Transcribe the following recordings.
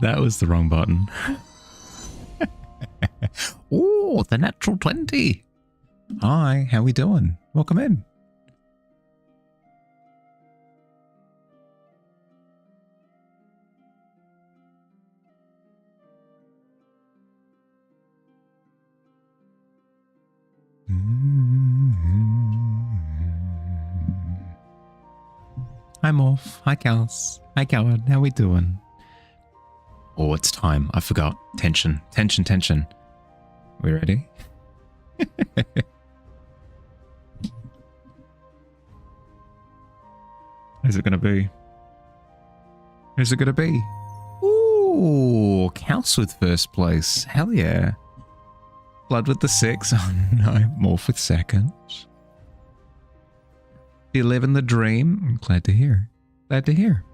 That was the wrong button. Oh, the natural 20. Hi, how we doing? Welcome in. Hi Morph. Hi Kals. Hi Coward. How we doing? Oh, it's time. I forgot. Tension. Tension, tension. We ready? Who's it gonna be? Who's it gonna be? Ooh, Kals with first place. Hell yeah. Blood with the 6. Oh no, Morph with second. You living the dream? I'm glad to hear. Glad to hear.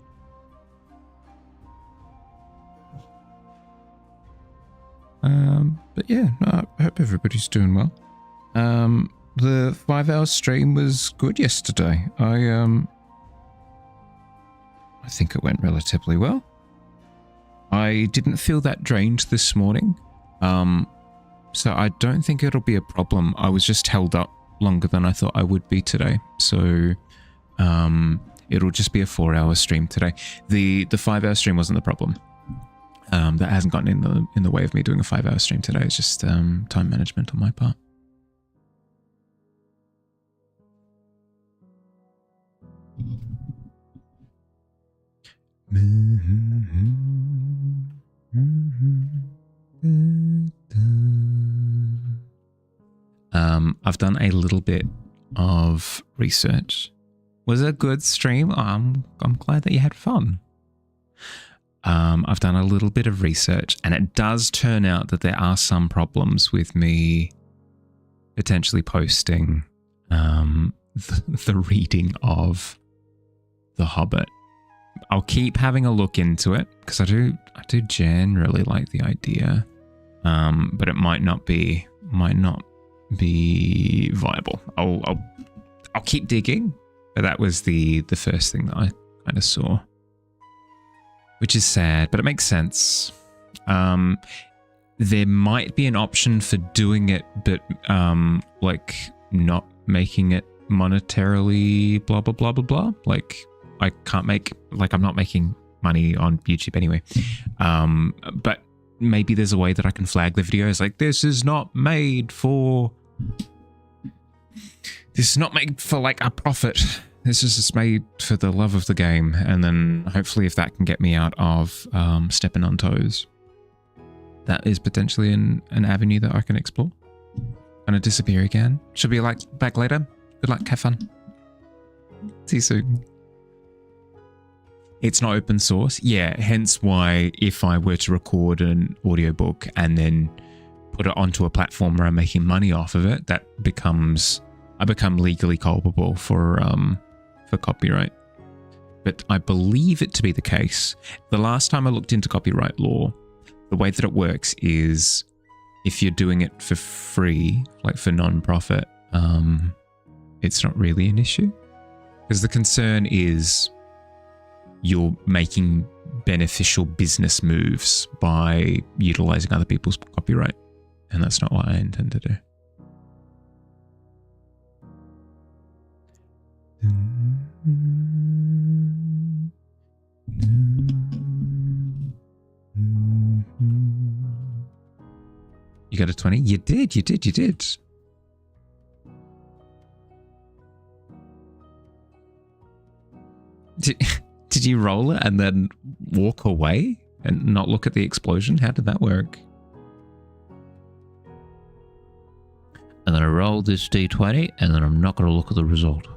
But yeah, no, I hope everybody's doing well. The 5-hour stream was good yesterday. I think it went relatively well. I didn't feel that drained this morning. So I don't think it'll be a problem. I was just held up longer than I thought I would be today. So it'll just be a 4-hour stream today. The 5-hour stream wasn't the problem. That hasn't gotten in the way of me doing a 5-hour stream today. It's just time management on my part. I've done a little bit of research. Was it a good stream? I'm glad that you had fun. I've done a little bit of research, and it does turn out that there are some problems with me potentially posting the reading of The Hobbit. I'll keep having a look into it because I do generally like the idea, but it might not be viable. I'll keep digging, but that was the first thing that I kind of saw. Which is sad, but it makes sense. There might be an option for doing it, but like not making it monetarily blah, blah, blah, blah, blah. Like I can't make, like I'm not making money on YouTube anyway. But maybe there's a way that I can flag the videos like this is not made for like a profit. This is just made for the love of the game, and then hopefully if that can get me out of stepping on toes, that is potentially an avenue that I can explore. Gonna disappear again. Should be like back later. Good luck, have fun. See you soon. It's not open source. Yeah, hence why if I were to record an audiobook and then put it onto a platform where I'm making money off of it, I become legally culpable for copyright. But I believe it to be the case. The last time I looked into copyright law, the way that it works is if you're doing it for free, like for non-profit, it's not really an issue. Because the concern is you're making beneficial business moves by utilizing other people's copyright. And that's not what I intend to do. You got a 20? You did. Did you roll it and then walk away and not look at the explosion? How did that work? I'm going to roll this d20 and then I'm not going to look at the result.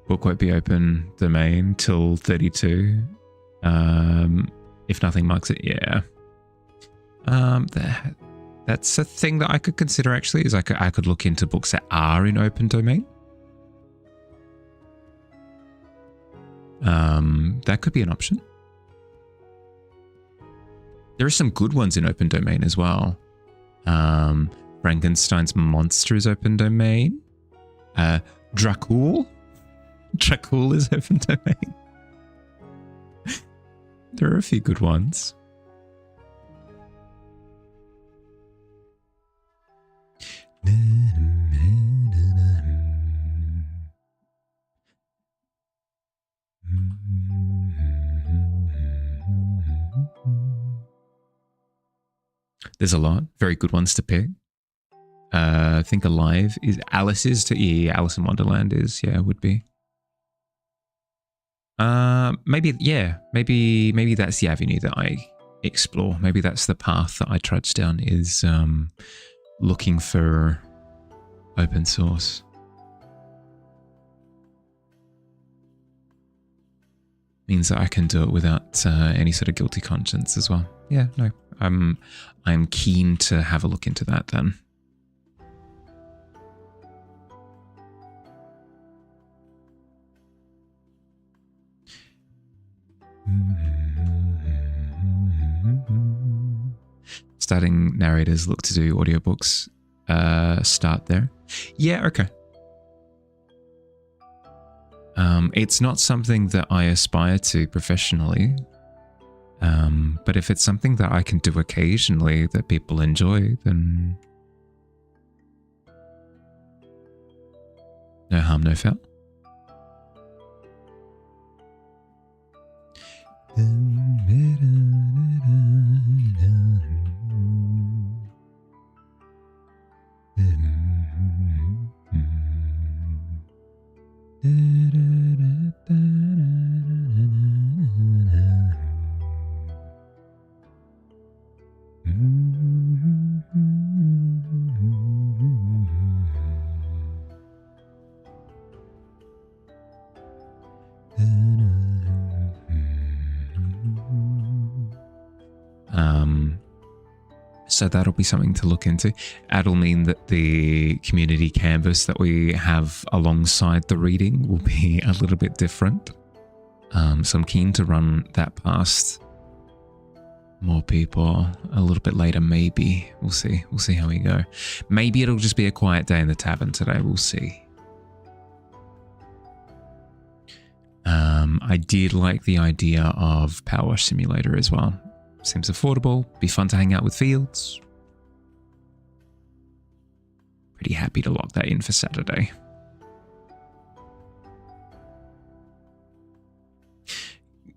Book won't be open domain till 32. If nothing marks it, yeah. That's a thing that I could consider actually, is I could look into books that are in open domain. That could be an option. There are some good ones in open domain as well. Frankenstein's Monster is open domain. Dracul Dracul is open domain. There are a few good ones. There's a lot. Very good ones to pick. I think Alive is Alice is to Alice in Wonderland is, yeah, would be. Maybe that's the avenue that I explore. Maybe that's the path that I trudge down is looking for open source. Means that I can do it without any sort of guilty conscience as well. Yeah, no, I'm keen to have a look into that then. Starting narrators look to do audiobooks. Start there. Yeah, okay. It's not something that I aspire to professionally. But if it's something that I can do occasionally that people enjoy, then no harm, no foul. So that'll be something to look into. That'll mean that the community canvas that we have alongside the reading will be a little bit different. So I'm keen to run that past more people a little bit later, maybe. We'll see. We'll see how we go. Maybe it'll just be a quiet day in the tavern today. We'll see. I did like the idea of Power Wash Simulator as well. Seems affordable, be fun to hang out with Fields. Pretty happy to lock that in for Saturday.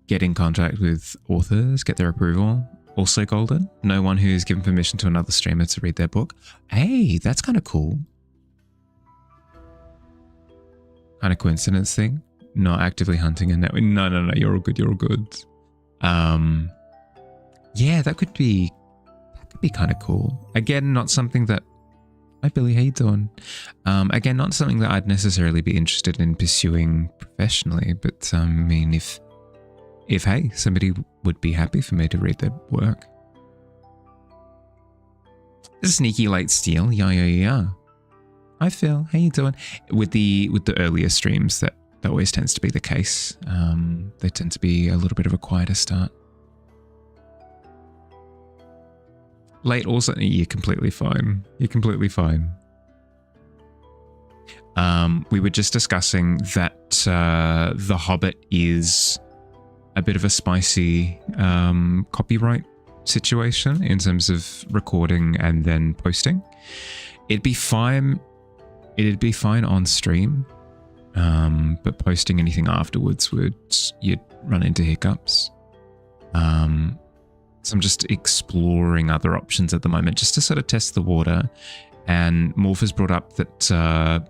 Get in contact with authors, get their approval. Also golden. No one who's given permission to another streamer to read their book. Hey, that's kind of cool. Kind of coincidence thing. Not actively hunting a network. No, you're all good, you're all good. Yeah, that could be kind of cool. Again, not something that... Hi Billy, how you doing? Again, not something that I'd necessarily be interested in pursuing professionally, but I mean, if hey, somebody would be happy for me to read their work. Sneaky Light Steel, yeah. Hi Phil, how you doing? With the earlier streams, that always tends to be the case. They tend to be a little bit of a quieter start. Late also, you're completely fine. You're completely fine. We were just discussing that The Hobbit is a bit of a spicy copyright situation in terms of recording and then posting. It'd be fine on stream, but posting anything afterwards you'd run into hiccups. So I'm just exploring other options at the moment just to sort of test the water. And Morph has brought up that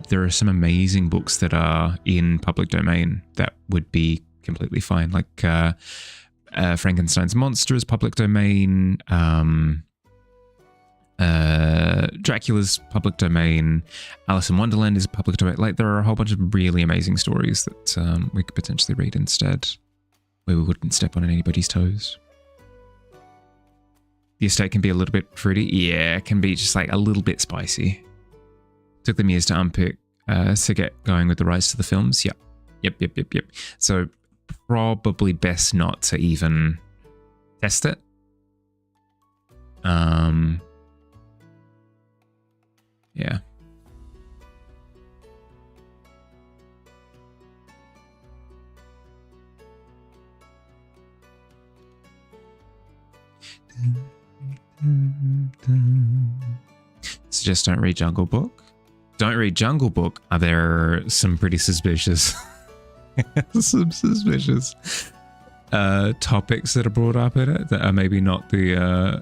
there are some amazing books that are in public domain that would be completely fine. Like Frankenstein's Monster is public domain. Dracula's public domain. Alice in Wonderland is public domain. Like there are a whole bunch of really amazing stories that we could potentially read instead, where we wouldn't step on anybody's toes. The estate can be a little bit fruity. Yeah, it can be just like a little bit spicy. Took them years to unpick to get going with the rights to the films. Yep. So probably best not to even test it. Yeah. Suggest don't read Jungle Book. Don't read Jungle Book. Are there some pretty suspicious, topics that are brought up in it that are maybe not the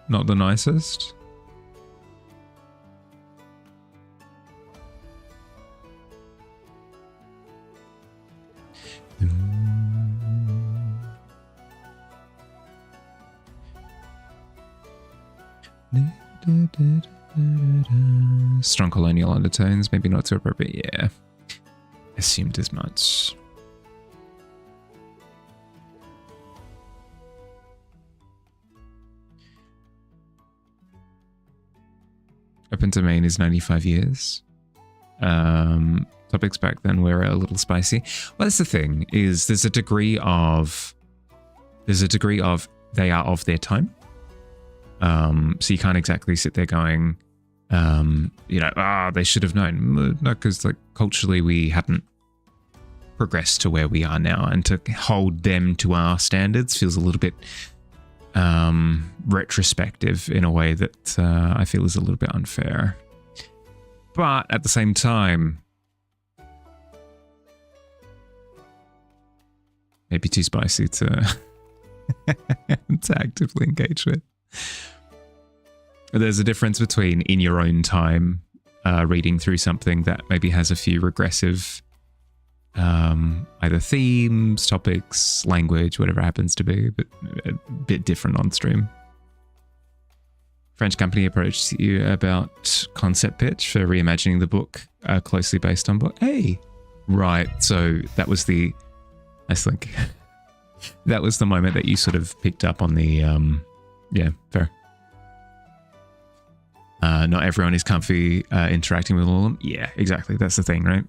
nicest? Strong colonial undertones, maybe not too appropriate. Yeah, assumed as much. Open domain is 95 years. Topics back then were a little spicy. Well, that's the thing, is there's a degree of they are of their time. So you can't exactly sit there going, they should have known. No, because like culturally we hadn't progressed to where we are now, and to hold them to our standards feels a little bit retrospective in a way that I feel is a little bit unfair. But at the same time, maybe too spicy to to actively engage with. There's a difference between in your own time reading through something that maybe has a few regressive either themes, topics, language, whatever it happens to be, but a bit different on stream. French company approached you about concept pitch for reimagining the book closely based on book. Hey, right. So that was I think that was the moment that you sort of picked up on the, yeah, fair. Not everyone is comfy interacting with all of them. Yeah, exactly. That's the thing, right?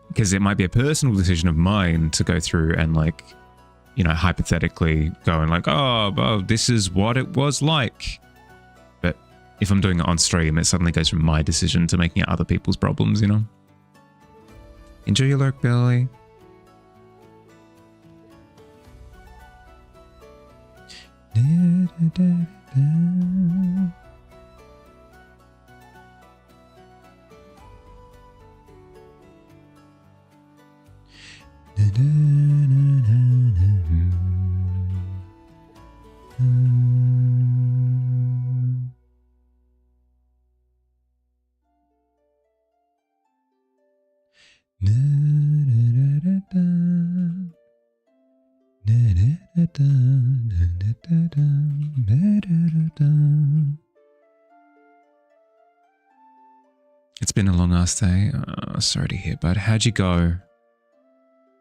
Because it might be a personal decision of mine to go through and like, hypothetically going like, oh, this is what it was like. But if I'm doing it on stream, it suddenly goes from my decision to making it other people's problems, Enjoy your lurk, Billy. It's been a long ass day. Sorry to hear, bud. How'd you go?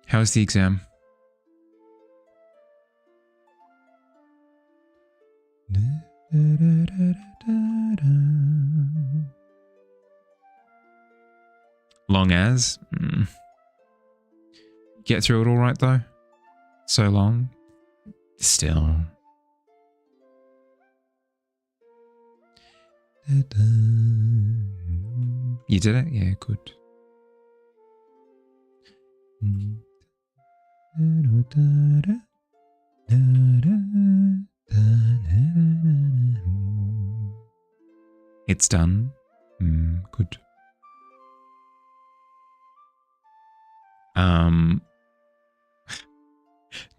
How was the exam? Long as? Get through it all right though? So long? Still. You did it? Yeah, good. It's done. Good.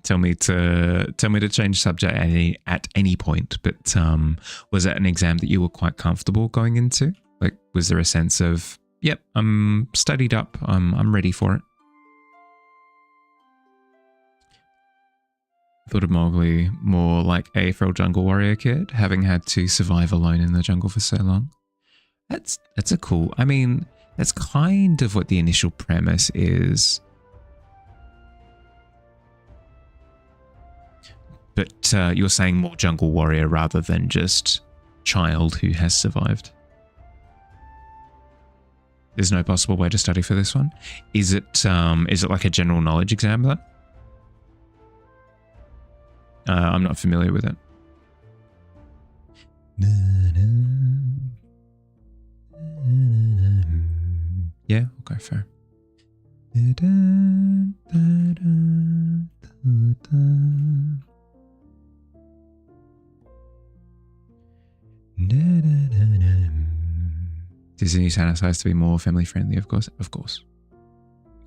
Tell me to change subject at any point, but was it an exam that you were quite comfortable going into? Like, was there a sense of, yep, I'm studied up, I'm ready for it? Thought of Mowgli more like a feral jungle warrior kid, having had to survive alone in the jungle for so long. That's a cool. I mean, that's kind of what the initial premise is. But you're saying more jungle warrior rather than just child who has survived. There's no possible way to study for this one. Is it like a general knowledge exam then? I'm not familiar with it. Yeah, okay, fair. Disney sanitized to be more family friendly, of course. Of course.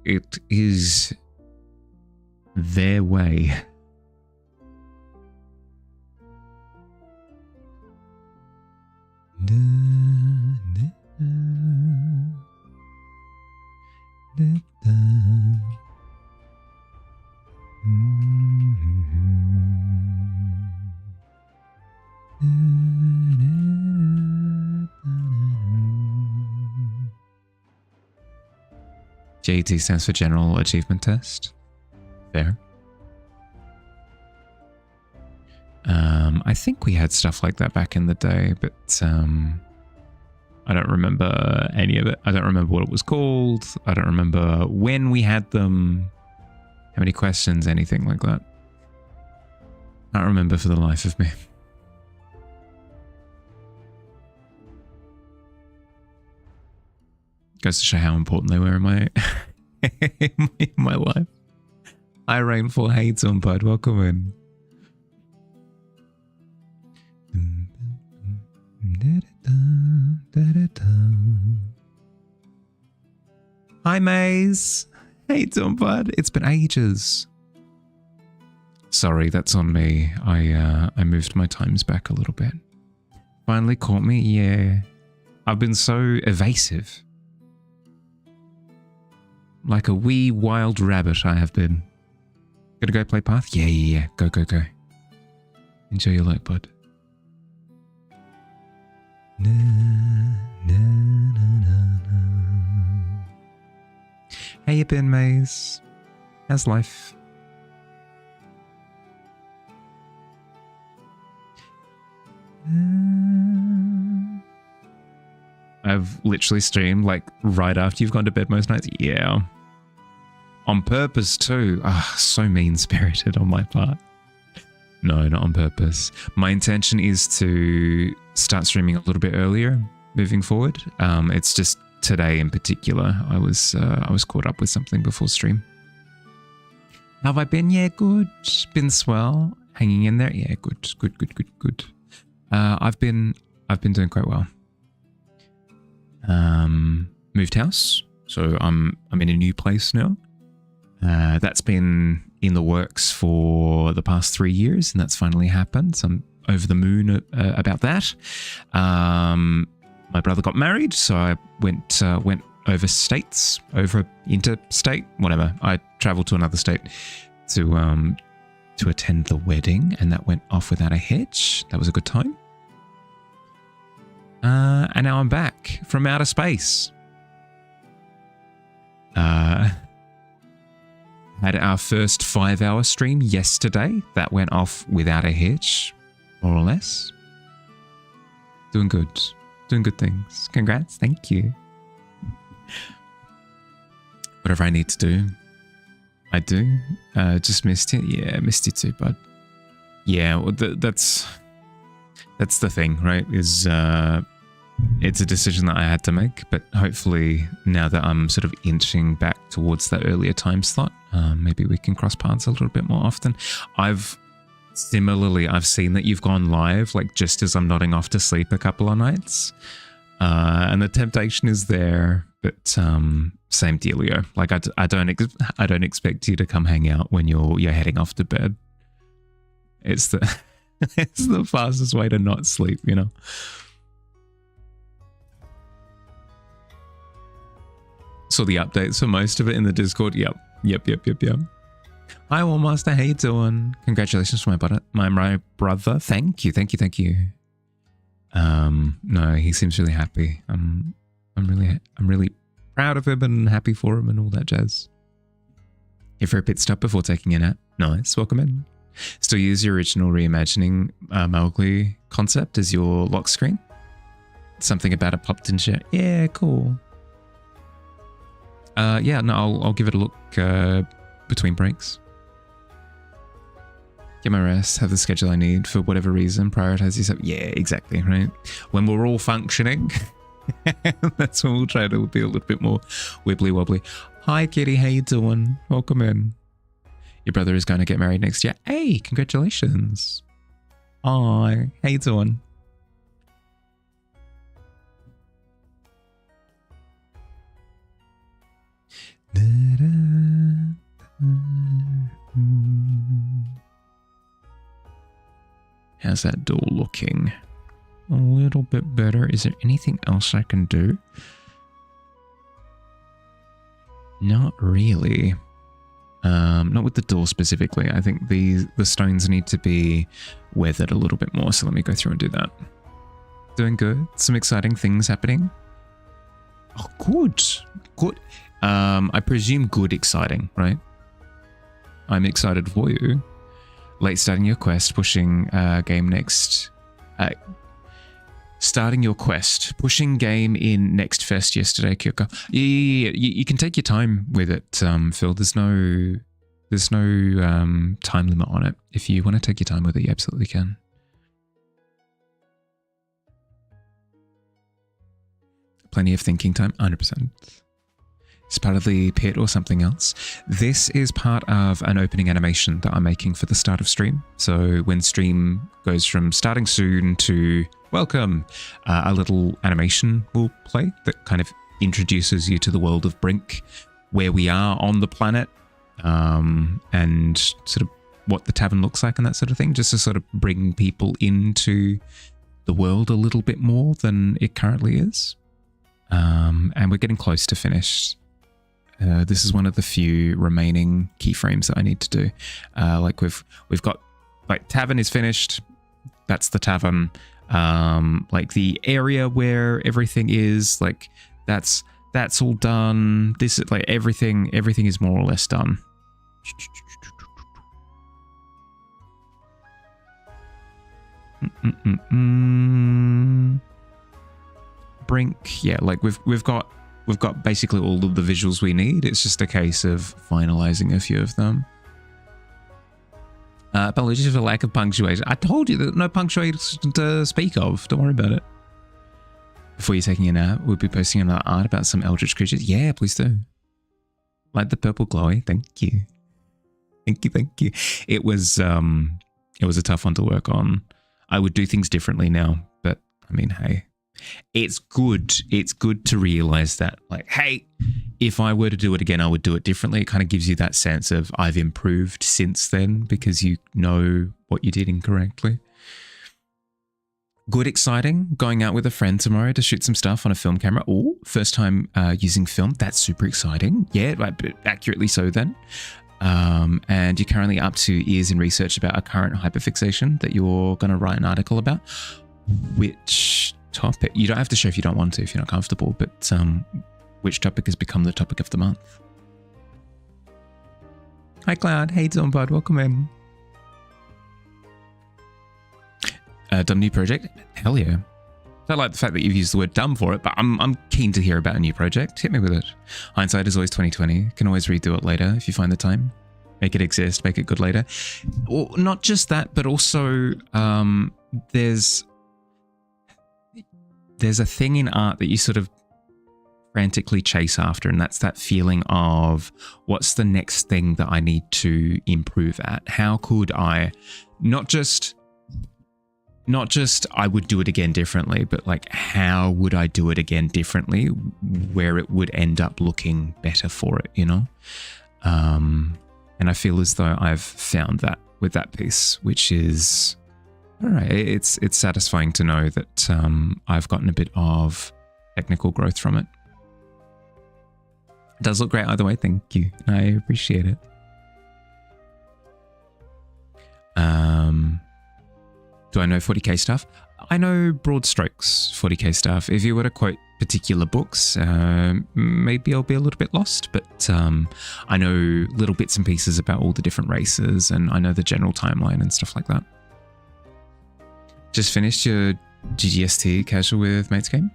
It is their way. JET stands for General Achievement Test. Fair. I think we had stuff like that back in the day, but I don't remember any of it. I don't remember what it was called. I don't remember when we had them, how many questions, anything like that. I don't remember for the life of me. Goes to show how important they were in my in my life. Hi Rainfall, how you doing, bud? Welcome in. Hi Maze, how you doing, bud? It's been ages. Sorry, that's on me. I moved my times back a little bit. Finally caught me? Yeah. I've been so evasive. Like a wee wild rabbit I have been. Gonna go play Path? Yeah. Go. Enjoy your light, bud. How you been, Maze? How's life? I've literally streamed like right after you've gone to bed most nights. Yeah. On purpose too. Ah, so mean-spirited on my part. No, not on purpose. My intention is to start streaming a little bit earlier moving forward. It's just today in particular. I was caught up with something before stream. How have I been? Yeah, good. Been swell. Hanging in there. Yeah, good. I've been doing quite well. Moved house, so I'm in a new place now. That's been in the works for the past 3 years, and that's finally happened. So I'm over the moon about that. My brother got married, so I went interstate, whatever. I travelled to another state to attend the wedding, and that went off without a hitch. That was a good time. And now I'm back from outer space. Had our first 5-hour stream yesterday. That went off without a hitch, more or less. Doing good. Doing good things. Congrats. Thank you. Whatever I need to do, I do. Just missed it. Yeah, missed you too, bud. Yeah, well, that's the thing, right? Is it's a decision that I had to make, but hopefully now that I'm sort of inching back towards that earlier time slot, maybe we can cross paths a little bit more often. I've seen that you've gone live like just as I'm nodding off to sleep a couple of nights, and the temptation is there, but same dealio. Like I don't expect you to come hang out when you're heading off to bed. It's the it's the fastest way to not sleep, you know. Saw the updates for most of it in the Discord. Yep. Hi, Warmaster. How you doing? Congratulations to my brother. Thank you. No, he seems really happy. I'm really proud of him and happy for him and all that jazz. Here for a pit stop before taking a nap. Nice. Welcome in. Still use your original reimagining Mowgli concept as your lock screen. Something about it popped in chat. Yeah, cool. Yeah, no, I'll give it a look between breaks. Get my rest, have the schedule I need for whatever reason, prioritize yourself. Yeah, exactly, right? When we're all functioning, that's when we'll try to be a little bit more wibbly wobbly. Hi, Kitty, how you doing? Welcome in. Your brother is going to get married next year. Hey, congratulations. Hi, how you doing? How's that door looking? A little bit better. Is there anything else I can do? Not really. Not with the door specifically. I think the stones need to be weathered a little bit more. So let me go through and do that. Doing good. Some exciting things happening. Oh, good. Good. I presume good exciting, right? I'm excited for you. Late starting your quest, pushing game next. Starting your quest, pushing game in next fest yesterday, Kyoko. Yeah. You can take your time with it, Phil. There's no time limit on it. If you want to take your time with it, you absolutely can. Plenty of thinking time, 100%. It's part of the pit or something else. This is part of an opening animation that I'm making for the start of stream. So when stream goes from starting soon to welcome, a little animation will play that kind of introduces you to the world of Brink, where we are on the planet, and sort of what the tavern looks like and that sort of thing, just to sort of bring people into the world a little bit more than it currently is. And we're getting close to finished. This is one of the few remaining keyframes that I need to do. Like we've got, like, Tavern is finished. That's the tavern. Like the area where everything is, like that's all done. This is like everything is more or less done. Brink, yeah, like we've got basically all of the visuals we need. It's just a case of finalizing a few of them. Apologies for lack of punctuation. I told you that no punctuation to speak of. Don't worry about it. Before you're taking a nap, we'll be posting another art about some eldritch creatures. Yeah, please do. Like the purple glowy. Thank you. Thank you. It was a tough one to work on. I would do things differently now, but I mean, hey. It's good. It's good to realize that, like, hey, if I were to do it again, I would do it differently. It kind of gives you that sense of I've improved since then because you know what you did incorrectly. Good, exciting. Going out with a friend tomorrow to shoot some stuff on a film camera. Oh, first time using film. That's super exciting. Yeah, accurately so then. And you're currently up to ears in research about a current hyperfixation that you're going to write an article about. Which topic? You don't have to show if you don't want to, if you're not comfortable, but which topic has become the topic of the month? Hi, Cloud. Hey, Zombud. Welcome in. Dumb new project? Hell yeah. I like the fact that you've used the word dumb for it, but I'm keen to hear about a new project. Hit me with it. Hindsight is always 20/20. Can always redo it later if you find the time. Make it exist. Make it good later. Or not just that, but also there's a thing in art that you sort of frantically chase after, and that's that feeling of what's the next thing that I need to improve at? How could I not just I would do it again differently, but like how would I do it again differently where it would end up looking better for it, you know? And I feel as though I've found that with that piece, which is, all right, it's satisfying to know that I've gotten a bit of technical growth from it. It does look great either way, thank you. I appreciate it. Do I know 40k stuff? I know broad strokes 40k stuff. If you were to quote particular books, maybe I'll be a little bit lost, but I know little bits and pieces about all the different races, and I know the general timeline and stuff like that. Just finished your GGST casual with mates game?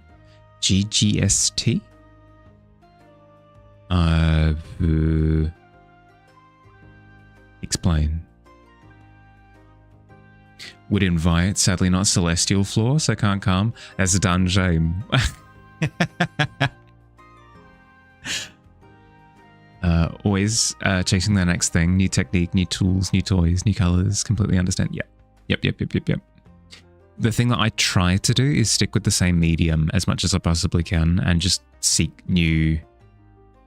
GGST? Explain. Would invite, sadly not celestial floor, so can't come. That's a done shame. Always chasing the next thing, new technique, new tools, new toys, new colors, completely understand. Yep. The thing that I try to do is stick with the same medium as much as I possibly can and just seek new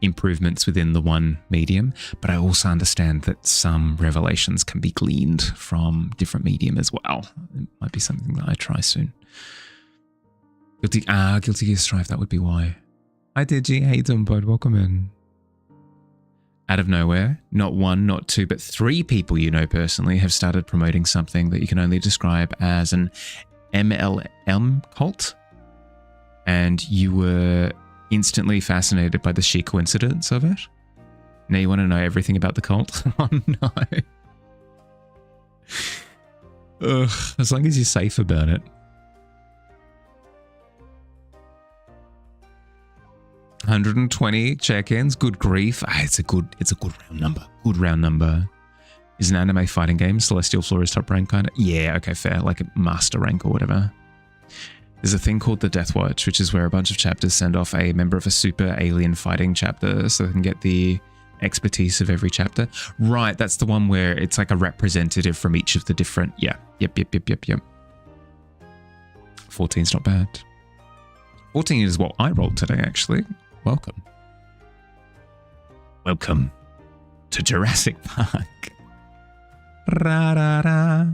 improvements within the one medium, but I also understand that some revelations can be gleaned from different medium as well. It might be something that I try soon. Guilty Gear Strive, that would be why. Hi Digi, how you doing, bud? Welcome in. Out of nowhere, not one, not two, but 3 people you know personally have started promoting something that you can only describe as an MLM cult, and you were instantly fascinated by the sheer coincidence of it. Now you want to know everything about the cult? Oh no. Ugh, as long as you're safe about it. 120 check-ins, good grief. It's a good round number. Good round number. Is an anime fighting game Celestial Floor is top rank kind of? Yeah, okay, fair. Like a master rank or whatever. There's a thing called the Death Watch, which is where a bunch of chapters send off a member of a super alien fighting chapter so they can get the expertise of every chapter. Right, that's the one where it's like a representative from each of the different... Yeah, yep. 14's not bad. 14 is what I rolled today, actually. Welcome. Welcome to Jurassic Park. Ra-ra-ra.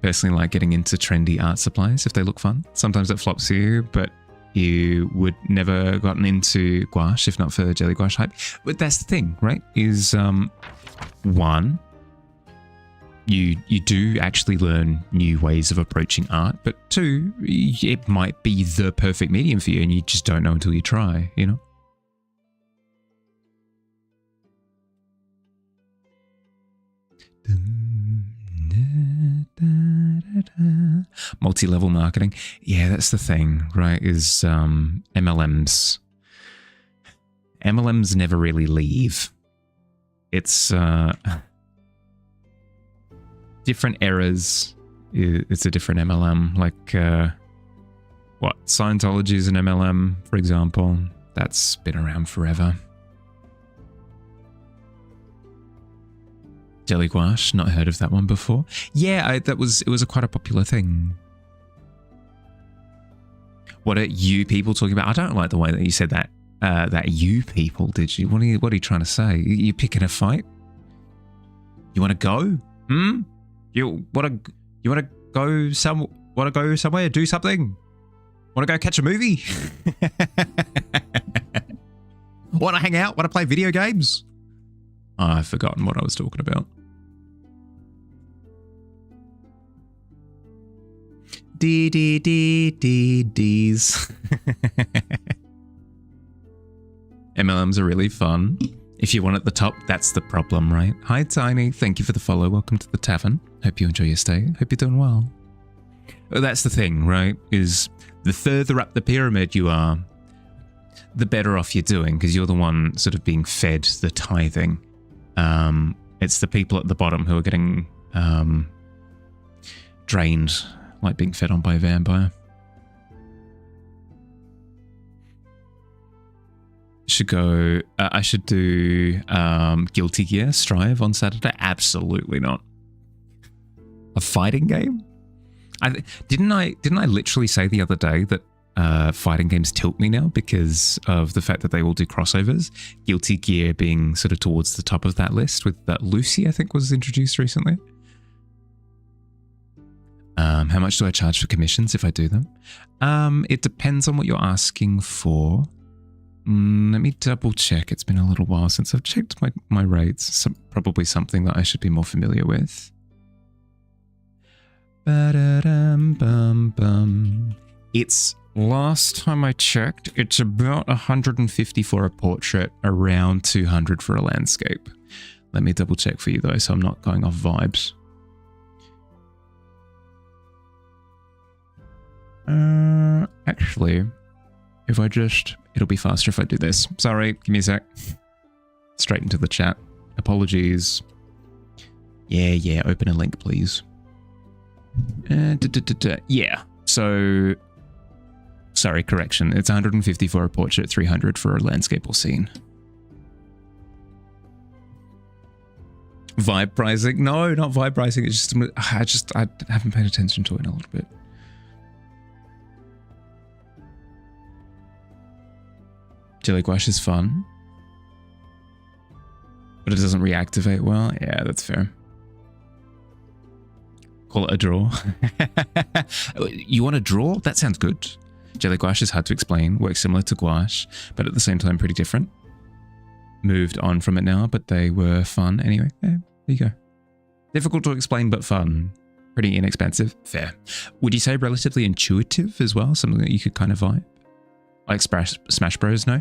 Personally like getting into trendy art supplies if they look fun. Sometimes it flops you, but you would never gotten into gouache if not for jelly gouache hype. But that's the thing, right? Is one, you do actually learn new ways of approaching art, but 2, it might be the perfect medium for you and you just don't know until you try, you know? Multi-level marketing. Yeah, that's the thing, right? Is MLMs. MLMs never really leave. It's different eras. It's a different MLM. Like what? Scientology is an MLM, for example. That's been around forever. Jelly gouache, not heard of that one before. Yeah, it was quite a popular thing. What are you people talking about? I don't like the way that you said that. That you people, did you? What are you trying to say? You picking a fight? You want to go? You want to go somewhere? Do something? Want to go catch a movie? Want to hang out? Want to play video games? Oh, I've forgotten what I was talking about. D's. MLMs are really fun. If you want at the top, that's the problem, right? Hi, Tiny. Thank you for the follow. Welcome to the Tavern. Hope you enjoy your stay. Hope you're doing well. Well, that's the thing, right? Is the further up the pyramid you are, the better off you're doing because you're the one sort of being fed the tithing. It's the people at the bottom who are getting drained, like being fed on by a vampire. I should do Guilty Gear Strive on Saturday. Absolutely not. A fighting game? Didn't I literally say the other day that fighting games tilt me now because of the fact that they all do crossovers? Guilty Gear being sort of towards the top of that list with that Lucy, I think, was introduced recently. How much do I charge for commissions if I do them? It depends on what you're asking for. Let me double check. It's been a little while since I've checked my rates. Probably something that I should be more familiar with. It's, last time I checked, it's about 150 for a portrait, around 200 for a landscape. Let me double check for you though, so I'm not going off vibes. Actually, if I just... It'll be faster if I do this. Sorry, give me a sec. Straight into the chat. Apologies. Yeah, open a link, please. Yeah, so... Sorry, correction. It's 150 for a portrait, 300 for a landscape or scene. Vibe pricing? No, not vibe pricing. It's just... I haven't paid attention to it in a little bit. Jelly gouache is fun. but it doesn't reactivate well. Yeah, that's fair. Call it a draw. You want a draw? That sounds good. Jelly gouache is hard to explain, works similar to gouache, but at the same time pretty different. Moved on from it now, but they were fun anyway. Yeah, there you go. Difficult to explain, but fun. Pretty inexpensive. Fair. Would you say relatively intuitive as well? Something that you could kind of vibe? Like Smash Bros, no?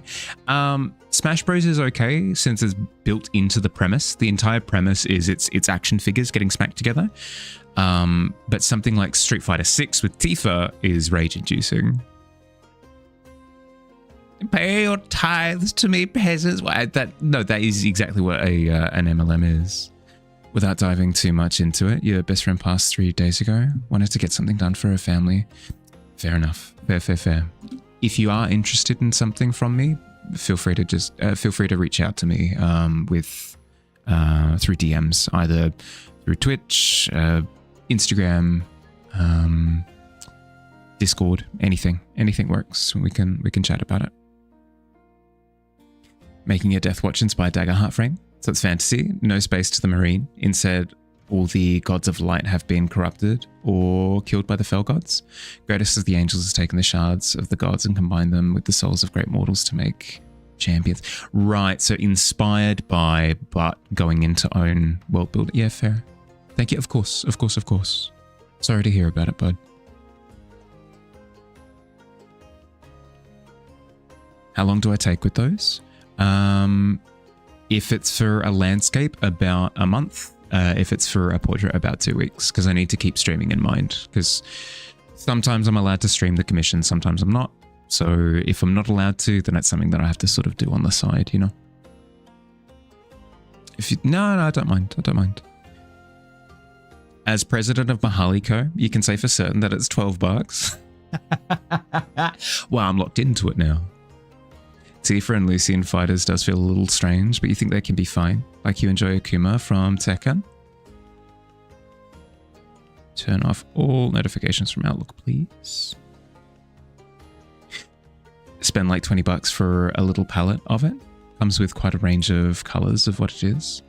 Smash Bros is okay since it's built into the premise. The entire premise is it's action figures getting smacked together. But something like Street Fighter 6 with Tifa is rage-inducing. Pay your tithes to me, peasants. That is exactly what an MLM is. Without diving too much into it, your best friend passed 3 days ago. Wanted to get something done for her family. Fair enough. Fair. If you are interested in something from me, feel free to reach out to me through DMs, either through Twitch, Instagram, Discord, anything works. We can chat about it. Making a Death Watch inspired dagger heart frame. So it's fantasy, no space to the marine. Instead, all the gods of light have been corrupted or killed by the fell gods. Greatest of the angels has taken the shards of the gods and combined them with the souls of great mortals to make champions. Right, so inspired by, but going into own world building. Yeah, fair. Thank you. Of course. Sorry to hear about it, bud. How long do I take with those? If it's for a landscape, about a month. If it's for a portrait, about 2 weeks, because I need to keep streaming in mind, because sometimes I'm allowed to stream the commission, sometimes I'm not. So if I'm not allowed to, then it's something that I have to sort of do on the side, you know? No, I don't mind. As president of Mahali Co., you can say for certain that it's $12. Well, I'm locked into it now. Tifa and Lucian fighters does feel a little strange, but you think they can be fine. Like you enjoy Akuma from Tekken. Turn off all notifications from Outlook, please. Spend like $20 for a little palette of it. Comes with quite a range of colors of what it is.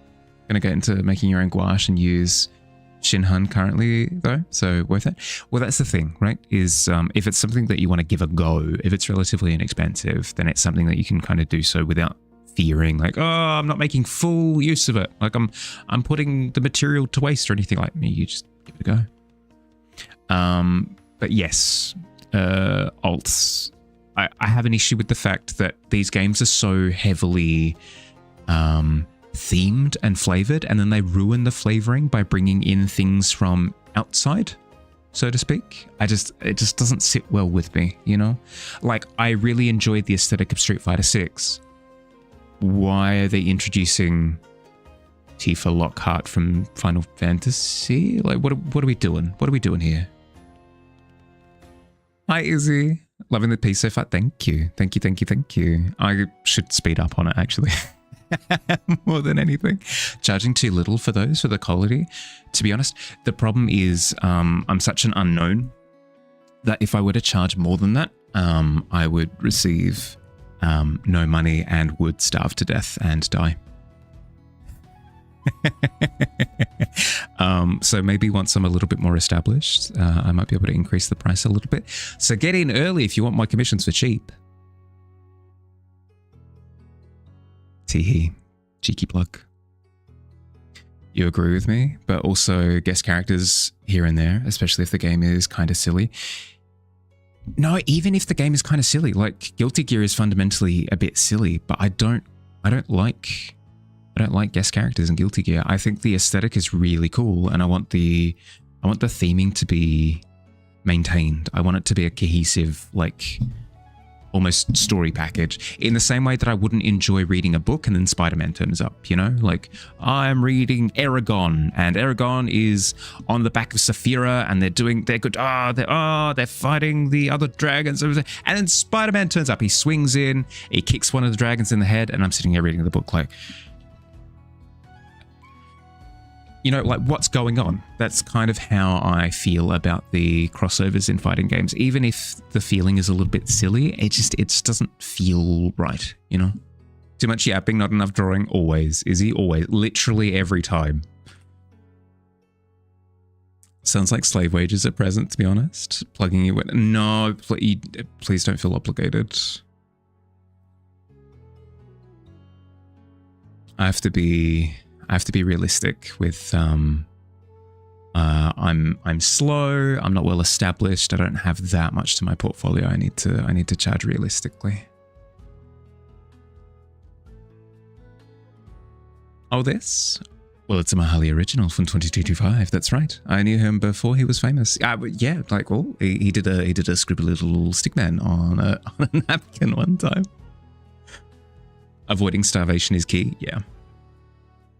Gonna get into making your own gouache and use Shinhan currently though, so worth it. Well, that's the thing, right? Is if it's something that you want to give a go, if it's relatively inexpensive, then it's something that you can kind of do so without fearing like, oh, I'm not making full use of it. Like I'm putting the material to waste or anything like me. You just give it a go. But yes, alts. I have an issue with the fact that these games are so heavily themed and flavored, and then they ruin the flavoring by bringing in things from outside, so to speak. It just doesn't sit well with me, you know? Like, I really enjoyed the aesthetic of Street Fighter 6. Why are they introducing Tifa Lockhart from Final Fantasy? Like, what are we doing? What are we doing here? Hi, Izzy. Loving the piece so far. Thank you. I should speed up on it, actually. More than anything. Charging too little for those, for the quality. To be honest, the problem is I'm such an unknown that if I were to charge more than that, I would receive no money and would starve to death and die. So maybe once I'm a little bit more established, I might be able to increase the price a little bit. So get in early if you want my commissions for cheap. Teehee. Cheeky plug. You agree with me, but also guest characters here and there, especially if the game is kind of silly. No, even if the game is kind of silly, like Guilty Gear is fundamentally a bit silly, but I don't like guest characters in Guilty Gear. I think the aesthetic is really cool, and I want the theming to be maintained. I want it to be a cohesive, like, almost story package, in the same way that I wouldn't enjoy reading a book and then Spider-Man turns up, you know? Like, I'm reading Eragon, and Eragon is on the back of Saphira, and they're fighting the other dragons, and then Spider-Man turns up, he swings in, he kicks one of the dragons in the head, and I'm sitting here reading the book like, you know, like, what's going on? That's kind of how I feel about the crossovers in fighting games. Even if the feeling is a little bit silly, it just doesn't feel right, you know? Too much yapping, not enough drawing. Always, Izzy. Always. Literally every time. Sounds like slave wages at present, to be honest. Plugging you with... No, please don't feel obligated. I have to be realistic with I'm slow, I'm not well established, I don't have that much to my portfolio. I need to charge realistically. Oh, this? Well, it's a Mahali original from 2225. That's right. I knew him before he was famous. Yeah, like, well, he did a scribbly little stickman on a napkin one time. Avoiding starvation is key. Yeah.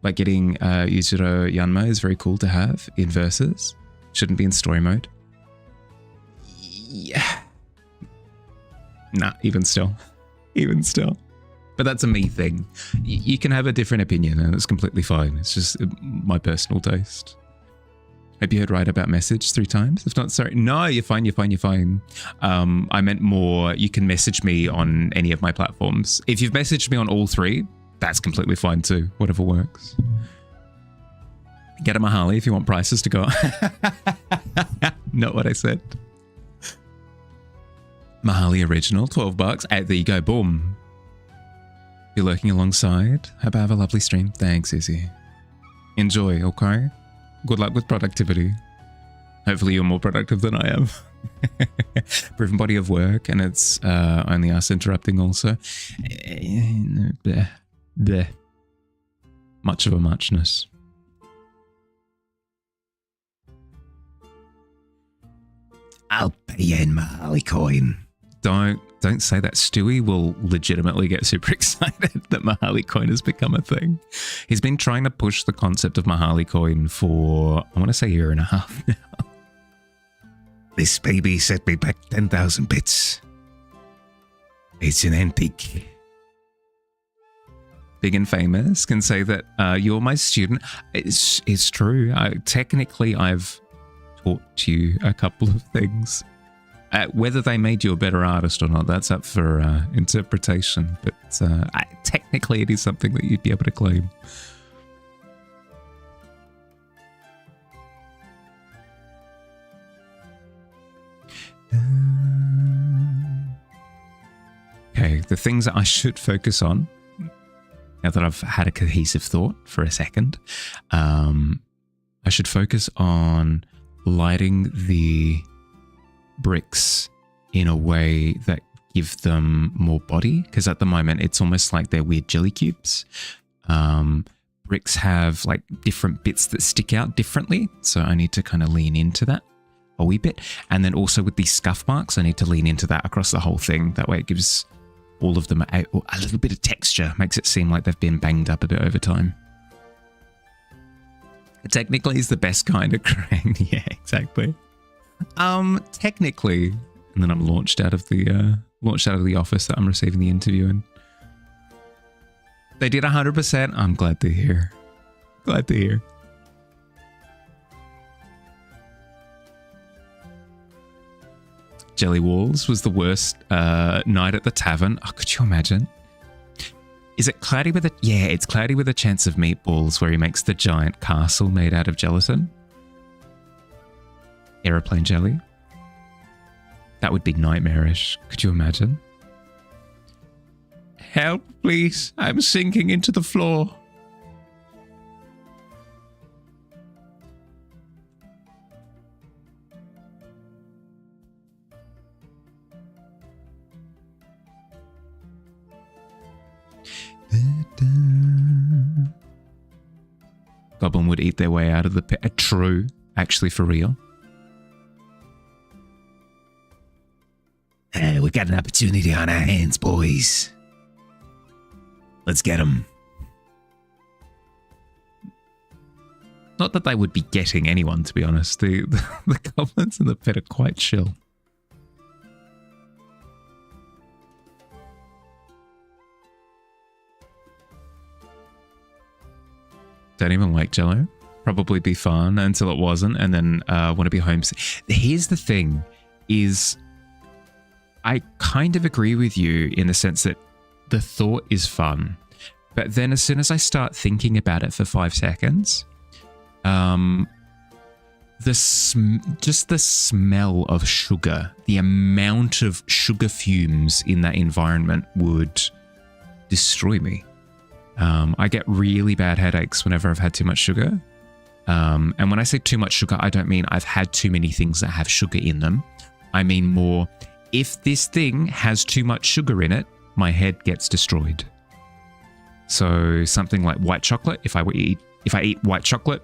Like getting Yujiro Yanma is very cool to have in verses. Shouldn't be in story mode. Yeah. Nah, even still. Even still. But that's a me thing. You can have a different opinion and it's completely fine. It's just my personal taste. Have you heard right about message 3 times? If not, sorry. No, you're fine, you're fine, you're fine. I meant more, you can message me on any of my platforms. If you've messaged me on all 3, that's completely fine too. Whatever works. Get a Mahali if you want prices to go up. Not what I said. Mahali original, $12. There you go, boom. You're lurking alongside. Hope I have a lovely stream. Thanks, Izzy. Enjoy, okay? Good luck with productivity. Hopefully you're more productive than I am. Proven body of work, and it's only us interrupting also. Bleh. Bleh. Much of a muchness. I'll pay you in Mahali coin. Don't say that. Stewie will legitimately get super excited that Mahali coin has become a thing. He's been trying to push the concept of Mahali coin for, I want to say, a year and a half now. This baby set me back 10,000 bits. It's an antique. Big and famous can say that you're my student. It's true. Technically, I've taught you a couple of things. Whether they made you a better artist or not, that's up for interpretation. But technically, it is something that you'd be able to claim. Okay, the things that I should focus on, now that I've had a cohesive thought for a second, I should focus on lighting the bricks in a way that give them more body, because at the moment it's almost like they're weird jelly cubes. Bricks have like different bits that stick out differently, so I need to kind of lean into that a wee bit. And then also with these scuff marks, I need to lean into that across the whole thing. That way it gives all of them a little bit of texture, makes it seem like they've been banged up a bit over time. Technically is the best kind of crane. Yeah, exactly. Technically, and then I'm launched out of the office that I'm receiving the interview in. They did 100%. I'm glad to hear. Glad to hear. Jelly Walls was the worst night at the tavern. Oh, could you imagine? Is it cloudy with a... Yeah, it's cloudy with a chance of meatballs where he makes the giant castle made out of gelatin. Aeroplane jelly. That would be nightmarish. Could you imagine? Help, please. I'm sinking into the floor. Goblin would eat their way out of the pit. True. Actually, for real. We've got an opportunity on our hands, boys. Let's get them. Not that they would be getting anyone, to be honest. The goblins in the pit are quite chill. Don't even like Jello. Probably be fun until it wasn't, and then want to be home. Here's the thing, is I kind of agree with you in the sense that the thought is fun, But then as soon as I start thinking about it for 5 seconds, just the smell of sugar, the amount of sugar fumes in that environment would destroy me. I get really bad headaches whenever I've had too much sugar. And when I say too much sugar, I don't mean I've had too many things that have sugar in them. I mean more, if this thing has too much sugar in it, my head gets destroyed. So something like white chocolate, if I eat white chocolate,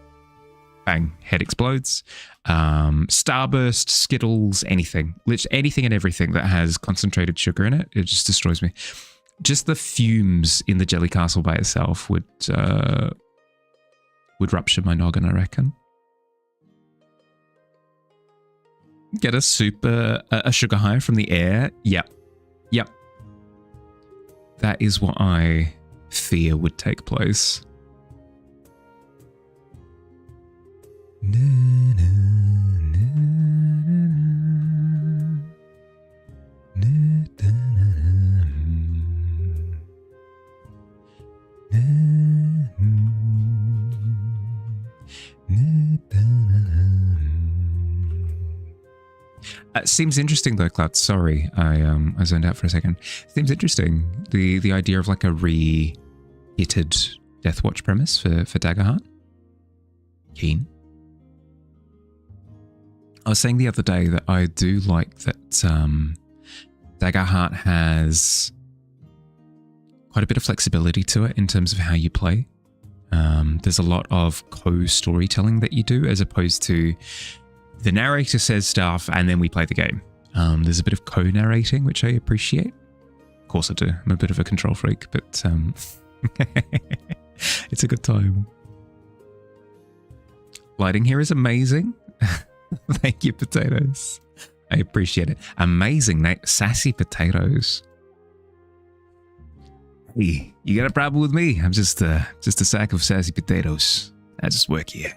bang, head explodes. Starburst, Skittles, anything. Literally anything and everything that has concentrated sugar in it, it just destroys me. Just the fumes in the Jelly Castle by itself would rupture my noggin, I reckon. Get a sugar high from the air? Yep. That is what I fear would take place. Seems interesting though, Cloud. Sorry, I zoned out for a second. Seems interesting. The idea of like a re-hitted Deathwatch premise for Daggerheart. Keen. I was saying the other day that I do like that Daggerheart has quite a bit of flexibility to it in terms of how you play. There's a lot of co-storytelling that you do as opposed to the narrator says stuff and then we play the game. There's a bit of co-narrating, which I appreciate. Of course I do. I'm a bit of a control freak, but it's a good time. Lighting here is amazing. Thank you, potatoes. I appreciate it. Amazing, Nate. Sassy potatoes. Hey, you got a problem with me? I'm just a sack of sassy potatoes. I just work here.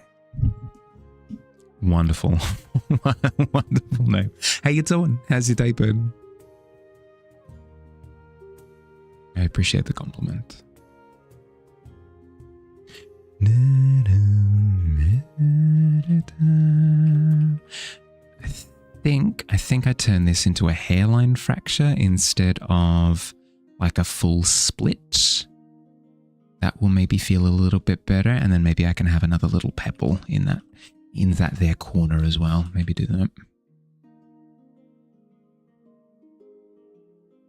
Wonderful. Wonderful name. How you doing? How's your day been? I appreciate the compliment. I think I turned this into a hairline fracture instead of like a full split. That will maybe feel a little bit better, and then maybe I can have another little pebble in that there corner as well. Maybe do that.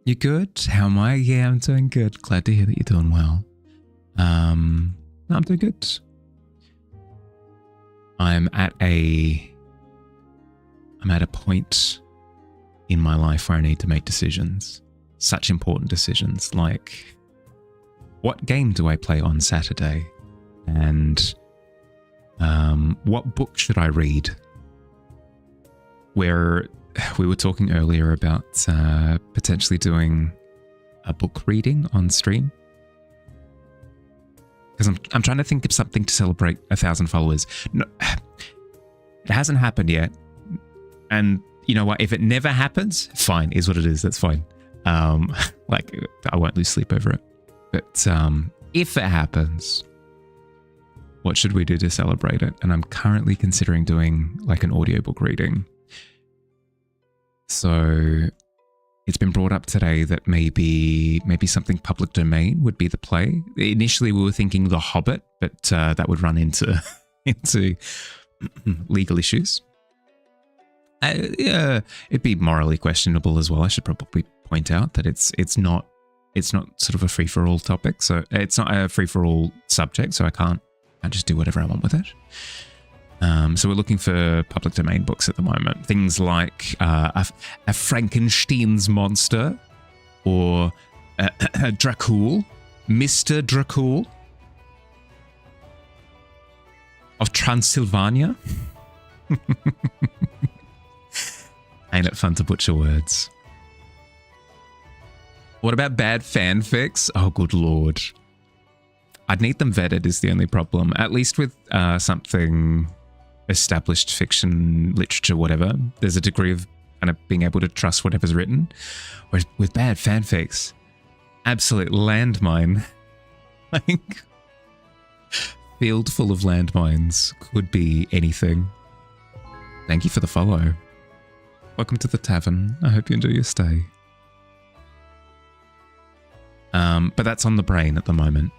You good? How am I? Yeah, I'm doing good. Glad to hear that you're doing well. No, I'm doing good. I'm at a point in my life where I need to make decisions. Such important decisions, like what game do I play on Saturday? And what book should I read? Where we were talking earlier about potentially doing a book reading on stream. Because I'm trying to think of something to celebrate 1,000 followers. No, it hasn't happened yet. And you know what? If it never happens, fine, is what it is. That's fine. Like I won't lose sleep over it. But if it happens, what should we do to celebrate it? And I'm currently considering doing like an audiobook reading. So it's been brought up today that maybe something public domain would be the play. Initially we were thinking The Hobbit, but that would run into legal issues. Yeah, it'd be morally questionable as well. I should probably point out that it's not sort of a free-for-all topic. So it's not a free-for-all subject, so I can't just do whatever I want with it. So we're looking for public domain books at the moment. Things like a Frankenstein's monster, or Dracul, Mr. Dracul of Transylvania. Ain't it fun to butcher words? What about bad fanfics? Oh, good lord. I'd need them vetted is the only problem. At least with something established fiction, literature, whatever, there's a degree of kind of being able to trust whatever's written. Whereas with bad fanfics, absolute landmine. Like, field full of landmines could be anything. Thank you for the follow. Welcome to the tavern. I hope you enjoy your stay. But that's on the brain at the moment.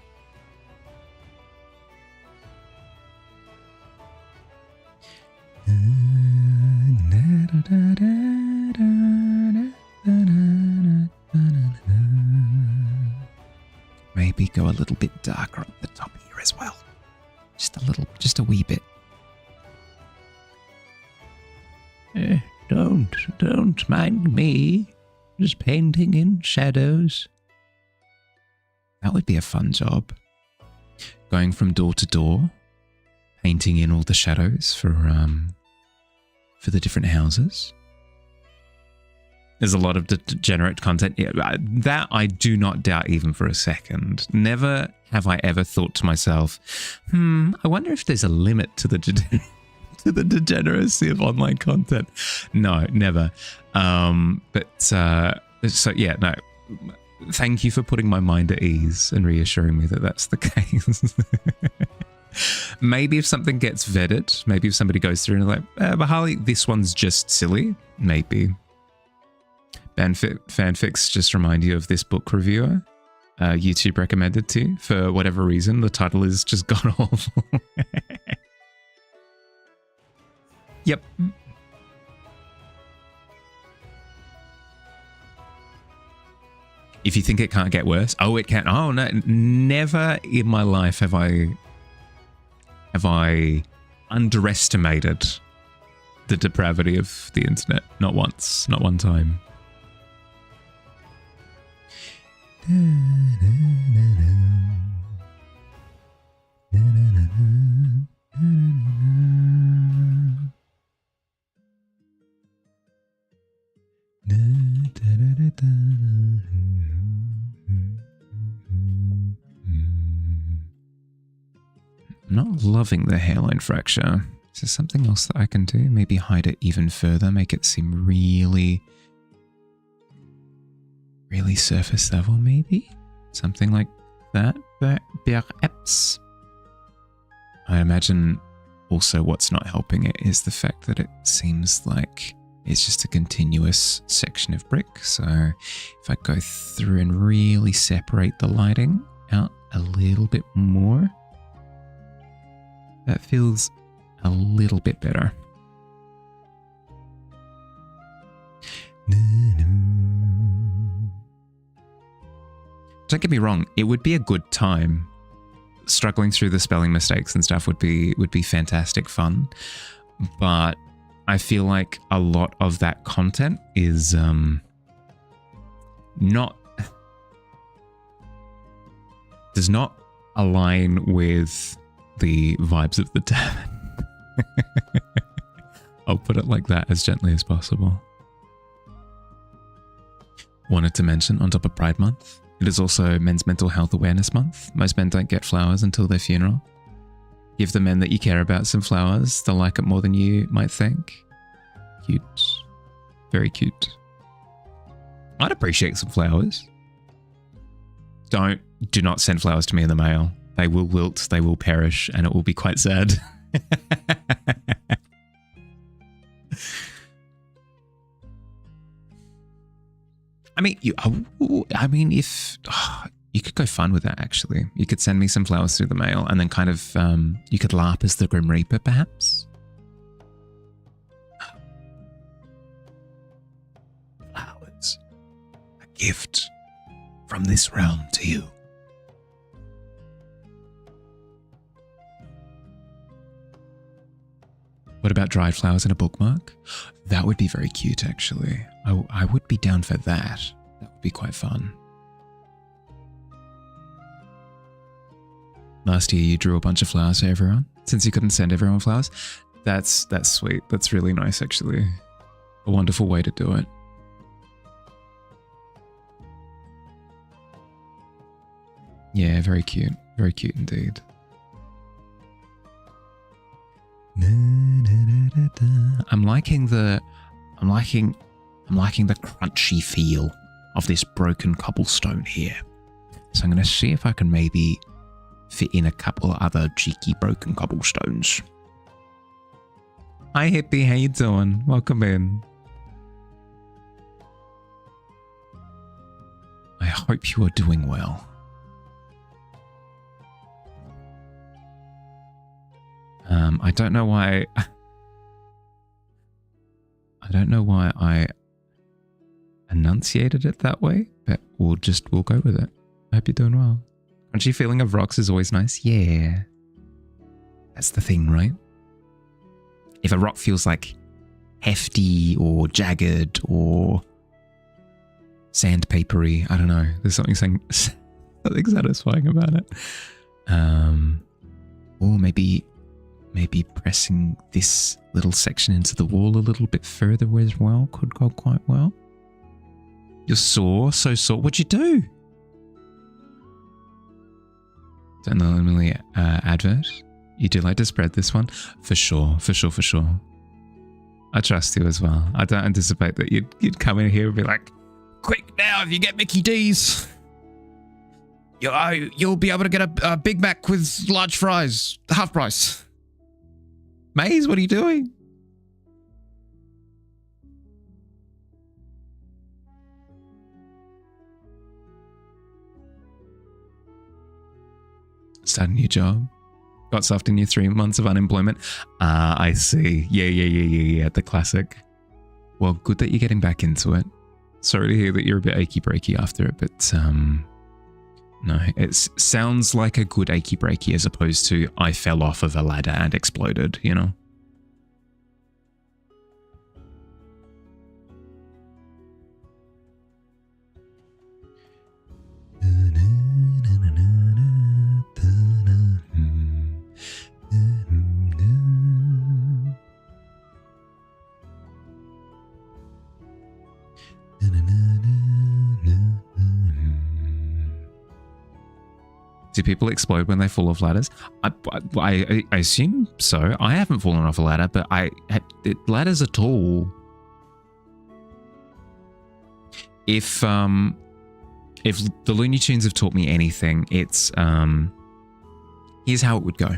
Maybe go a little bit darker at the top here as well. Just a wee bit. Don't mind me. Just painting in shadows. That would be a fun job. Going from door to door, painting in all the shadows for the different houses. There's a lot of degenerate content. Yeah, that I do not doubt even for a second. Never have I ever thought to myself, I wonder if there's a limit to the degeneracy of online content. No, never. So yeah, no. Thank you for putting my mind at ease and reassuring me that that's the case. Maybe if something gets vetted, maybe if somebody goes through and like, but Harley, this one's just silly. Maybe. Fanfics just remind you of this book reviewer YouTube recommended to you. For whatever reason, the title is just god awful. Yep. If you think it can't get worse, oh, it can. Oh no, never in my life have I underestimated the depravity of the internet. Not once, not one time. I'm not loving the hairline fracture. Is there something else that I can do? Maybe hide it even further, make it seem really surface level, maybe? Something like that, perhaps. I imagine also what's not helping it is the fact that it seems like it's just a continuous section of brick. So if I go through and really separate the lighting out a little bit more, that feels a little bit better. Don't get me wrong, it would be a good time. Struggling through the spelling mistakes and stuff would be fantastic fun. But I feel like a lot of that content is does not align with the vibes of the tavern. I'll put it like that as gently as possible. Wanted to mention, on top of Pride Month, it is also Men's Mental Health Awareness Month. Most men don't get flowers until their funeral. Give the men that you care about some flowers. They'll like it more than you might think. Cute. Very cute. I'd appreciate some flowers. Do not send flowers to me in the mail. They will wilt, they will perish, and it will be quite sad. If you could go fun with that, actually. You could send me some flowers through the mail, and then kind of you could LARP as the Grim Reaper, perhaps. Flowers, a gift from this realm to you. What about dried flowers and a bookmark? That would be very cute, actually. I would be down for that. That would be quite fun. Last year you drew a bunch of flowers for everyone, since you couldn't send everyone flowers. That's sweet. That's really nice, actually. A wonderful way to do it. Yeah, very cute. Very cute indeed. I'm liking the crunchy feel of this broken cobblestone here. So I'm going to see if I can maybe fit in a couple other cheeky broken cobblestones. Hi Hippie, how you doing? Welcome in. I hope you are doing well. I don't know why I enunciated it that way, but we'll go with it. I hope you're doing well. Crunchy feeling of rocks is always nice. Yeah. That's the thing, right? If a rock feels like hefty or jagged or sandpapery, I don't know. There's something satisfying about it. Or maybe pressing this little section into the wall a little bit further as well could go quite well. You're sore, so sore. What'd you do? Don't normally advert. You do like to spread this one? For sure. I trust you as well. I don't anticipate that you'd come in here and be like, quick now, if you get Mickey D's, you'll be able to get a Big Mac with large fries, half price. Maze, what are you doing? Start a new job. Got soft in your 3 months of unemployment. I see. Yeah. The classic. Well, good that you're getting back into it. Sorry to hear that you're a bit achy breaky after it, but no, it sounds like a good achy breaky as opposed to I fell off of a ladder and exploded, you know? Do people explode when they fall off ladders? I assume so. I haven't fallen off a ladder, but ladders are tall. If the Looney Tunes have taught me anything, it's here's how it would go.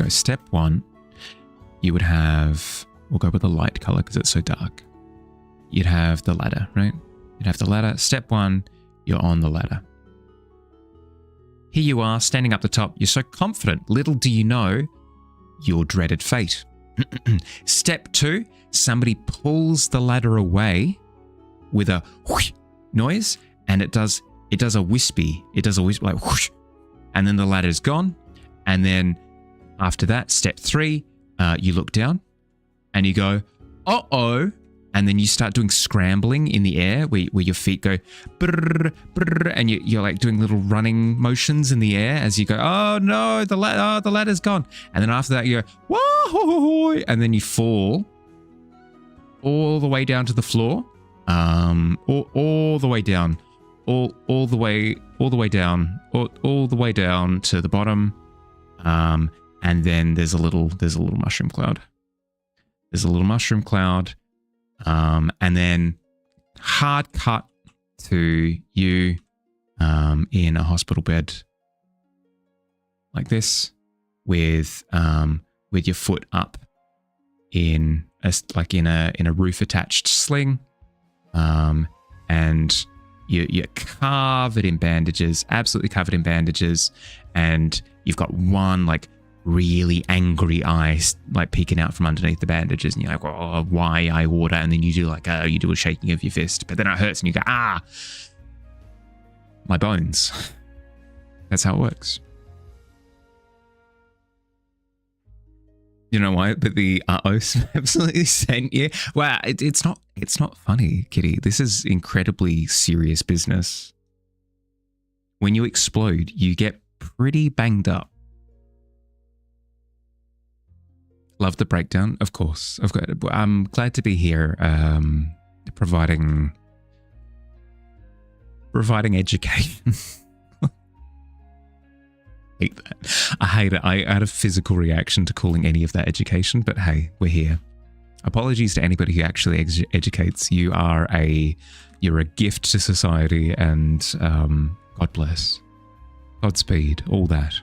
Step 1, you would have, we'll go with the light color because it's so dark. You'd have the ladder, right? You'd have the ladder. Step 1, you're on the ladder. Here you are, standing up the top. You're so confident. Little do you know your dreaded fate. Step 2, somebody pulls the ladder away with a whoosh noise, and it does a wispy. It does a whisper like whoosh, and then the ladder's gone. And then after that, step 3, you look down and you go, uh-oh. And then you start doing scrambling in the air where your feet go brrr, brrr, and you're like doing little running motions in the air as you go, oh no, the ladder's gone. And then after that you go, whoa, and then you fall all the way down to the floor, all the way down, all the way down, all the way down to the bottom, and then there's a little mushroom cloud. And then hard cut to you in a hospital bed like this with your foot up in a roof attached sling, and you're covered in bandages, absolutely covered in bandages, and you've got one like really angry eyes like peeking out from underneath the bandages, and you're like, oh, why eye water? And then you do a shaking of your fist, but then it hurts and you go, my bones. That's how it works. You know why? But the absolutely sent you. Wow, it's not funny, Kitty. This is incredibly serious business. When you explode, you get pretty banged up. Love the breakdown, of course. I'm glad to be here, providing education. Hate that. I hate it. I had a physical reaction to calling any of that education, but hey, we're here. Apologies to anybody who actually educates. You're a gift to society, and God bless. Godspeed, all that.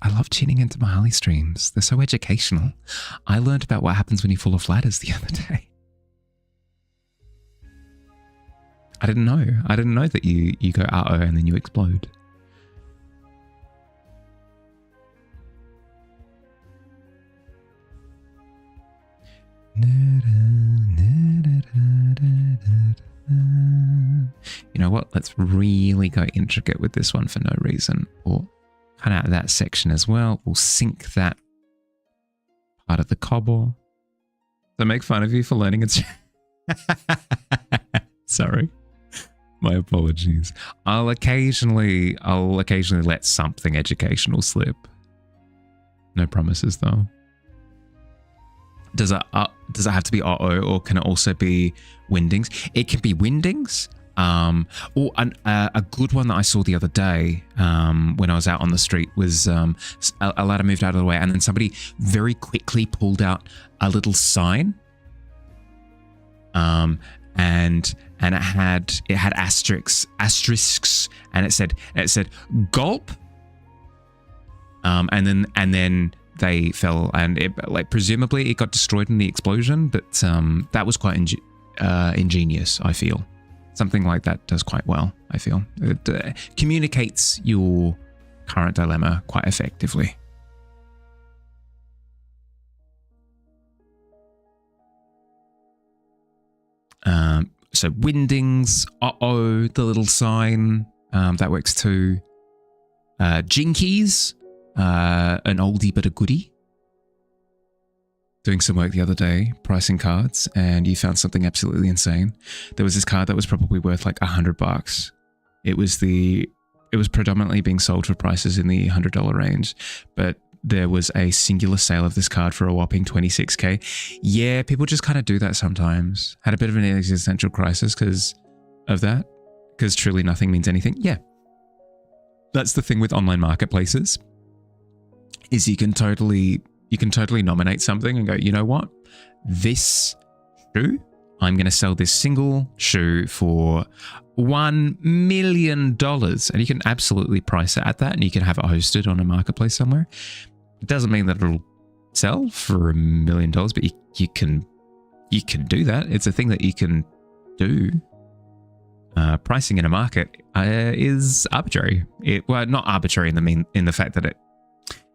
I love tuning into Mahali streams. They're so educational. I learned about what happens when you fall off ladders the other day. I didn't know. I didn't know that you go uh-oh and then you explode. You know what? Let's really go intricate with this one for no reason. We'll cut out that section as well. We'll sink that part of the cobble. So make fun of you for learning it. Sorry. My apologies. I'll occasionally let something educational slip. No promises though. Does it have to be uh-oh, or can it also be windings? It can be windings. Or a good one that I saw the other day when I was out on the street was a ladder moved out of the way, and then somebody very quickly pulled out a little sign. And it had asterisks, and it said gulp. And then they fell, and presumably it got destroyed in the explosion, but that was quite ingenious, I feel. Something like that does quite well, I feel. It communicates your current dilemma quite effectively. So windings, uh-oh, the little sign, that works too. Jinkies, an oldie but a goodie. Doing some work the other day, pricing cards, and you found something absolutely insane. There was this card that was probably worth like $100. It was predominantly being sold for prices in the $100 range, but there was a singular sale of this card for a whopping $26K. Yeah, people just kind of do that sometimes. Had a bit of an existential crisis because of that, because truly nothing means anything. Yeah. That's the thing with online marketplaces, is you can totally nominate something and go, you know what? This shoe, I'm going to sell this single shoe for $1 million. And you can absolutely price it at that, and you can have it hosted on a marketplace somewhere. It doesn't mean that it'll sell for $1 million, but you can do that. It's a thing that you can do. Pricing in a market is arbitrary. Well, not arbitrary in the fact that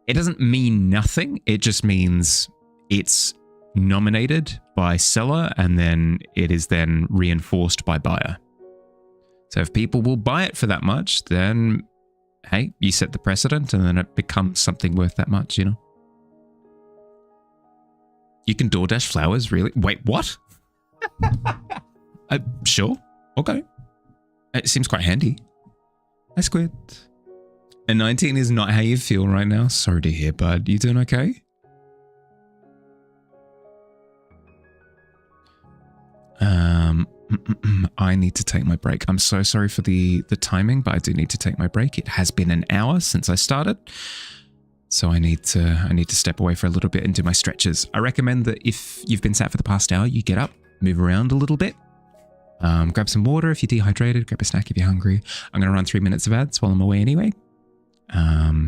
it doesn't mean nothing. It just means it's nominated by seller, and then it is then reinforced by buyer. So if people will buy it for that much, then hey, you set the precedent, and then it becomes something worth that much, you know? You can DoorDash flowers, really? Wait, what? Sure. Okay. It seems quite handy. I squid. And 19 is not how you feel right now. Sorry to hear, bud. You doing okay? I need to take my break. I'm so sorry for the timing, but I do need to take my break. It has been an hour since I started, so I need to step away for a little bit and do my stretches. I recommend that if you've been sat for the past hour, you get up, move around a little bit, grab some water if you're dehydrated, grab a snack if you're hungry. I'm going to run 3 minutes of ads while I'm away anyway,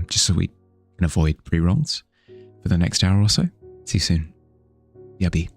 just so we can avoid pre-rolls for the next hour or so. See you soon. Yubby.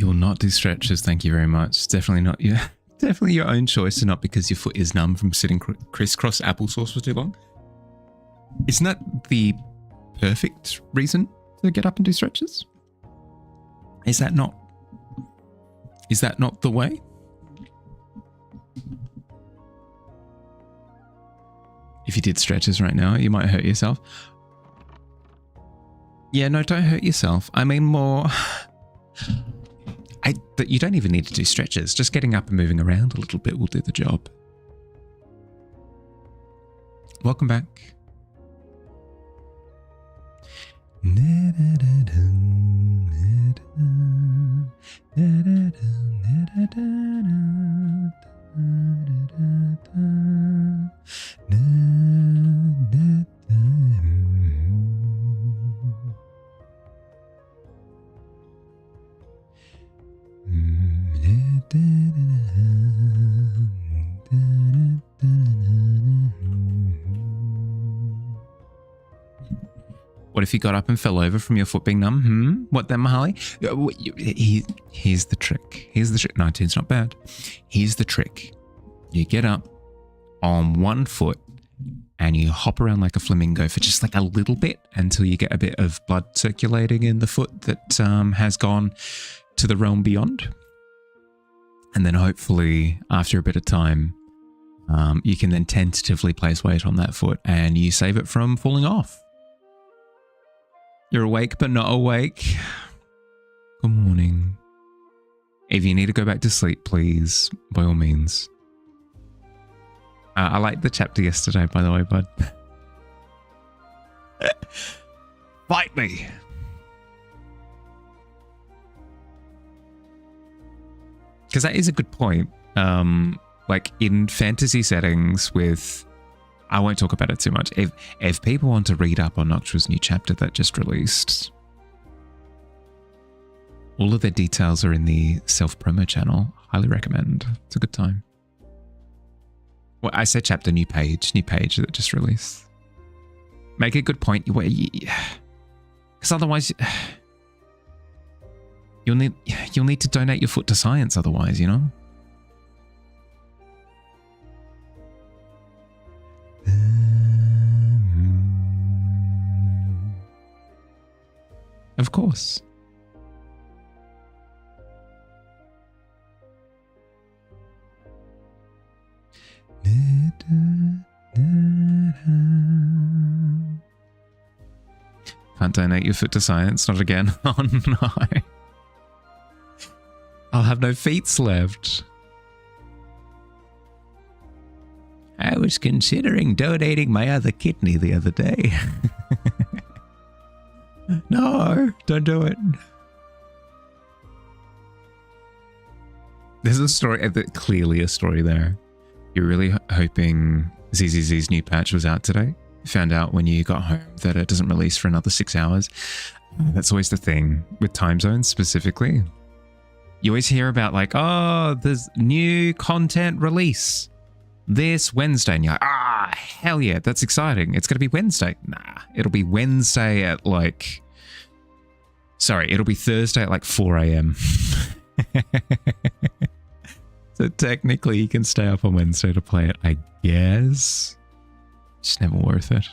will not do stretches. Thank you very much. Definitely not. Yeah, definitely your own choice, and not because your foot is numb from sitting crisscross applesauce for too long. Isn't that the perfect reason to get up and do stretches? Is that not the way? If you did stretches right now, you might hurt yourself. Yeah, no, don't hurt yourself. I mean more... But you don't even need to do stretches. Just getting up and moving around a little bit will do the job. Welcome back. What if you got up and fell over from your foot being numb? What then, Mahali? Here's the trick. Here's the trick. No, it's not bad. Here's the trick. You get up on one foot and you hop around like a flamingo for just like a little bit until you get a bit of blood circulating in the foot that has gone to the realm beyond. And then hopefully after a bit of time, you can then tentatively place weight on that foot and you save it from falling off. You're awake but not awake. Good morning. If you need to go back to sleep, please, by all means. I liked the chapter yesterday, by the way, bud. Fight me! Because that is a good point. Like in fantasy settings with... I won't talk about it too much. If people want to read up on Noctual's new chapter that just released, all of their details are in the self-promo channel. Highly recommend. It's a good time. Well, I said chapter, new page that just released. Make a good point. Because otherwise, you'll need to donate your foot to science. Otherwise, you know. Of course. Can't donate your foot to science, not again. Oh no. I'll have no feet left. I was considering donating my other kidney the other day. No, don't do it. There's a story, clearly a story there. You're really hoping ZZZ's new patch was out today. Found out when you got home that it doesn't release for another 6 hours. That's always the thing with time zones specifically. You always hear about like, oh, there's new content release this Wednesday. And you're like, hell yeah, that's exciting. It's going to be Wednesday. Nah, it'll be Wednesday at like... Sorry, it'll be Thursday at like 4 a.m. So technically you can stay up on Wednesday to play it, I guess. It's never worth it.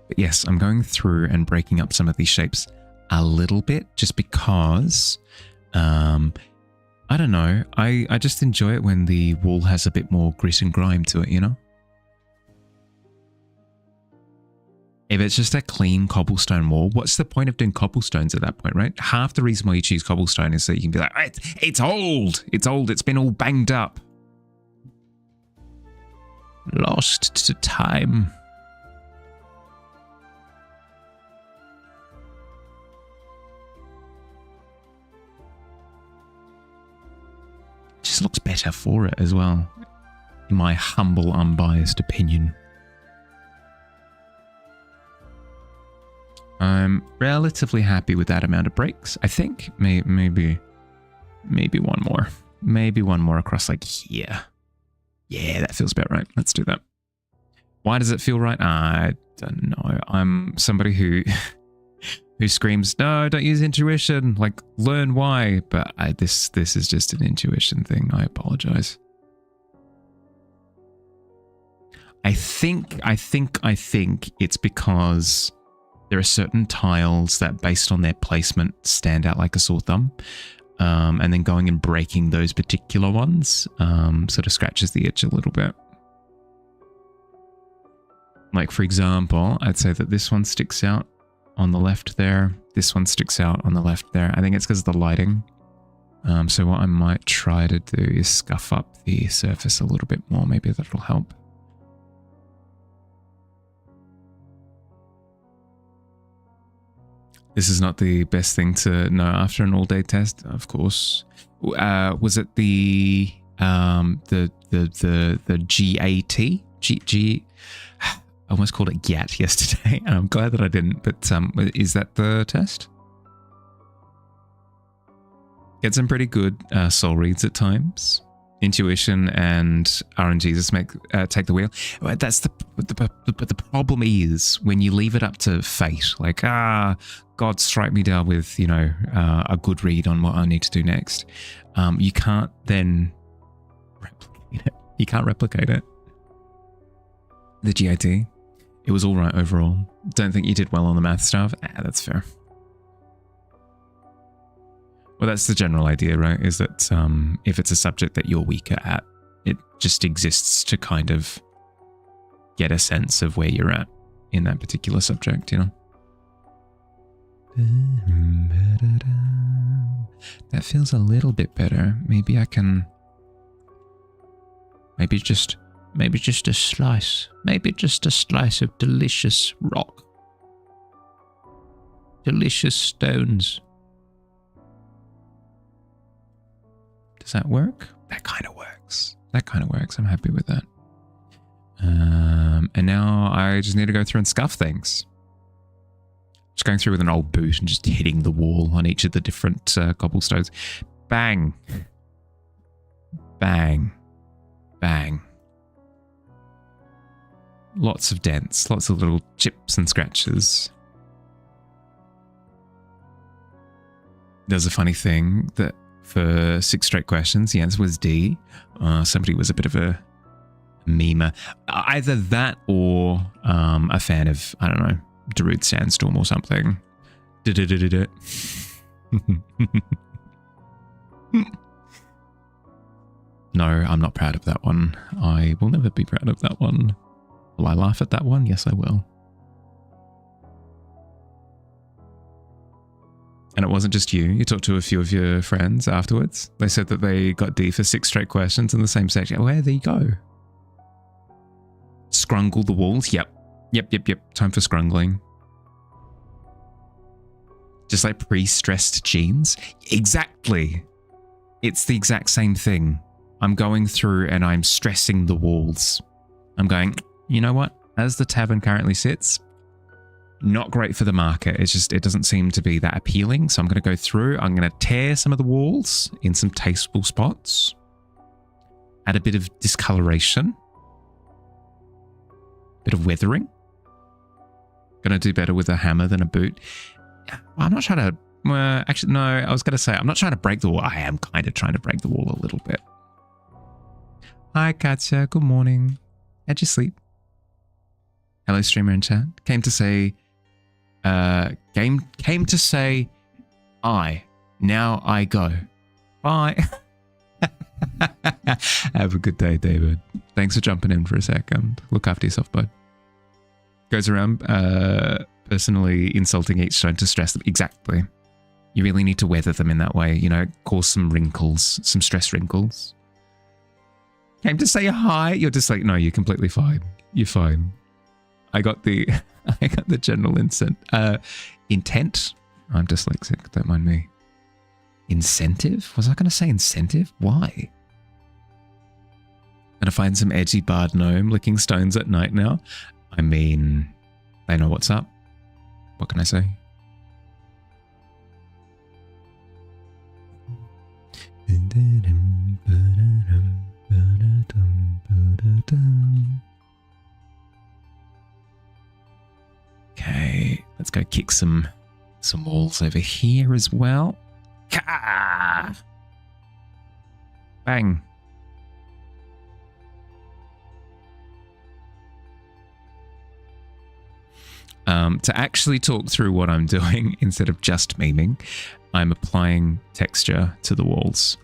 But yes, I'm going through and breaking up some of these shapes a little bit just because, I don't know, I just enjoy it when the wall has a bit more grit and grime to it, you know? If it's just a clean cobblestone wall, what's the point of doing cobblestones at that point, right? Half the reason why you choose cobblestone is that you can be like, it's old, it's been all banged up. Lost to time. Just looks better for it as well, in my humble, unbiased opinion. I'm relatively happy with that amount of breaks. I think maybe one more. Maybe one more across like here. Yeah, that feels about right. Let's do that. Why does it feel right? don't know. I'm somebody who who screams, "No, don't use intuition. Like, learn why." But this is just an intuition thing. I apologize. I think it's because there are certain tiles that, based on their placement, stand out like a sore thumb. And then going and breaking those particular ones sort of scratches the itch a little bit. Like, for example, I'd say that this one sticks out on the left there. This one sticks out on the left there. I think it's because of the lighting. So what I might try to do is scuff up the surface a little bit more. Maybe that'll help. This is not the best thing to know after an all-day test, of course. Was it the GAT? I almost called it GAT yesterday, and I'm glad that I didn't. But is that the test? Get some pretty good soul reads at times. Intuition and RNGs take the wheel. That's the problem is when you leave it up to fate. Like, God, strike me down with, you know, a good read on what I need to do next. You can't then replicate it. You can't replicate it. The GIT, it was all right overall. Don't think you did well on the math stuff. That's fair. Well, that's the general idea, right? Is that if it's a subject that you're weaker at, it just exists to kind of get a sense of where you're at in that particular subject, you know? That feels a little bit better. Maybe I can... Maybe just a slice. Maybe just a slice of delicious rock. Delicious stones. Does that work? That kind of works. That kind of works. I'm happy with that. And now I just need to go through and scuff things. Just going through with an old boot and just hitting the wall on each of the different cobblestones. Bang. Bang. Bang. Lots of dents. Lots of little chips and scratches. There's a funny thing that for 6 straight questions, the answer was D. Somebody was a bit of a memer. Either that or a fan of, I don't know, Darude Sandstorm or something. No, I'm not proud of that one. I will never be proud of that one. Will I laugh at that one? Yes, I will. And it wasn't just you. You talked to a few of your friends afterwards. They said that they got D for 6 straight questions in the same section. Where there you go. Scrungle the walls. Yep. Time for scrungling. Just like pre-stressed jeans. Exactly. It's the exact same thing. I'm going through and I'm stressing the walls. I'm going, you know what? As the tavern currently sits, not great for the market. It's just, it doesn't seem to be that appealing. So I'm going to go through, I'm going to tear some of the walls in some tasteful spots, add a bit of discoloration, bit of weathering. Going to do better with a hammer than a boot. I'm not trying to, actually, no, I was going to say, I'm not trying to break the wall. I am kind of trying to break the wall a little bit. Hi, Katya. Good morning. How'd you sleep? Hello, streamer in chat. Came to say, now I go. Bye. Have a good day, David. Thanks for jumping in for a second. Look after yourself, bud. Goes around personally insulting each stone to stress them. Exactly. You really need to weather them in that way, you know, cause some wrinkles, some stress wrinkles. Came to say hi. You're just like, no, you're completely fine. You're fine. I got the general intent. I'm dyslexic, don't mind me. Incentive? Was I going to say incentive? Why? Gonna find some edgy barred gnome licking stones at night now. I mean, they know what's up. What can I say? go kick some walls over here as well. Ka! Bang. To actually talk through what I'm doing instead of just memeing, I'm applying texture to the walls.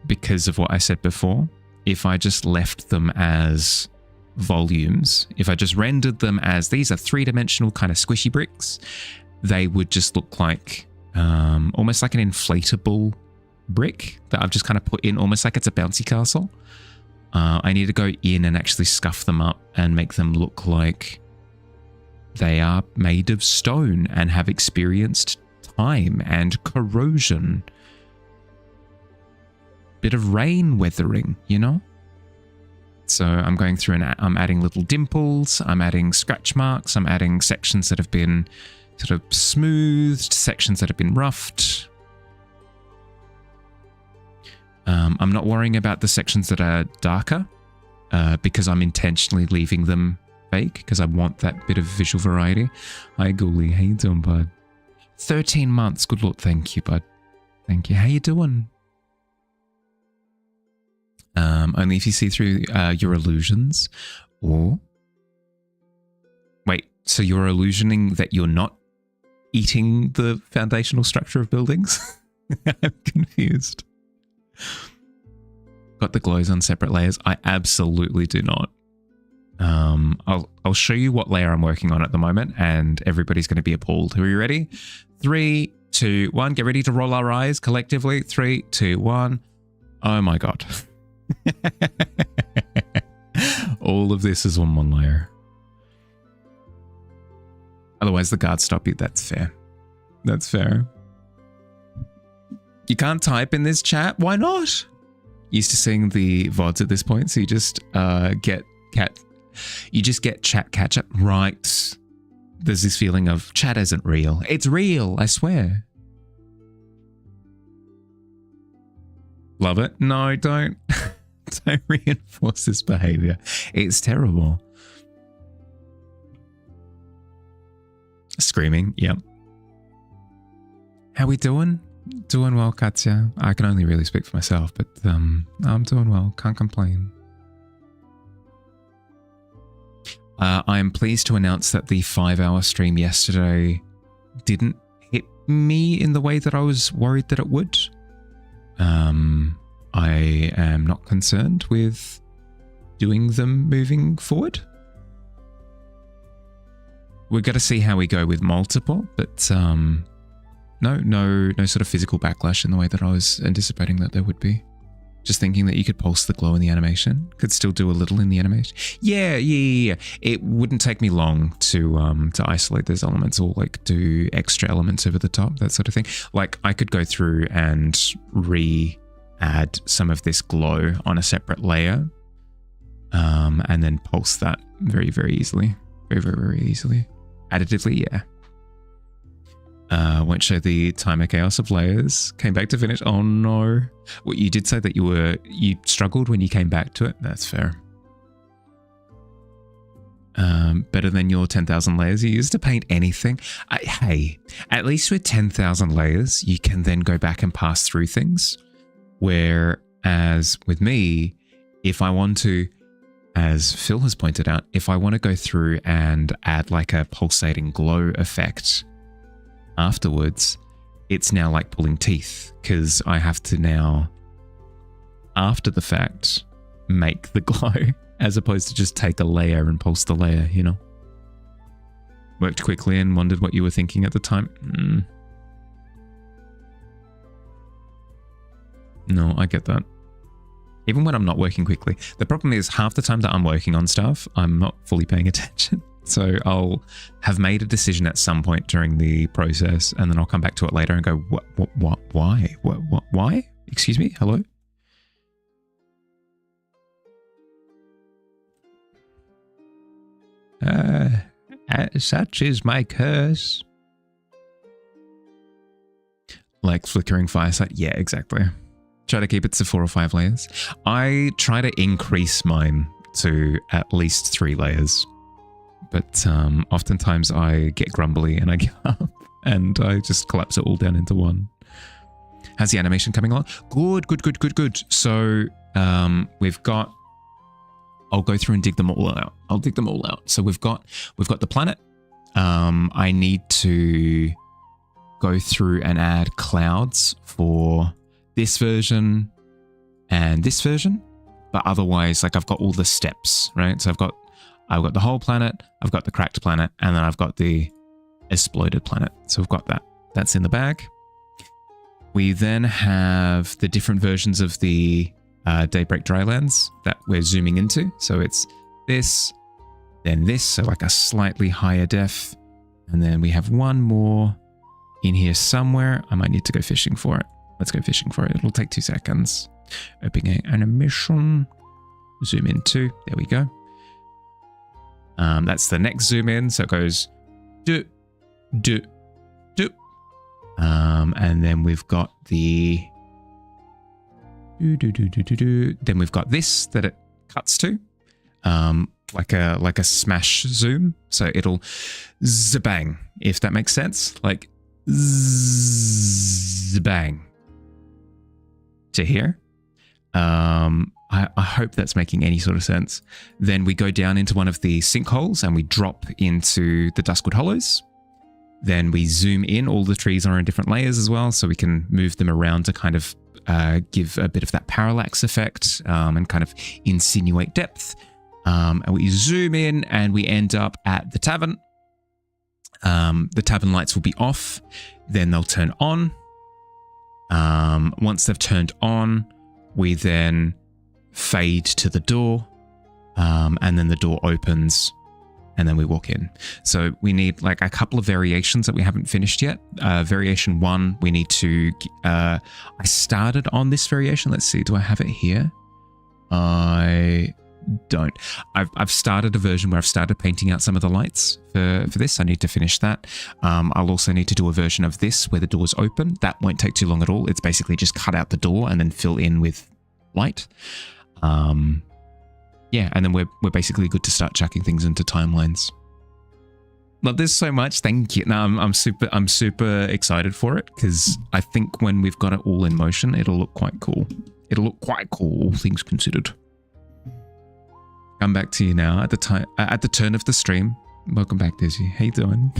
Because of what I said before, if I just left them as volumes, if I just rendered them as these are three-dimensional kind of squishy bricks, they would just look like almost like an inflatable brick that I've just kind of put in almost like it's a bouncy castle. I need to go in and actually scuff them up and make them look like they are made of stone and have experienced time and corrosion. Bit of rain weathering, you know? So I'm going through and I'm adding little dimples, I'm adding scratch marks, I'm adding sections that have been sort of smoothed, sections that have been roughed. I'm not worrying about the sections that are darker because I'm intentionally leaving them fake because I want that bit of visual variety. Hi, Ghoulie. How you doing, bud? 13 months. Good Lord. Thank you, bud. Thank you. How you doing? Only if you see through your illusions or... Wait, so you're illusioning that you're not eating the foundational structure of buildings? I'm confused. Got the glows on separate layers? I absolutely do not. I'll show you what layer I'm working on at the moment and everybody's going to be appalled. Are you ready? 3, 2, 1. Get ready to roll our eyes collectively. 3, 2, 1. Oh my God. All of this is on one layer. Otherwise the guards stop you. That's fair. That's fair. You can't type in this chat. Why not? Used to seeing the VODs at this point, so you just get chat catch up. Right. There's this feeling of chat isn't real. It's real, I swear. Love it? No, don't. Don't reinforce this behavior. It's terrible. Screaming, yep. How we doing? Doing well, Katya. I can only really speak for myself, but I'm doing well. Can't complain. I am pleased to announce that the 5-hour stream yesterday didn't hit me in the way that I was worried that it would. I am not concerned with doing them moving forward. We're going to see how we go with multiple, but no sort of physical backlash in the way that I was anticipating that there would be. Just thinking that you could pulse the glow in the animation, could still do a little in the animation. Yeah. It wouldn't take me long to isolate those elements or like do extra elements over the top, that sort of thing. Like I could go through and re-add some of this glow on a separate layer, and then pulse that very, very easily. Very easily. Additively, yeah. Won't show the timer chaos of layers. Came back to finish. Oh no. Well, you did say that you struggled when you came back to it. That's fair. Better than your 10,000 layers you used to paint anything. Hey, at least with 10,000 layers, you can then go back and pass through things. Whereas with me, if I want to, as Phil has pointed out, if I want to go through and add like a pulsating glow effect afterwards, it's now like pulling teeth because I have to now, after the fact, make the glow as opposed to just take a layer and pulse the layer, you know? Worked quickly and wondered what you were thinking at the time. No, I get that. Even when I'm not working quickly. The problem is half the time that I'm working on stuff, I'm not fully paying attention. So I'll have made a decision at some point during the process and then I'll come back to it later and go, what, why? Why? Excuse me? Hello? Such is my curse. Like flickering firesight? Yeah, exactly. Try to keep it to 4 or 5 layers. I try to increase mine to at least 3 layers but oftentimes I get grumbly and I give up and I just collapse it all down into one. How's the animation coming along? Good. So we've got, I'll go through and dig them all out. I'll dig them all out. So we've got the planet. I need to go through and add clouds for this version and this version, but otherwise, like, I've got all the steps, right? So I've got the whole planet, I've got the cracked planet, and then I've got the exploded planet. So we've got that. That's in the bag. We then have the different versions of the Daybreak Drylands that we're zooming into. So it's this, then this, so like a slightly higher def. And then we have one more in here somewhere. I might need to go fishing for it. Let's go fishing for it. It'll take 2 seconds. Opening animation. Zoom in 2. There we go. That's the next zoom in. So it goes do. And then we've got the then we've got this that it cuts to. Like a smash zoom. So it'll zabang, if that makes sense. Like zabang to here. I hope that's making any sort of sense. Then we go down into one of the sinkholes and we drop into the Duskwood Hollows. Then we zoom in. All the trees are in different layers as well, so we can move them around to kind of give a bit of that parallax effect and kind of insinuate depth. And we zoom in and we end up at the tavern. The tavern lights will be off. Then they'll turn on. Once they've turned on, we then fade to the door. And then the door opens and then we walk in. So we need like a couple of variations that we haven't finished yet. Variation 1, we need to... I started on this variation. Let's see, do I have it here? I don't. I've started a version where I've started painting out some of the lights for this. I need to finish that. I'll also need to do a version of this where the door's open. That won't take too long at all. It's basically just cut out the door and then fill in with light. Yeah, and then we're basically good to start chucking things into timelines. Love this so much. Thank you. No, I'm super excited for it because I think when we've got it all in motion, it'll look quite cool. It'll look quite cool, all things considered. Come back to you now at the turn of the stream. Welcome back, Dizzy. How you doing?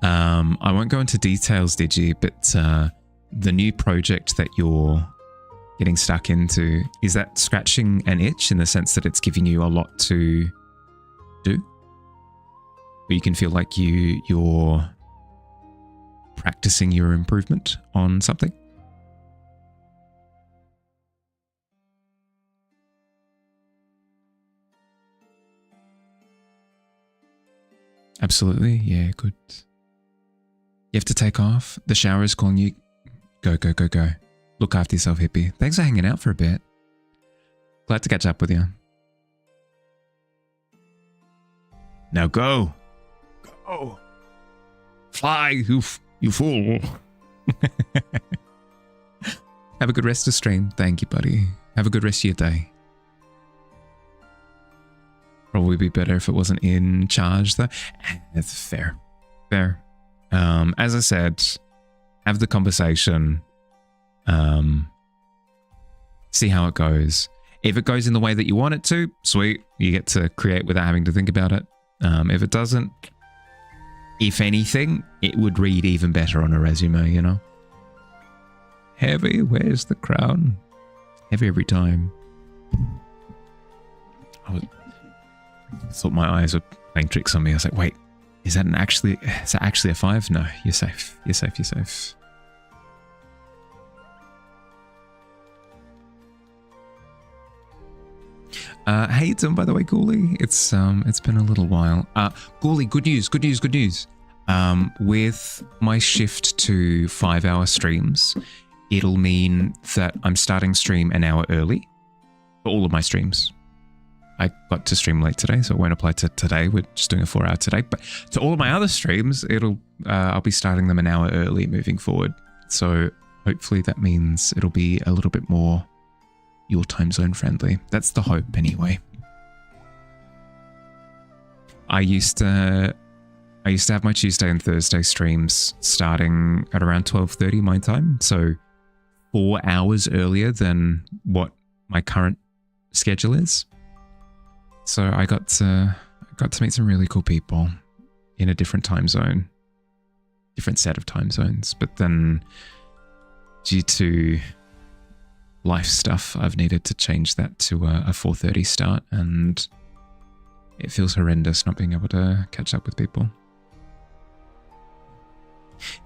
I won't go into details, Digi, but the new project that you're getting stuck into, is that scratching an itch in the sense that it's giving you a lot to do? But you can feel like you're practicing your improvement on something? Absolutely. Yeah, good. You have to take off. The shower is calling you. Go. Look after yourself, hippie. Thanks for hanging out for a bit. Glad to catch up with you. Now go. Go. Fly, you fool. Have a good rest of stream. Thank you, buddy. Have a good rest of your day. Probably be better if it wasn't in charge, though. That's fair. Fair. As I said, have the conversation. See how it goes. If it goes in the way that you want it to, sweet. You get to create without having to think about it. If it doesn't, if anything, it would read even better on a resume, you know? Heavy, where's the crown? Heavy every time. I thought my eyes were playing tricks on me. I was like, wait, is that actually a 5? No, you're safe. You're safe. How you doing, by the way, Ghoulie? It's been a little while. Ghoulie, good news. With my shift to 5-hour streams, it'll mean that I'm starting stream an hour early for all of my streams. I got to stream late today, so it won't apply to today. We're just doing a 4-hour today. But to all of my other streams, I'll be starting them an hour early moving forward. So hopefully that means it'll be a little bit more your time zone friendly. That's the hope anyway. I used to have my Tuesday and Thursday streams starting at around 12:30 my time, so 4 hours earlier than what my current schedule is. So I got to meet some really cool people in a different time zone, different set of time zones. But then due to life stuff, I've needed to change that to a 4:30 start, and it feels horrendous not being able to catch up with people.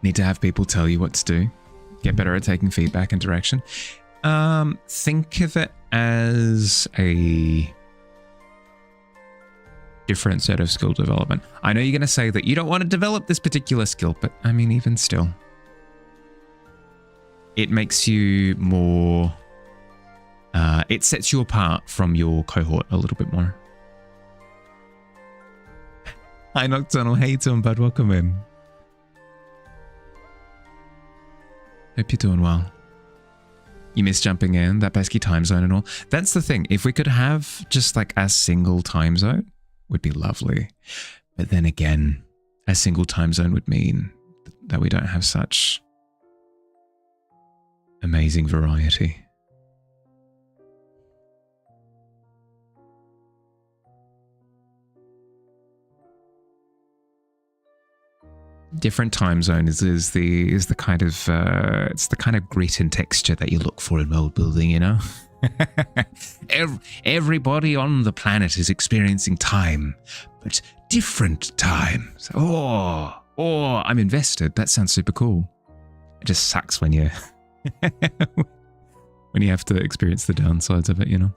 Need to have people tell you what to do. Get better at taking feedback and direction. Think of it as a different set of skill development. I know you're going to say that you don't want to develop this particular skill, but I mean, even still, it makes you more, it sets you apart from your cohort a little bit more. Hi, Nocturnal. Hey, Tom, bud. Welcome in. Hope you're doing well. You miss jumping in, that pesky time zone and all. That's the thing. If we could have just like a single time zone, would be lovely. But then again, a single time zone would mean that we don't have such amazing variety. Different time zone is the kind of it's the kind of grit and texture that you look for in world building, you know. Everybody on the planet is experiencing time, but different times. Oh, I'm invested. That sounds super cool. It just sucks when you when you have to experience the downsides of it, you know.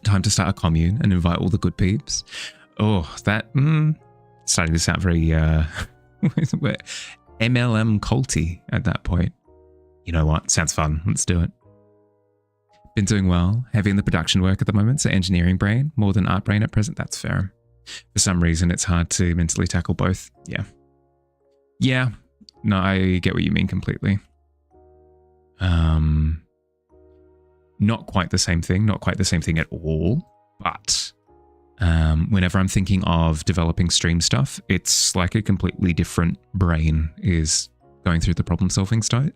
Time to start a commune and invite all the good peeps. Oh, that. Starting to sound very MLM culty at that point. You know what? Sounds fun. Let's do it. Been doing well. Heavy in the production work at the moment, so engineering brain more than art brain at present. That's fair. For some reason, it's hard to mentally tackle both. Yeah. Yeah. No, I get what you mean completely. Not quite the same thing. Not quite the same thing at all. But whenever I'm thinking of developing stream stuff, it's like a completely different brain is going through the problem solving side.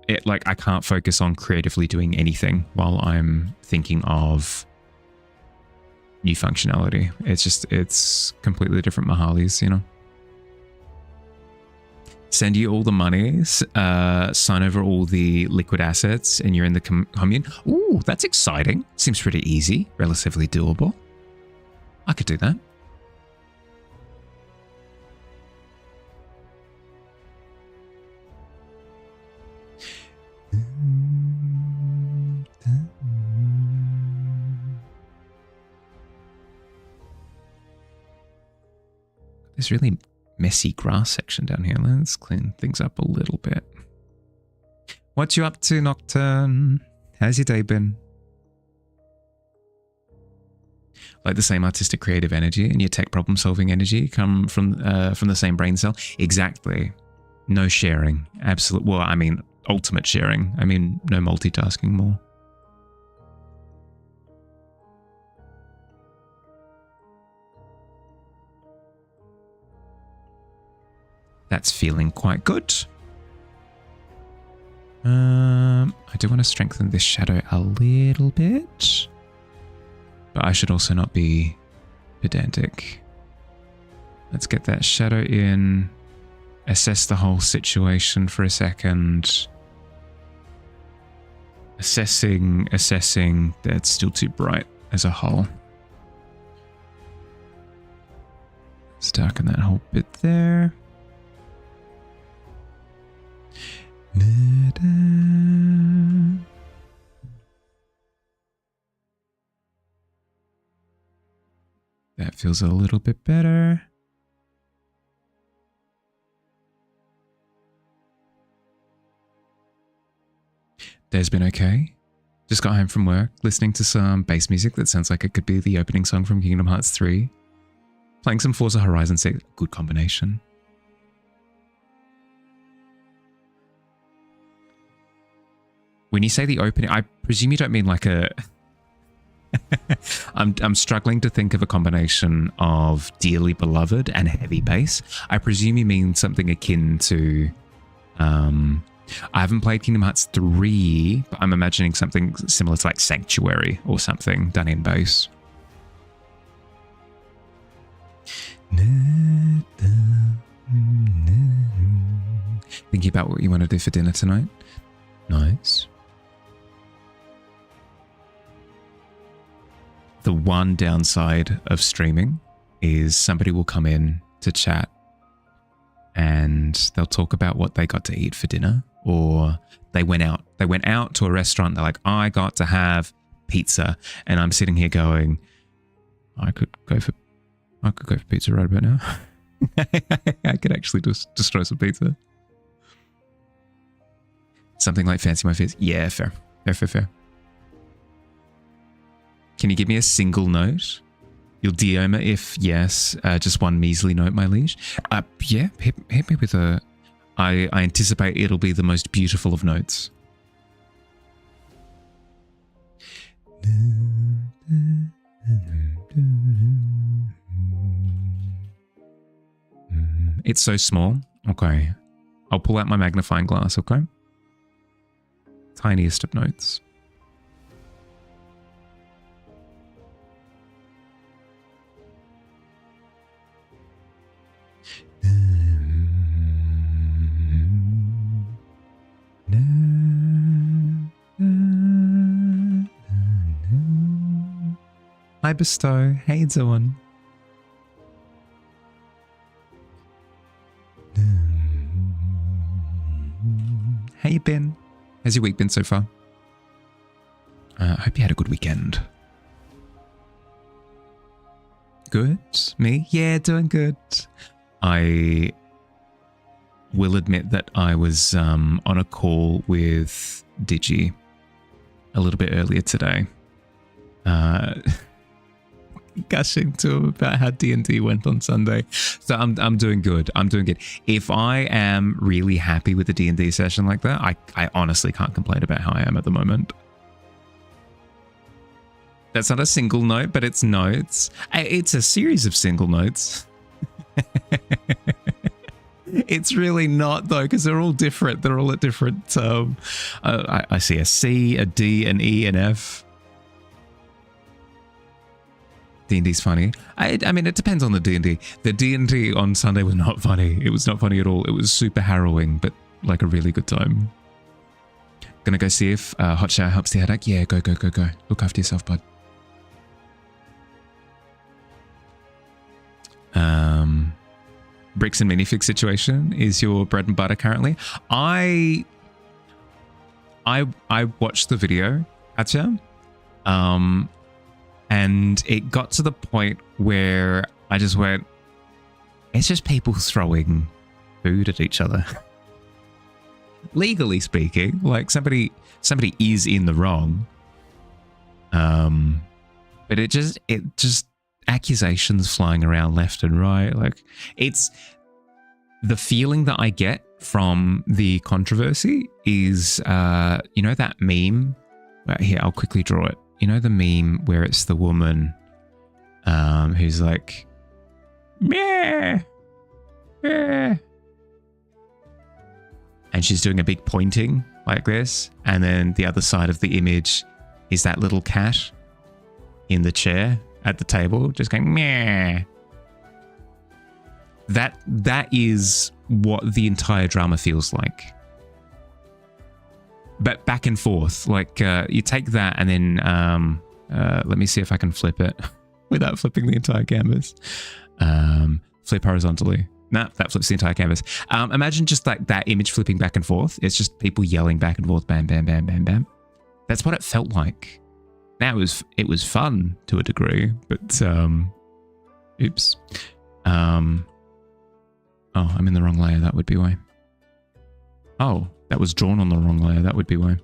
It like I can't focus on creatively doing anything while I'm thinking of new functionality. It's completely different Mahalis, you know. Send you all the money, sign over all the liquid assets, and you're in the commune. Ooh, that's exciting. Seems pretty easy, relatively doable. I could do that. There's really messy grass section down here. Let's clean things up a little bit. What you up to, Nocturne? How's your day been? Like the same artistic creative energy and your tech problem solving energy come from the same brain cell? Exactly. No sharing. Absolute. Well, I mean, ultimate sharing. I mean, no multitasking more. That's feeling quite good. I do want to strengthen this shadow a little bit, but I should also not be pedantic. Let's get that shadow in, assess the whole situation for a second. Assessing, that's still too bright as a whole. Let's darken that whole bit there. That feels a little bit better. Day's been okay. Just got home from work, listening to some bass music that sounds like it could be the opening song from Kingdom Hearts 3. Playing some Forza Horizon 6, good combination. When you say the opening, I presume you don't mean like a... I'm struggling to think of a combination of Dearly Beloved and Heavy Bass. I presume you mean something akin to... I haven't played Kingdom Hearts 3, but I'm imagining something similar to like Sanctuary or something done in bass. Thinking about what you want to do for dinner tonight? Nice. The one downside of streaming is somebody will come in to chat and they'll talk about what they got to eat for dinner, or they went out to a restaurant. They're like, I got to have pizza, and I'm sitting here going, I could go for pizza right about now. I could actually just destroy some pizza. Something like Fancy My Fears. Yeah, fair. Can you give me a single note? You'll DM it if yes. Just one measly note, my liege. Yeah, hit me with a... I anticipate it'll be the most beautiful of notes. It's so small. Okay. I'll pull out my magnifying glass, okay? Tiniest of notes. Hi Bestow, how you doing? How you been? How's your week been so far? I hope you had a good weekend. Good? Me? Yeah, doing good. I will admit that I was on a call with Digi a little bit earlier today. Gushing to him about how D&D went on Sunday. So I'm doing good. I'm doing good. If I am really happy with a D&D session like that, I honestly can't complain about how I am at the moment. That's not a single note, but it's notes. It's a series of single notes. It's really not though, because they're all different. They're all at different... I see a C, a D, an E, an F. D&D's funny. I mean, it depends on the D&D. The D&D on Sunday was not funny. It was not funny at all. It was super harrowing, but like a really good time. Gonna go see if hot shower helps the headache. Yeah, go. Look after yourself, bud. Bricks and minifig situation is your bread and butter currently. I watched the video, Atya. And it got to the point where I just went, it's just people throwing food at each other. Legally speaking, like somebody is in the wrong. But it just accusations flying around left and right. Like it's the feeling that I get from the controversy is, you know, that meme. Right here, I'll quickly draw it. You know the meme where it's the woman who's like, meh, meh. And she's doing a big pointing like this. And then the other side of the image is that little cat in the chair at the table just going, meh. That is what the entire drama feels like. But back and forth, like you take that and then let me see if I can flip it without flipping the entire canvas. Flip horizontally. Nah, that flips the entire canvas. Imagine just like that image flipping back and forth. It's just people yelling back and forth, bam, bam, bam, bam, bam. That's what it felt like. Now it was fun to a degree, but oops. Oh, I'm in the wrong layer. That would be why. Oh. That was drawn on the wrong layer. That would be why.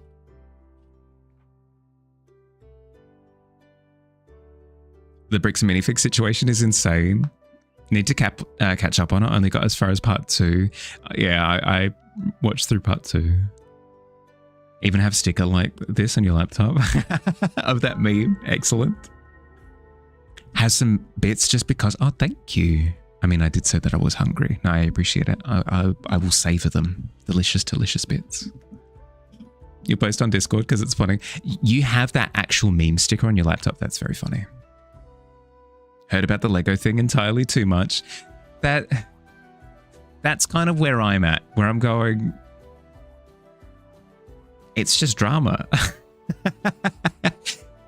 The bricks and minifig situation is insane. Need to catch up on it. Only got as far as part 2. Yeah, I watched through part 2. Even have a sticker like this on your laptop of that meme. Excellent. Has some bits just because. Oh, thank you. I mean, I did say that I was hungry. No, I appreciate it. I will savor them. Delicious, delicious bits. You post on Discord because it's funny. You have that actual meme sticker on your laptop. That's very funny. Heard about the Lego thing entirely too much. That's kind of where I'm at. Where I'm going. It's just drama.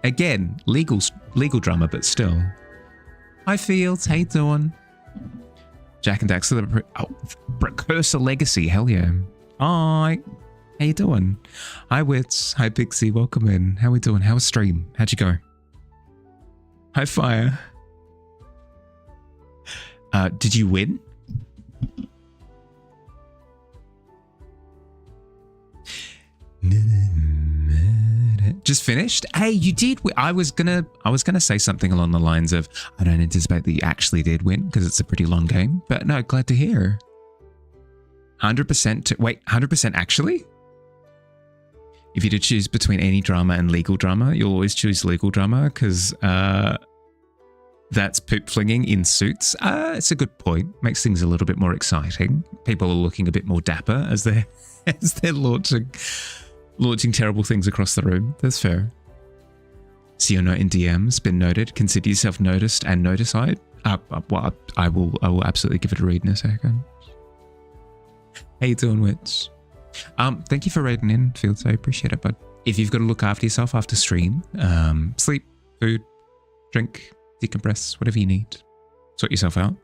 Again, legal drama, but still. Hi, Fields. How you doing? Jack and Dax, the Precursor Legacy. Hell yeah. Hi. How you doing? Hi, Wits. Hi, Pixie. Welcome in. How we doing? How was stream? How'd you go? Hi, Fire. Did you win? Just finished? Hey, you did. I was gonna say something along the lines of, I don't anticipate that you actually did win because it's a pretty long game. But no, glad to hear. 100%. Wait, 100% actually? If you did choose between any drama and legal drama, you'll always choose legal drama because that's poop flinging in suits. It's a good point. Makes things a little bit more exciting. People are looking a bit more dapper as they're launching terrible things across the room. That's fair. See your note in DMs. Been noted. Consider yourself noticed and notified. Well, I will absolutely give it a read in a second. How you doing, Witch? Thank you for raiding in, Fields. I appreciate it, bud. If you've got to look after yourself after stream, sleep, food, drink, decompress, whatever you need. Sort yourself out.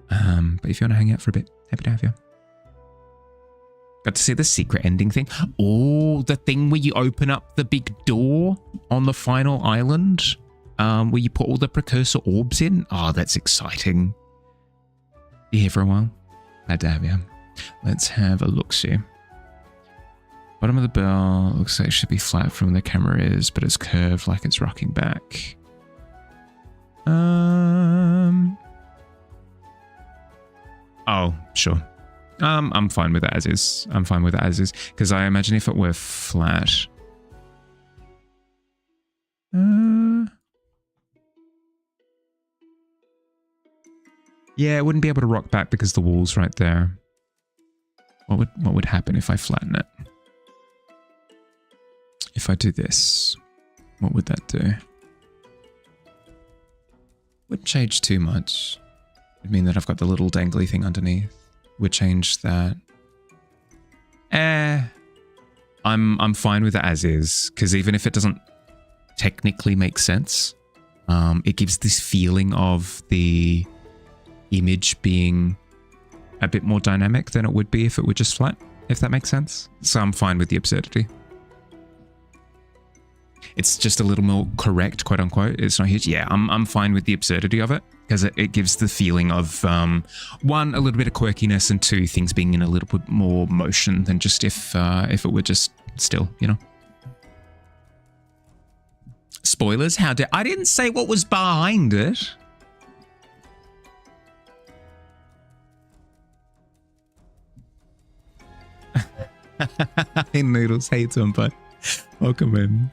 But if you want to hang out for a bit, happy to have you. Got to see the secret ending thing. Oh, the thing where you open up the big door on the final island, where you put all the precursor orbs in. Oh, that's exciting. You here for a while? Glad to have you. Let's have a look-see. Bottom of the bell looks like it should be flat from where the camera is, but it's curved like it's rocking back. Oh, sure. I'm fine with that as is. I'm fine with that as is. Because I imagine if it were flat. Yeah, it wouldn't be able to rock back because the wall's right there. What would happen if I flatten it? If I do this, what would that do? Wouldn't change too much. It'd mean that I've got the little dangly thing underneath. Would change that. I'm fine with it as is, because even if it doesn't technically make sense, it gives this feeling of the image being a bit more dynamic than it would be if it were just flat, if that makes sense. So I'm fine with the absurdity. It's just a little more correct, quote unquote. It's not huge. Yeah, I'm fine with the absurdity of it because it gives the feeling of, one, a little bit of quirkiness, and two, things being in a little bit more motion than just if it were just still, you know. Spoilers? How dare I didn't say what was behind it. Hey, Noodles. Hey, Tumpa. Welcome in.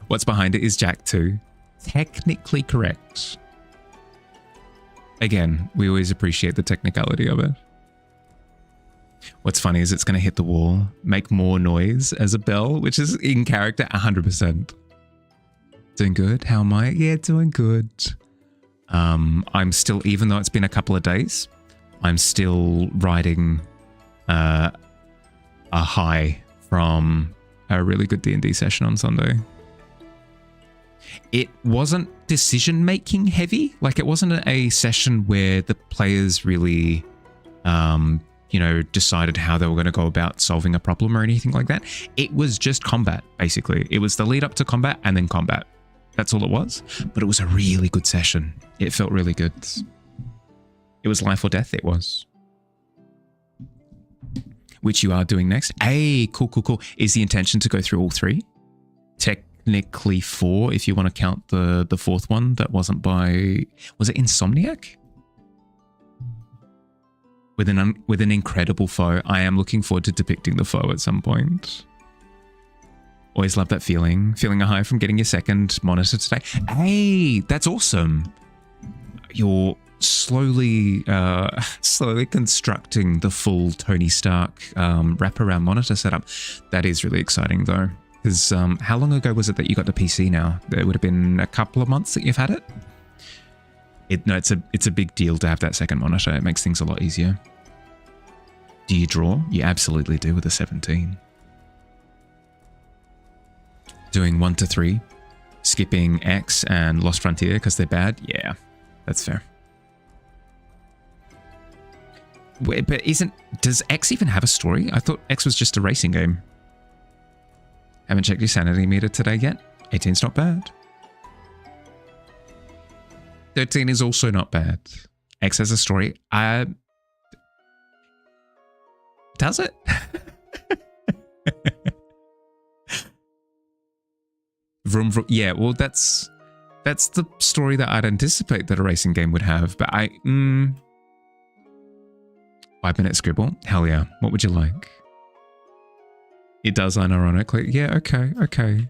What's behind it is Jack 2. Technically correct. Again, we always appreciate the technicality of it. What's funny is it's going to hit the wall, make more noise as a bell, which is in character 100%. Doing good? How am I? Yeah, doing good. I'm still, even though it's been a couple of days, I'm still riding a high from a really good D&D session on Sunday. It wasn't decision-making heavy. Like, it wasn't a session where the players really, you know, decided how they were going to go about solving a problem or anything like that. It was just combat, basically. It was the lead up to combat and then combat. That's all it was. But it was a really good session. It felt really good. It was life or death, it was. Which you are doing next. Hey, cool, cool, cool. Is the intention to go through all three? Technically 4, if you want to count the fourth one that wasn't by... Was it Insomniac? With an incredible foe. I am looking forward to depicting the foe at some point. Always love that feeling. Feeling a high from getting your second monitor today. Hey, that's awesome. You're slowly constructing the full Tony Stark wraparound monitor setup. That is really exciting though. Because how long ago was it that you got the PC now? It would have been a couple of months that you've had it? It's a big deal to have that second monitor. It makes things a lot easier. Do you draw? You absolutely do with a 17. Doing 1 to 3, skipping X and Lost Frontier because they're bad. Yeah, that's fair. Wait, but does X even have a story? I thought X was just a racing game. Haven't checked your sanity meter today yet. 18's not bad. 13 is also not bad. X has a story. Does it? Vroom, vroom. Yeah, well, that's the story that I'd anticipate that a racing game would have. But 5-minute scribble? Hell yeah. What would you like? It does unironically. Yeah, okay.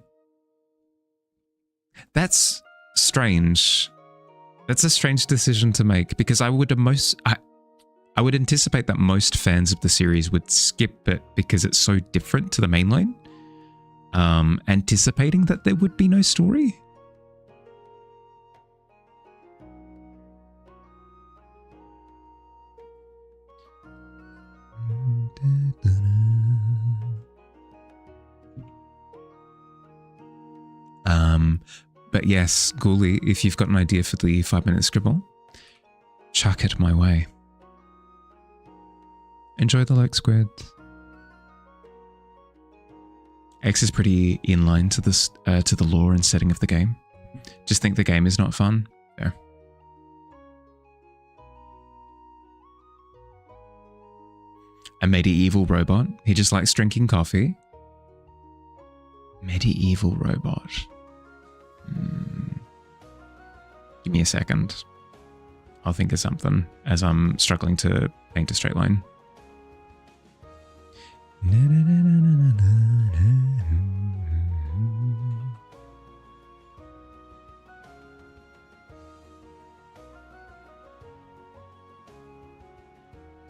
That's strange. That's a strange decision to make because I would anticipate that most fans of the series would skip it because it's so different to the mainline. Anticipating that there would be no story. But yes, Ghoulie, if you've got an idea for the 5-minute scribble, chuck it my way. Enjoy the like, Squid. X is pretty in line to this to the lore and setting of the game. Just think the game is not fun. There. A medieval robot. He just likes drinking coffee. Medieval robot. Give me a second. I'll think of something as I'm struggling to paint a straight line.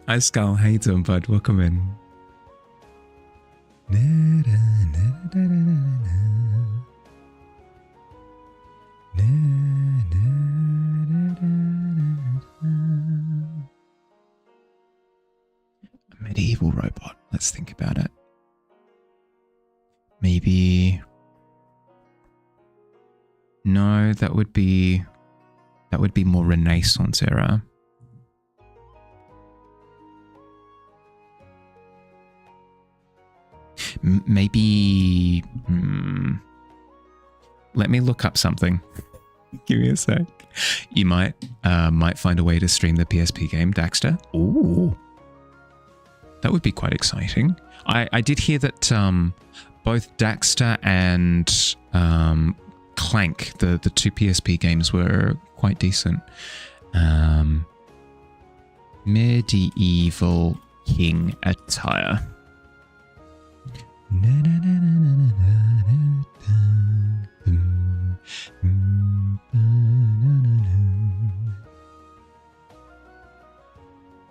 Hi Skull, how you doing, bud? Welcome in. A medieval robot. Let's think about it. Maybe. No, that would be more Renaissance era. Maybe. Let me look up something. Give me a sec. You might find a way to stream the PSP game Daxter. Ooh, that would be quite exciting. I did hear that both Daxter and Clank, the two PSP games, were quite decent. Medieval king attire.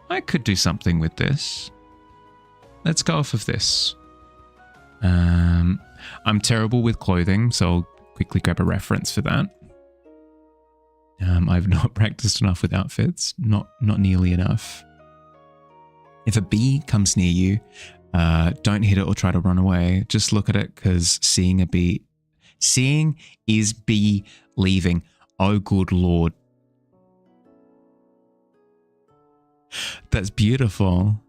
I could do something with this. Let's go off of this. I'm terrible with clothing, so I'll quickly grab a reference for that. I've not practiced enough with outfits, not nearly enough. If a bee comes near you, don't hit it or try to run away. Just look at it, because seeing is bee leaving. Oh, good Lord. That's beautiful.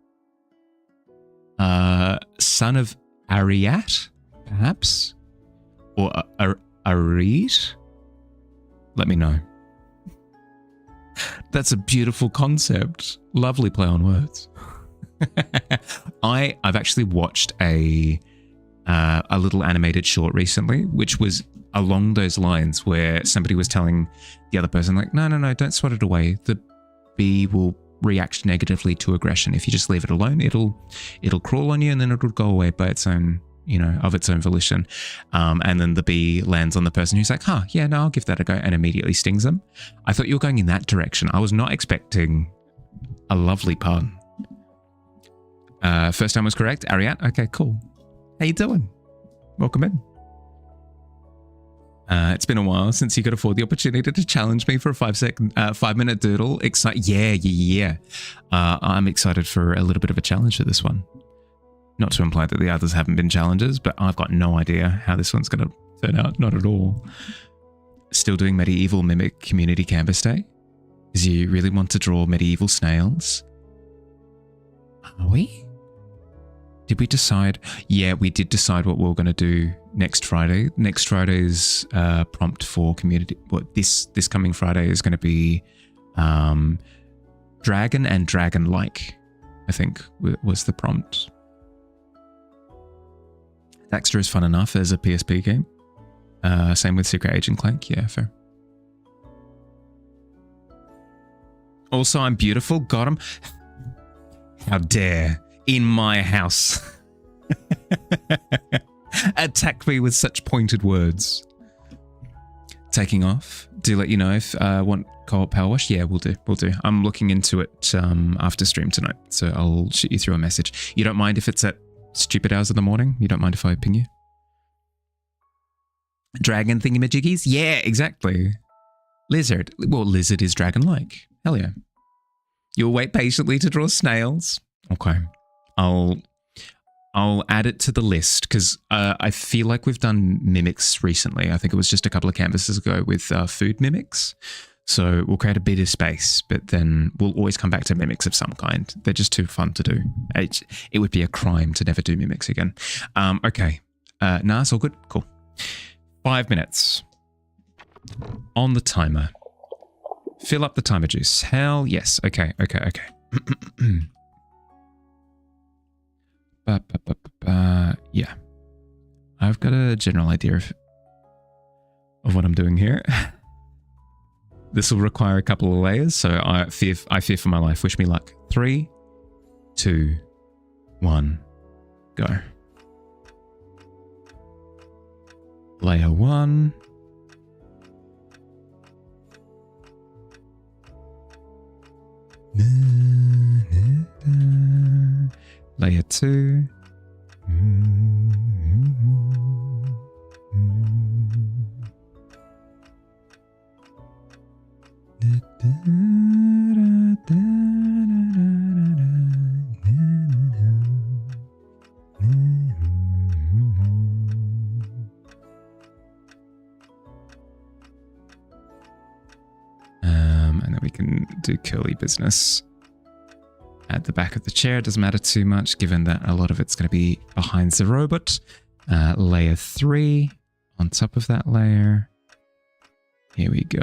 Son of Ariat, perhaps? Or Arid? Let me know. That's a beautiful concept. Lovely play on words. I've actually watched a little animated short recently, which was along those lines, where somebody was telling the other person, like, no, don't swat it away. The bee will react negatively to aggression. If you just leave it alone, it'll crawl on you and then it'll go away by its own you know, of its own volition. And then the bee lands on the person who's like, huh, yeah, no, I'll give that a go, and immediately stings them. I thought you were going in that direction. I was not expecting a lovely pun. First time was correct. Ariat, okay, cool. How you doing? Welcome in. It's been a while since you could afford the opportunity to challenge me for a 5-minute doodle. Yeah. I'm excited for a little bit of a challenge for this one. Not to imply that the others haven't been challenges, but I've got no idea how this one's going to turn out. Not at all. Still doing Medieval Mimic Community Canvas Day? Because you really want to draw medieval snails? Are we? Did we decide? Yeah, we did decide what we were going to do next Friday. Next Friday's prompt for community. This coming Friday is going to be dragon and dragon-like, I think was the prompt. Daxter is fun enough as a PSP game. Same with Secret Agent Clank. Yeah, fair. Also, I'm beautiful. Got him. How dare. In my house. Attack me with such pointed words. Taking off. Do let you know if want co-op power wash. Yeah, we'll do. I'm looking into it after stream tonight. So I'll shoot you through a message. You don't mind if it's at stupid hours of the morning? You don't mind if I ping you? Dragon thingamajiggies? Yeah, exactly. Lizard. Well, lizard is dragon-like. Hell yeah. You'll wait patiently to draw snails. Okay. I'll add it to the list because I feel like we've done mimics recently. I think it was just a couple of canvases ago with food mimics. So we'll create a bit of space, but then we'll always come back to mimics of some kind. They're just too fun to do. It would be a crime to never do mimics again. Okay. Nah, it's all good. Cool. 5 minutes. On the timer. Fill up the timer juice. Hell yes. Okay. Yeah. I've got a general idea of what I'm doing here. This will require a couple of layers, so I fear for my life. Wish me luck. 3, 2, 1, go. Layer 1. Layer 2. And then we can do curly business at the back of the chair. It doesn't matter too much given that a lot of it's going to be behind the robot. Layer 3 on top of that layer. Here we go.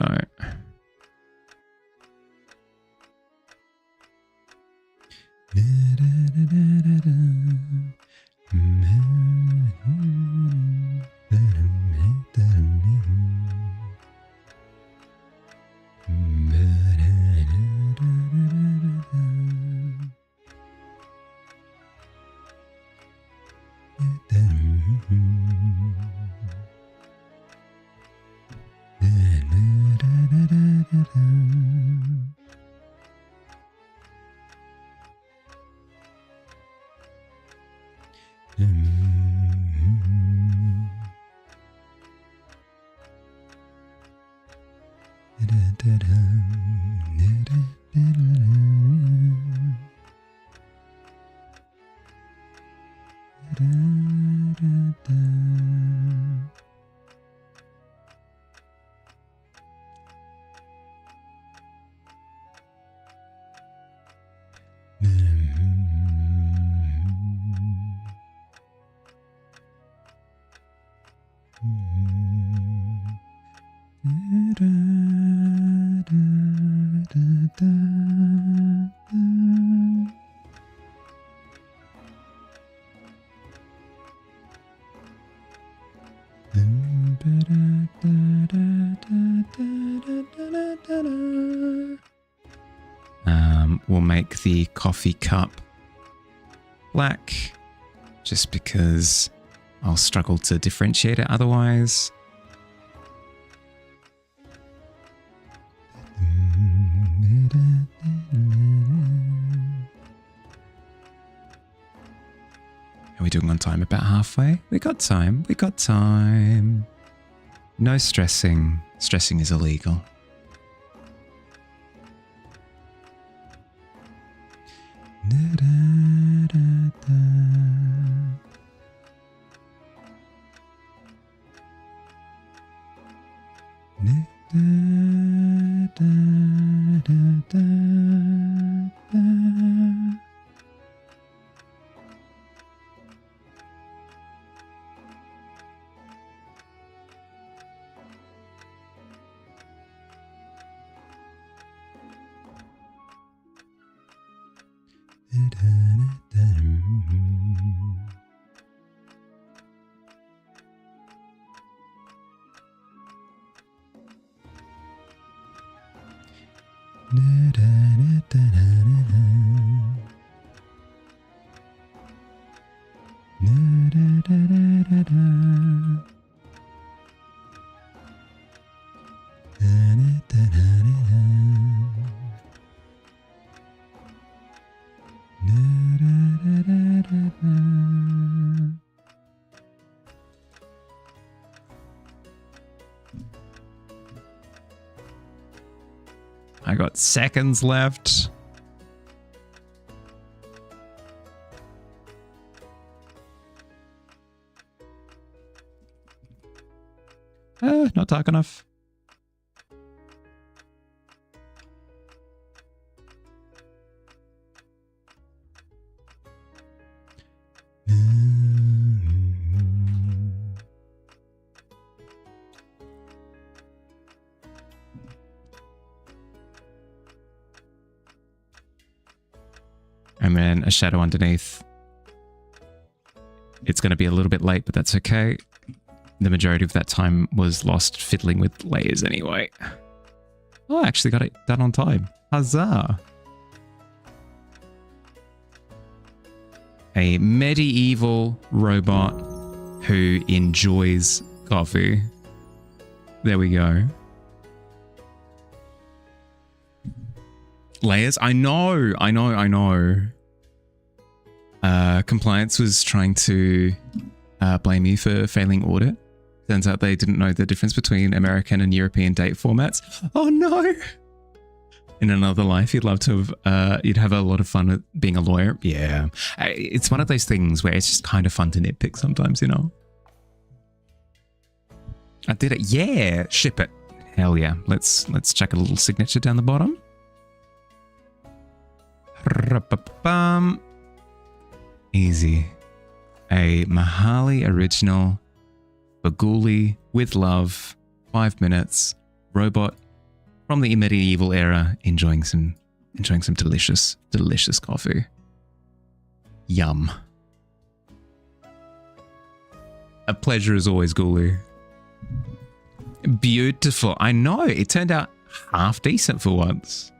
We'll make the coffee cup black just because I'll struggle to differentiate it otherwise. Are we doing on time? About halfway? We got time. We got time. No stressing. Stressing is illegal. I got seconds left. Not dark enough. And then a shadow underneath. It's going to be a little bit late, but that's okay. The majority of that time was lost fiddling with layers anyway. Oh, I actually got it done on time. Huzzah! A medieval robot who enjoys coffee. There we go. Layers? I know. Compliance was trying to blame you for failing audit. Turns out they didn't know the difference between American and European date formats. Oh no! In another life, you'd love to have, you'd have a lot of fun with being a lawyer. Yeah. It's one of those things where it's just kind of fun to nitpick sometimes, you know? I did it. Yeah! Ship it. Hell yeah. Let's check a little signature down the bottom. Easy. A Mahali original, Baguli with love, 5 minutes, robot from the medieval era, enjoying some delicious coffee. Yum. A pleasure as always, Gulu. Beautiful. I know, it turned out half decent for once.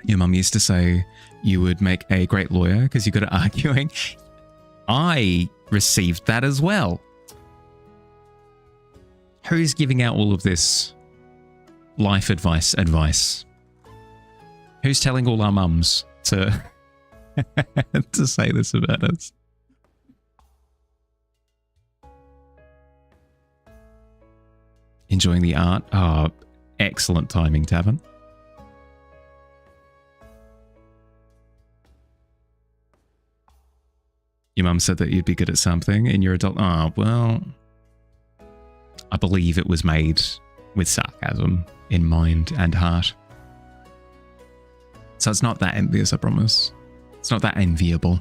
Your mum used to say you would make a great lawyer because you're good at arguing. I received that as well. Who's giving out all of this life advice? Who's telling all our mums to to say this about us? Enjoying the art? Oh, excellent timing, Tavern. Your mum said that you'd be good at something in your adult... Oh, well... I believe it was made with sarcasm in mind and heart. So it's not that envious, I promise. It's not that enviable.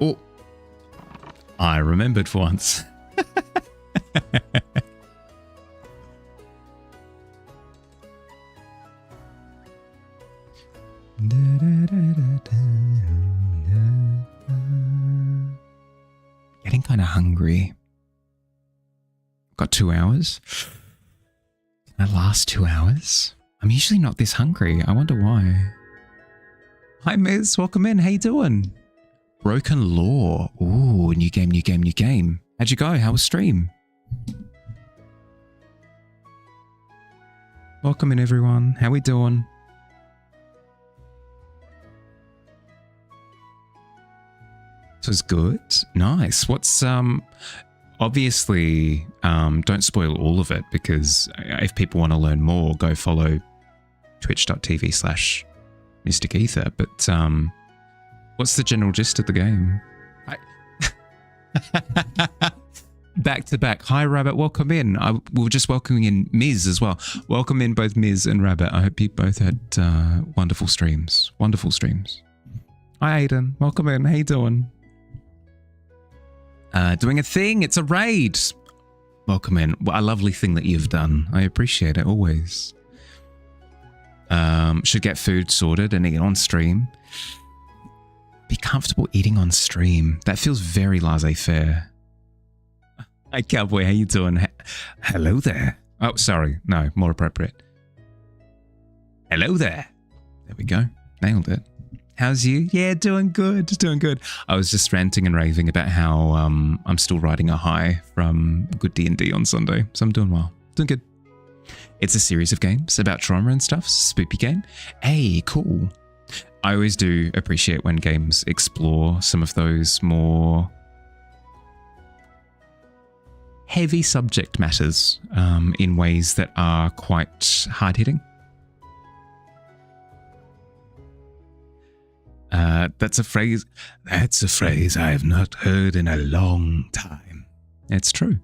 Oh, I remembered for once. Getting kind of hungry. Got 2 hours. Can I last 2 hours? I'm usually not this hungry. I wonder why. Hi, Miz. Welcome in. How you doing? Broken Law. Ooh, new game, new game, new game. How'd you go? How was stream? Welcome in, everyone. How we doing? This was good. Nice. What's obviously don't spoil all of it, because if people want to learn more, go follow twitch.tv/Mystic Ether. But what's the general gist of the game? Back to back. Hi, Rabbit. Welcome in. We were just welcoming in Miz as well. Welcome in both Miz and Rabbit. I hope you both had wonderful streams. Wonderful streams. Hi, Aiden. Welcome in. How you doing? Doing a thing. It's a raid. Welcome in. What a lovely thing that you've done. I appreciate it always. Should get food sorted and eat on stream. Be comfortable eating on stream. That feels very laissez-faire. Hi, Cowboy. How you doing? Hello there. Oh, sorry. No, more appropriate. Hello there. There we go. Nailed it. How's you? Yeah, doing good. Doing good. I was just ranting and raving about how I'm still riding a high from good D&D on Sunday. So I'm doing well. Doing good. It's a series of games about trauma and stuff. Spoopy game. Hey, cool. I always do appreciate when games explore some of those more heavy subject matters in ways that are quite hard-hitting. That's a phrase I have not heard in a long time. It's true.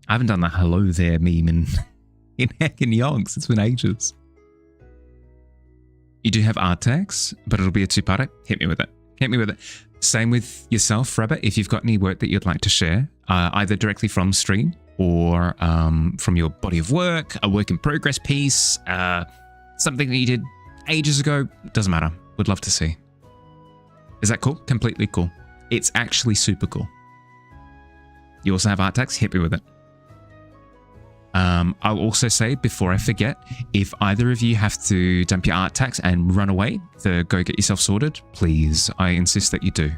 I haven't done the hello there meme in heck and yonks. It's been ages. You do have art tags, but it'll be a two-parter. Hit me with it. Hit me with it. Same with yourself, Rabbit. If you've got any work that you'd like to share, either directly from stream or from your body of work, a work in progress piece, something that you did ages ago, doesn't matter. Would love to see. Is that cool? Completely cool. It's actually super cool. You also have art tags. Hit me with it. I'll also say, before I forget, if either of you have to dump your art tags and run away to go get yourself sorted, please, I insist that you do.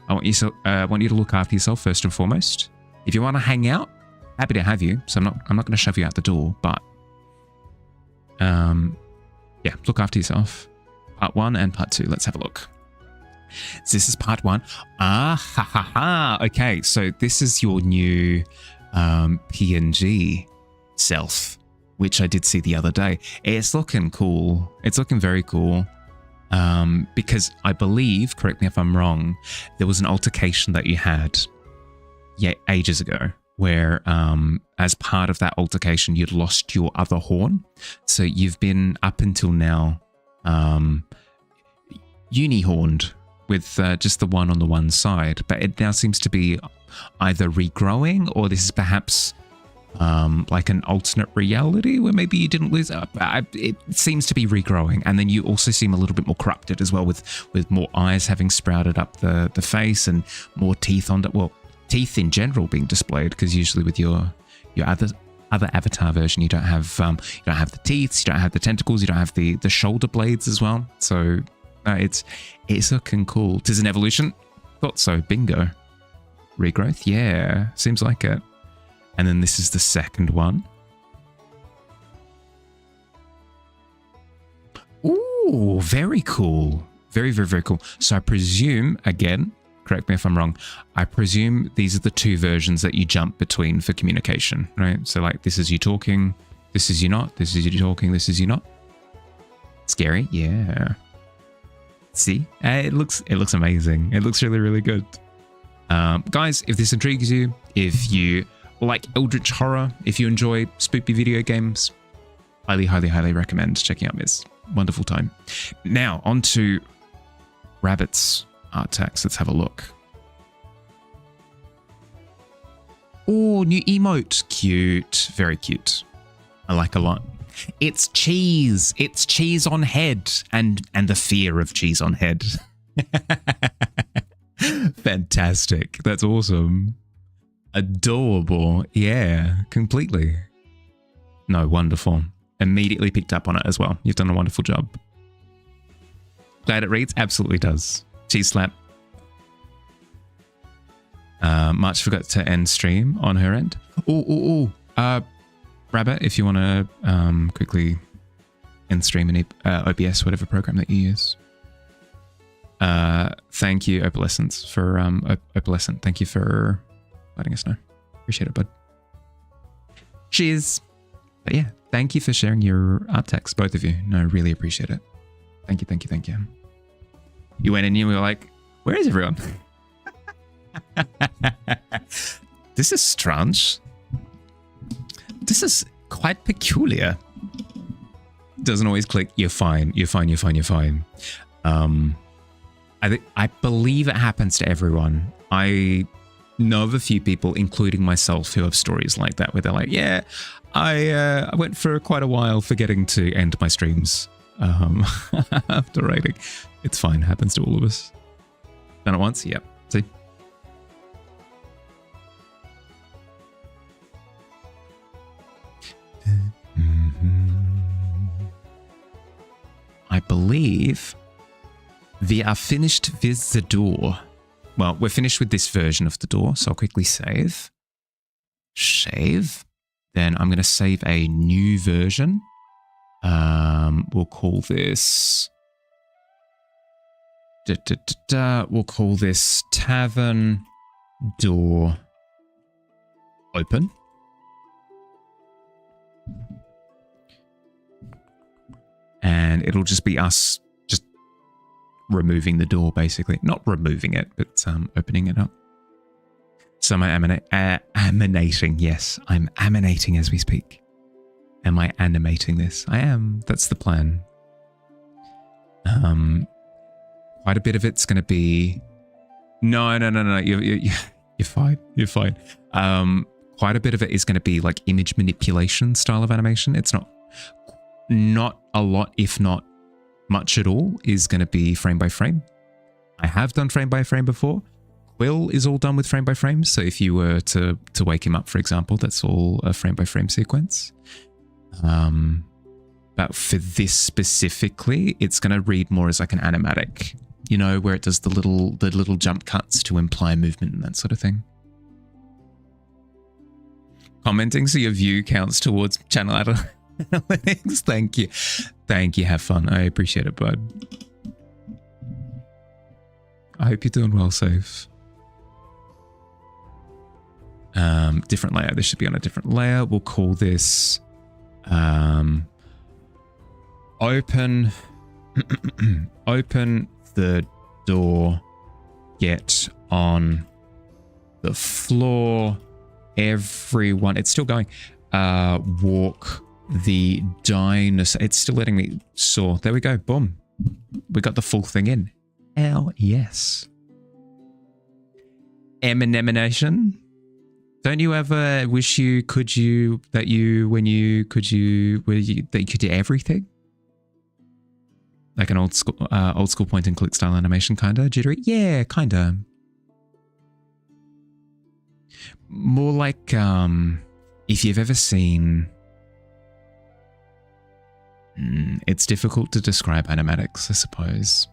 I want you to look after yourself first and foremost. If you want to hang out, happy to have you. So I'm not going to shove you out the door, but yeah, look after yourself. Part 1 and part 2. Let's have a look. So this is part 1. Okay, so this is your new PNG self, which I did see the other day. It's looking cool. It's looking very cool. Because I believe, correct me if I'm wrong, there was an altercation that you had ages ago where as part of that altercation you'd lost your other horn. So you've been up until now uni-horned with just the one on the one side, but it now seems to be either regrowing, or this is perhaps like an alternate reality where maybe you didn't lose it. It seems to be regrowing, and then you also seem a little bit more corrupted as well, with more eyes having sprouted up the face and more teeth on it. Well, teeth in general being displayed, because usually with your other avatar version you don't have the teeth, you don't have the tentacles, you don't have the shoulder blades as well. So it's looking cool. 'Tis an evolution. Thought so. Bingo. Regrowth. Yeah, seems like it. And then this is the second one. Ooh, very cool. Very, very, very cool. So I presume, again, correct me if I'm wrong, I presume these are the two versions that you jump between for communication, right? So like, this is you talking, this is you not, this is you talking, this is you not. Scary? Yeah. See? It looks amazing. It looks really, really good. Guys, if this intrigues you, if you like Eldritch Horror, if you enjoy spoopy video games, highly, highly, highly recommend checking out this wonderful time. Now, on to Rabbit's art tags. Let's have a look. Oh, new emote. Cute. Very cute. I like a lot. It's cheese. It's cheese on head, and the fear of cheese on head. Fantastic. That's awesome. Adorable. Yeah, completely. No, wonderful. Immediately picked up on it as well. You've done a wonderful job. Glad it reads. Absolutely does. Cheese slap. March forgot to end stream on her end. Rabbit, if you want to quickly end stream in OBS, whatever program that you use. Thank you, Opalescence, for Opalescent. Thank you for letting us know. Appreciate it, bud. Cheers. But yeah, thank you for sharing your art text, both of you. No, really appreciate it. Thank you, thank you, thank you. You went in and you were like, where is everyone? This is strange. This is quite peculiar. Doesn't always click. You're fine. You're fine. You're fine. You're fine. I believe it happens to everyone. I know of a few people, including myself, who have stories like that, where they're like, yeah, I went for quite a while forgetting to end my streams after writing. It's fine. Happens to all of us. Done it once? Yep. See? I believe we are finished with the door. Well, we're finished with this version of the door, so I'll quickly save. Save. Then I'm going to save a new version. We'll call this... We'll call this Tavern Door Open. And it'll just be us just removing the door, basically. Not removing it, but opening it up. So am I animating? Yes, I'm animating as we speak. Am I animating this? I am. That's the plan. Quite a bit of it's going to be... No. You're fine. You're fine. Quite a bit of it is going to be like image manipulation style of animation. It's not a lot, if not much at all, is going to be frame by frame. I have done frame by frame before. Quill is all done with frame by frame. So if you were to wake him up, for example, that's all a frame by frame sequence. But for this specifically, it's going to read more as like an animatic, you know, where it does the little jump cuts to imply movement and that sort of thing. Commenting so your view counts towards channel analytics. Thank you. Thank you. Have fun. I appreciate it, bud. I hope you're doing well, safe. Different layer. This should be on a different layer. We'll call this open open the door, get on the floor, everyone. It's still going. Walk the dinosaur. It's still letting me saw. There we go. Boom. We got the full thing in. Hell yes. Emanation. Don't you ever wish you could do everything? Like an old school point and click style animation, kinda jittery? Yeah, kinda. More like if you've ever seen... it's difficult to describe animatics, I suppose.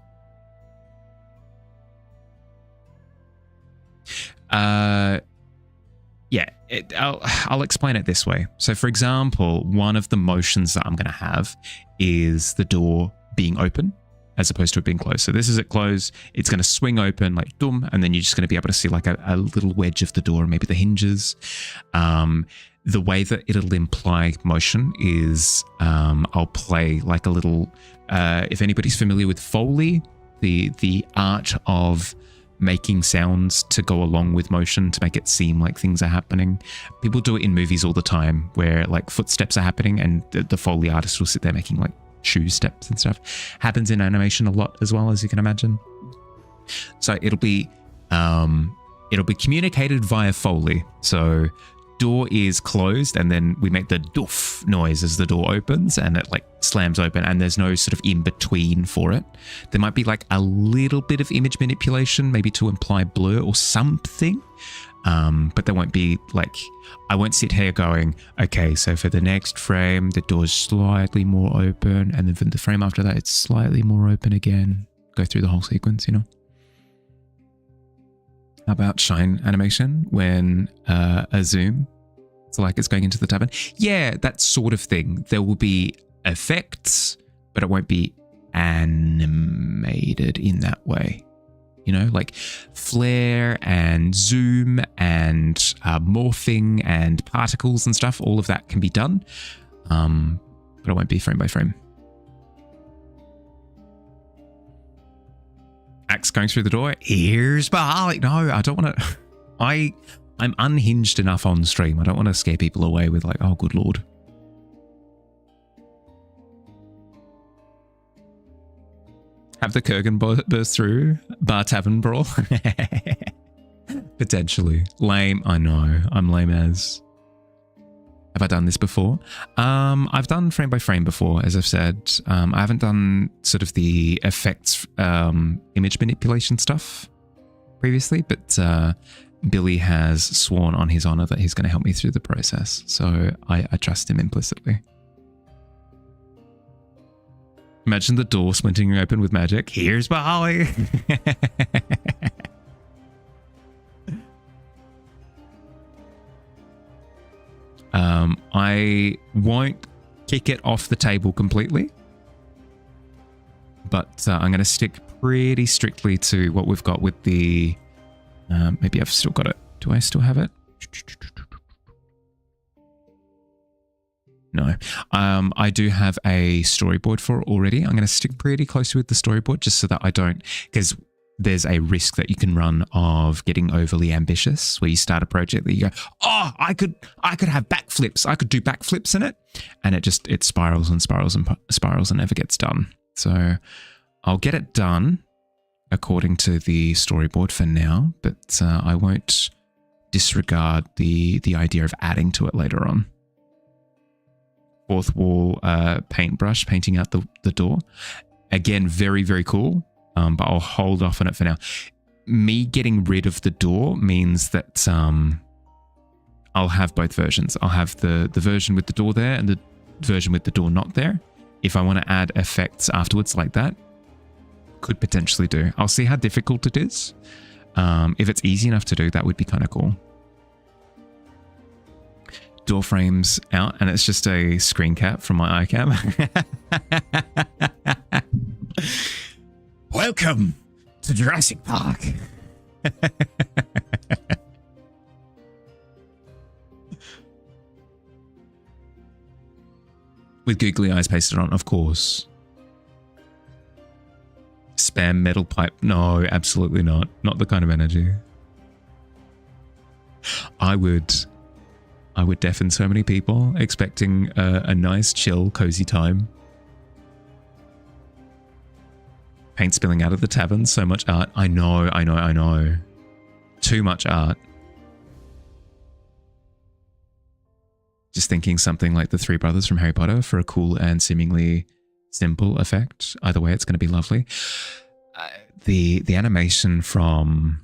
Yeah, I'll explain it this way. So for example, one of the motions that I'm going to have is the door being open as opposed to it being closed. So this is it closed. It's going to swing open like dum, and then you're just going to be able to see like a little wedge of the door, maybe the hinges. The way that it'll imply motion is I'll play like a little, if anybody's familiar with Foley, the art of making sounds to go along with motion to make it seem like things are happening. People do it in movies all the time where like footsteps are happening and the Foley artist will sit there making like shoe steps and stuff. Happens in animation a lot as well, as you can imagine. So it'll be communicated via Foley. So door is closed and then we make the doof noise as the door opens and it like slams open, and there's no sort of in between for it. There might be like a little bit of image manipulation, maybe to imply blur or something. But there won't be like, I won't sit here going, okay, so for the next frame, the door's slightly more open. And then for the frame after that, it's slightly more open again. go through the whole sequence, you know. How about shine animation when a zoom, so like it's going into the tavern? Yeah, that sort of thing. There will be effects, but it won't be animated in that way. You know, like flare and zoom and morphing and particles and stuff. All of that can be done, but it won't be frame by frame. Axe going through the door. Here's Bahali. No, I don't want to. I'm unhinged enough on stream. I don't want to scare people away with like, oh, good lord. Have the Kurgan burst through Bar Tavern Brawl? Potentially. Lame. I know. I'm lame as. Have I done this before? I've done frame by frame before, as I've said. I haven't done sort of the effects, image manipulation stuff previously, but Billy has sworn on his honor that he's going to help me through the process. So I trust him implicitly. Imagine the door splinting open with magic. Here's Bahali. I won't kick it off the table completely, but I'm going to stick pretty strictly to what we've got with the... maybe I've still got it. Do I still have it? No. I do have a storyboard for it already. I'm going to stick pretty closely with the storyboard just so that I don't... Because there's a risk that you can run of getting overly ambitious where you start a project that you go, oh, I could have backflips. I could do backflips in it. And it spirals and spirals and spirals and never gets done. So I'll get it done according to the storyboard for now, but I won't disregard the idea of adding to it later on. Fourth wall paintbrush, painting out the door. Again, very, very cool. But I'll hold off on it for now. Me getting rid of the door means that I'll have both versions. I'll have the version with the door there and the version with the door not there. If I want to add effects afterwards like that, could potentially do. I'll see how difficult it is. If it's easy enough to do, that would be kind of cool. Door frames out, and it's just a screen cap from my iCam. Welcome to Jurassic Park. With googly eyes pasted on, of course. Spam metal pipe. No, absolutely not. Not the kind of energy. I would deafen so many people expecting a nice, chill, cozy time. Paint spilling out of the tavern, so much art. I know. Too much art. Just thinking something like the Three Brothers from Harry Potter for a cool and seemingly simple effect. Either way, it's going to be lovely. The animation from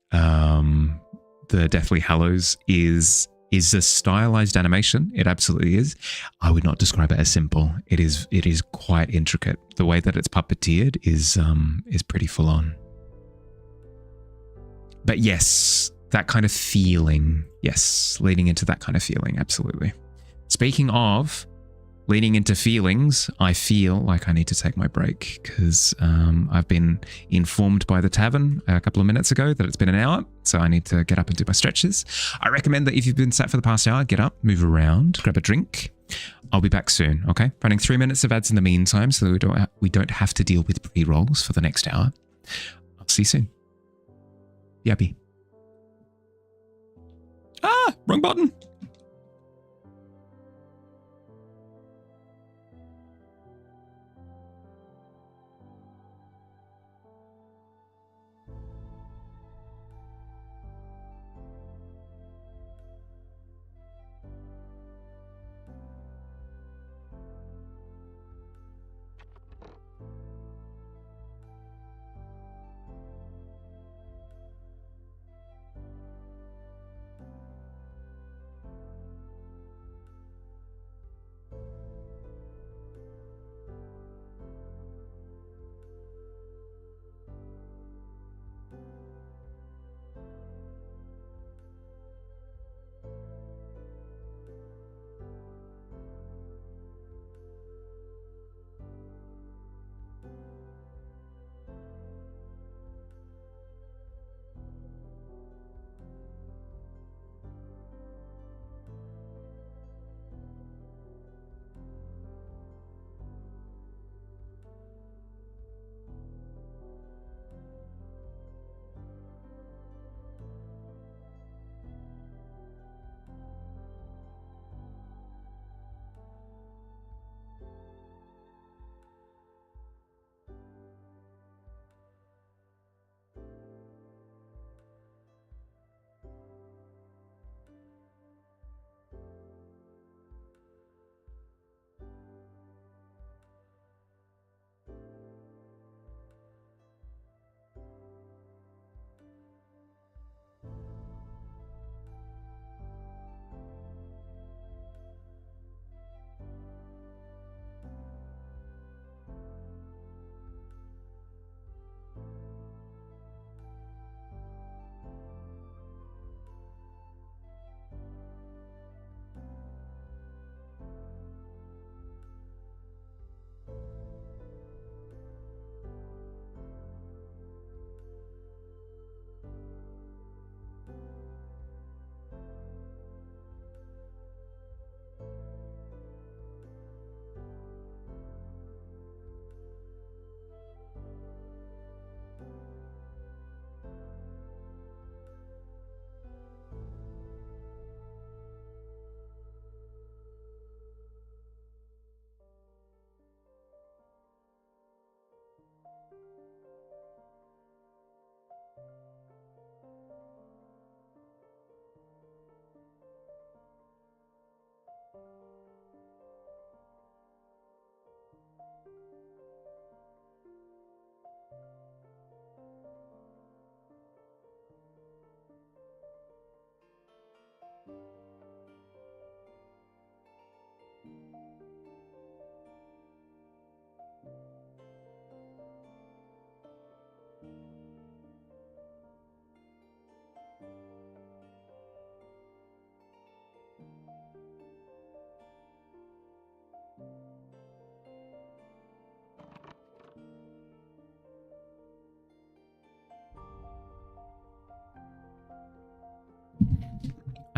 the Deathly Hallows is a stylized animation. It absolutely is. I would not describe it as simple. It is quite intricate. The way that it's puppeteered is pretty full on. But yes, that kind of feeling. Yes, leading into that kind of feeling. Absolutely. Speaking of leading into feelings, I feel like I need to take my break because I've been informed by the tavern a couple of minutes ago that it's been an hour, so I need to get up and do my stretches. I recommend that if you've been sat for the past hour, get up, move around, grab a drink. I'll be back soon, okay? Running 3 minutes of ads in the meantime so that we don't have to deal with pre-rolls for the next hour. I'll see you soon. Be happy. Ah, wrong button.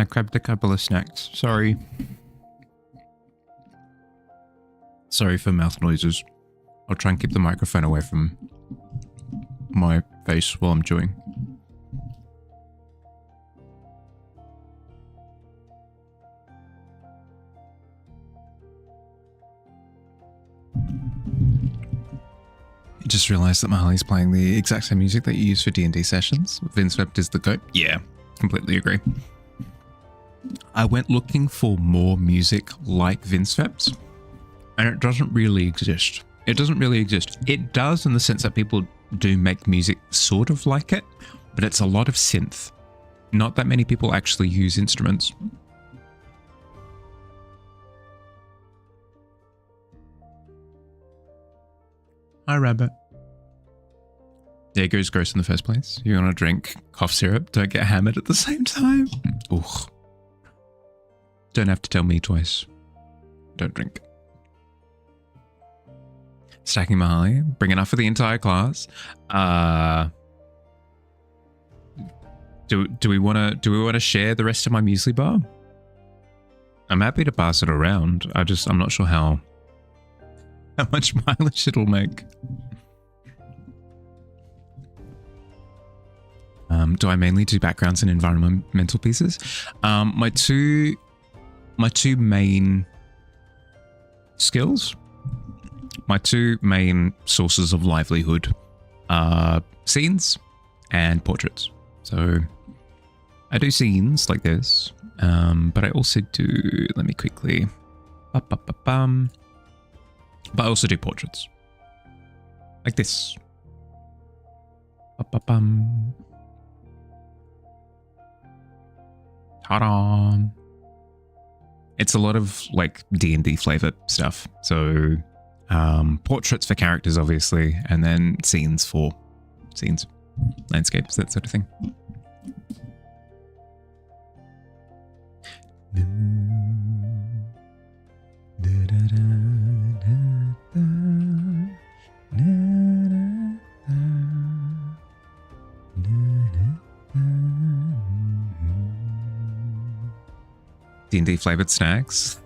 I grabbed a couple of snacks. Sorry. Sorry for mouth noises. I'll try and keep the microphone away from my face while I'm chewing. I just realised that Marley's playing the exact same music that you use for D&D sessions. Windswept is the goat. Yeah, completely agree. I went looking for more music like Windswept, and it doesn't really exist. It doesn't really exist. It does in the sense that people do make music sort of like it, but it's a lot of synth. Not that many people actually use instruments. Hi, Rabbit. There goes gross in the first place. You want to drink cough syrup? Don't get hammered at the same time. Ugh. Don't have to tell me twice. Don't drink. Stacking Marley, bring enough for the entire class. Do we want to share the rest of my muesli bar? I'm happy to pass it around. I'm not sure how much mileage it'll make. Do I mainly do backgrounds and environmental pieces? My two main skills, my two main sources of livelihood are scenes and portraits. So I do scenes like this, but I also do, let me quickly, but I also do portraits like this. Ta-da! It's a lot of like D&D flavor stuff. So portraits for characters, obviously, and then scenes for scenes, landscapes, that sort of thing. D&D flavored snacks?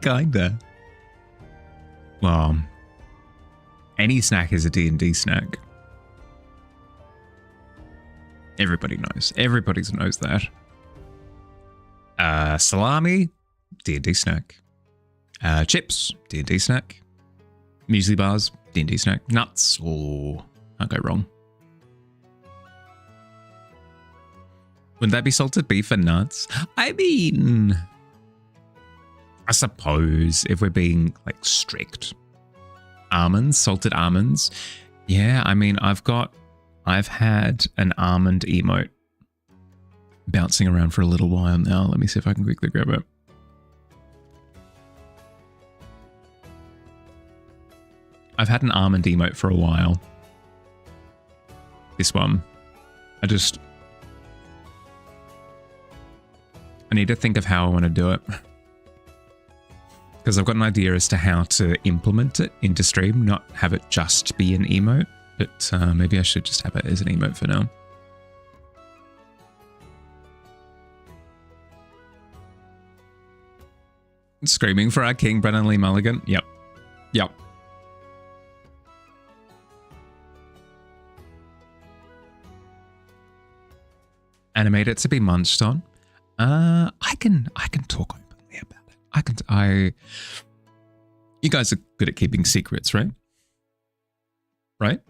Kinda. Well, any snack is a D&D snack. Everybody knows. Everybody knows that. Salami, D&D snack. Chips, D&D snack. Muesli bars, D&D snack. Nuts, oh, can't go wrong. Wouldn't that be salted beef and nuts? I mean, I suppose if we're being like strict. Almonds, salted almonds. Yeah, I mean, I've had an almond emote bouncing around for a little while now. Let me see if I can quickly grab it. I've had an almond emote for a while. This one. I need to think of how I want to do it. Because I've got an idea as to how to implement it into stream, not have it just be an emote. But maybe I should just have it as an emote for now. Screaming for our king, Brennan Lee Mulligan. Yep. Yep. Animate it to be munched on. I can talk openly about it. You guys are good at keeping secrets, right? Right?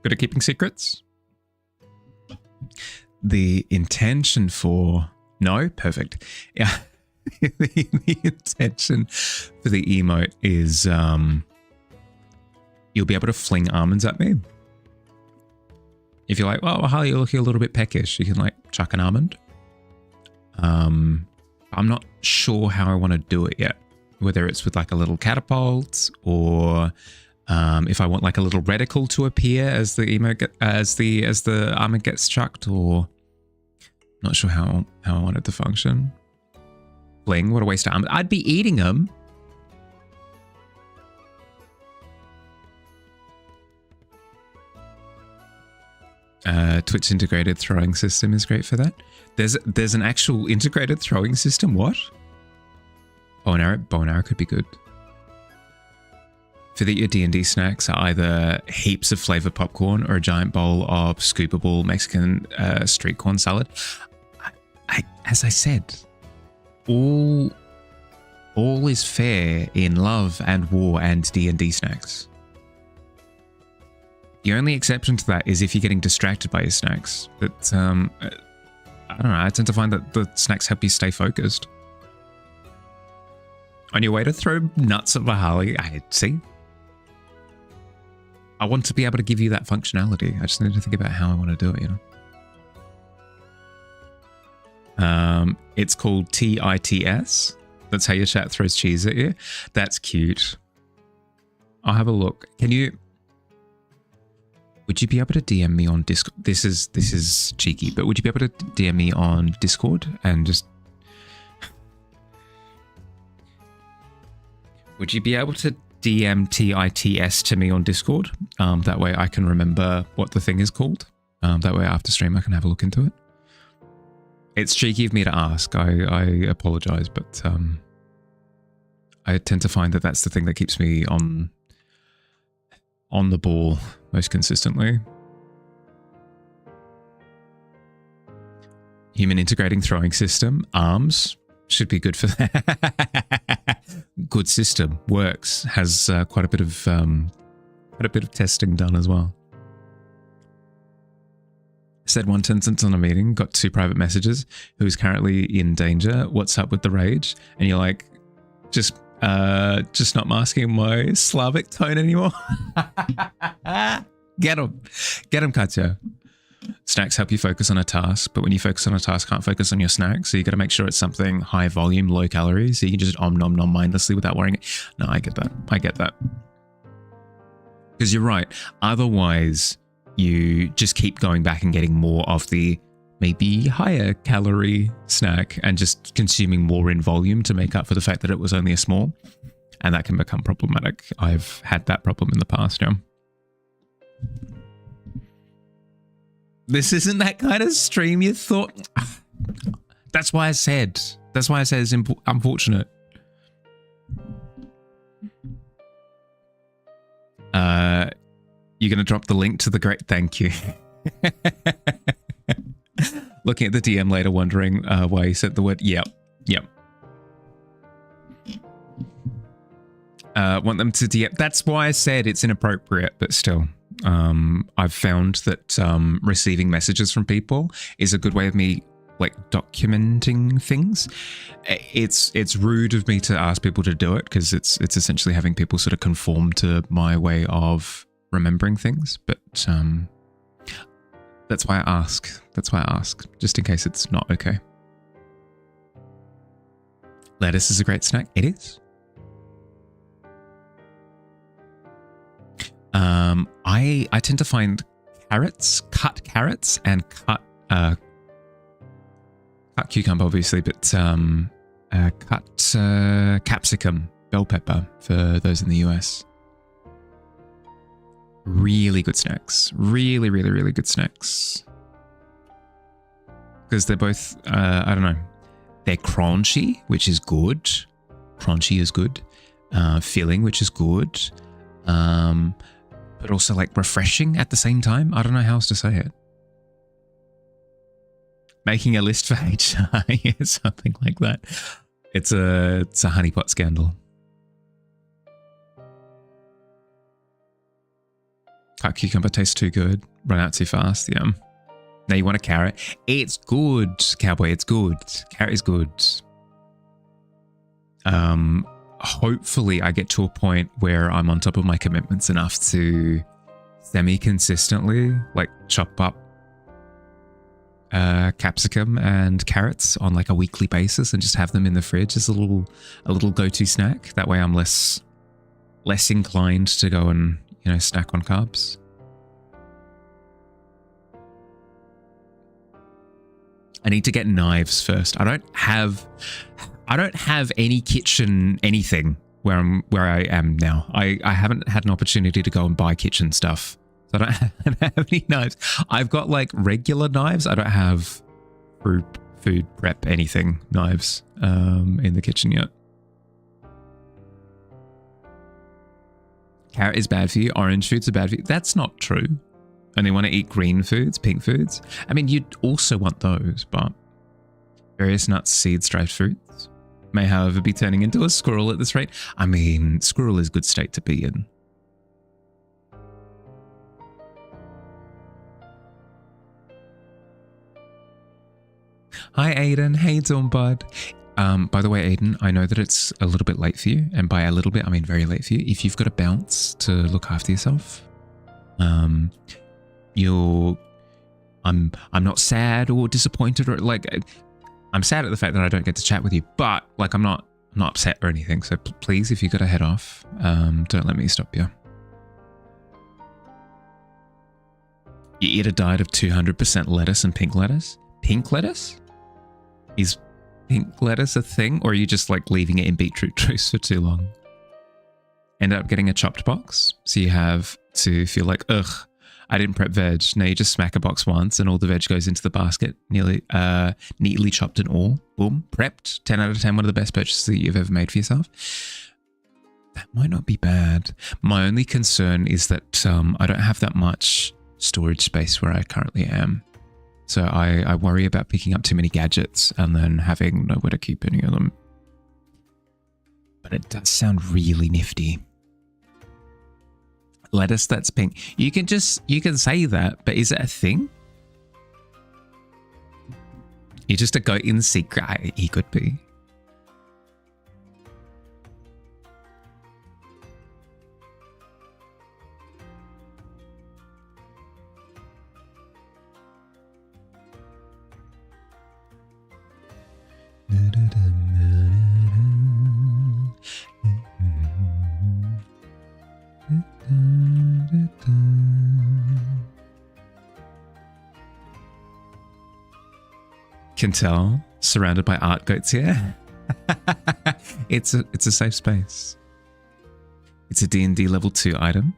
Good at keeping secrets? The intention for... No? Perfect. Yeah. the intention for the emote is you'll be able to fling almonds at me. If you're like, oh, Harley, you're looking a little bit peckish, you can like chuck an almond. I'm not sure how I want to do it yet. Whether it's with like a little catapult or if I want like a little reticle to appear as the emote as the almond gets chucked, or not sure how I want it to function. Fling, what a waste of almond. I'd be eating them. Twitch integrated throwing system is great for that. There's an actual integrated throwing system. What? Bow and arrow could be good. For that, your D&D snacks are either heaps of flavored popcorn or a giant bowl of scoopable Mexican street corn salad. As I said, all is fair in love and war and D&D snacks. The only exception to that is if you're getting distracted by your snacks. But I don't know. I tend to find that the snacks help you stay focused. On your way to throw nuts at Valhalla, I want to be able to give you that functionality. I just need to think about how I want to do it, you know? It's called TITS. That's how your chat throws cheese at you. That's cute. I'll have a look. Would you be able to DM me on Discord? This is cheeky, but would you be able to DM me on Discord and just... Would you be able to DM TITS to me on Discord? That way I can remember what the thing is called. That way after stream I can have a look into it. It's cheeky of me to ask. I apologize, but I tend to find that that's the thing that keeps me on the ball most consistently. Human integrating throwing system. Arms should be good for that. Good system. Works. Has quite a bit of testing done as well. Said one Tencent on a meeting, got 2 private messages. Who's currently in danger? What's up with the rage? And you're like, just not masking my Slavic tone anymore. Get him, Katya. Snacks help you focus on a task, but when you focus on a task, can't focus on your snacks. So you got to make sure it's something high volume, low calories. So you can just nom nom mindlessly without worrying. No, I get that. Because you're right. Otherwise, you just keep going back and getting more of the maybe higher calorie snack and just consuming more in volume to make up for the fact that it was only a small. And that can become problematic. I've had that problem in the past, yeah. This isn't that kind of stream you thought. That's why I said it's unfortunate. You're going to drop the link to the great... Thank you. Looking at the DM later, wondering why he said the word... Yep. Want them to DM... That's why I said it's inappropriate, but still. I've found that receiving messages from people is a good way of me like documenting things. It's rude of me to ask people to do it because it's essentially having people sort of conform to my way of remembering things, but that's why I ask. Just in case it's not okay. Lettuce is a great snack. It is. I tend to find cut carrots and cut cucumber, obviously, but cut capsicum, bell pepper for those in the US. Really good snacks. Really good snacks. Because they're both, I don't know, they're crunchy, which is good. Crunchy is good. Filling, which is good. But also like refreshing at the same time. I don't know how else to say it. Making a list for HR, yeah, something like that. It's a honeypot scandal. Cut cucumber tastes too good. Run out too fast. Yeah. Now you want a carrot. It's good, cowboy. It's good. Carrot is good. Hopefully I get to a point where I'm on top of my commitments enough to semi-consistently like chop up capsicum and carrots on like a weekly basis and just have them in the fridge as a little go-to snack. That way I'm less inclined to go and, you know, snack on carbs. I need to get knives first. I don't have any kitchen anything where I am now. I haven't had an opportunity to go and buy kitchen stuff So I don't have any knives. I've got like regular knives. I don't have food prep anything knives in the kitchen yet. Carrot is bad for you. Orange foods are bad for you. That's not true. Only want to eat green foods, pink foods. I mean, you'd also want those, but various nuts, seeds, dried fruits may, however, be turning into a squirrel at this rate. I mean, squirrel is a good state to be in. Hi, Aiden. Hey, doing, bud? By the way, Aiden, I know that it's a little bit late for you, and by a little bit, I mean very late for you. If you've got to bounce to look after yourself, I'm not sad or disappointed, or like I'm sad at the fact that I don't get to chat with you, but like I'm not upset or anything. So please, if you got to head off, don't let me stop you. You eat a diet of 200% lettuce and pink lettuce. Pink lettuce? Is pink lettuce a thing, or are you just like leaving it in beetroot juice for too long? End up getting a chopped box, so you have to feel like, ugh, I didn't prep veg. Now you just smack a box once and all the veg goes into the basket, neatly chopped and all. Boom, prepped. 10 out of 10, one of the best purchases that you've ever made for yourself. That might not be bad. My only concern is that I don't have that much storage space where I currently am. So I worry about picking up too many gadgets and then having nowhere to keep any of them. But it does sound really nifty. Lettuce that's pink. You can say that, but is it a thing? You're just a goat in secret. He could be. Can tell, surrounded by art goats here. It's a safe space. It's a D&D level 2 item.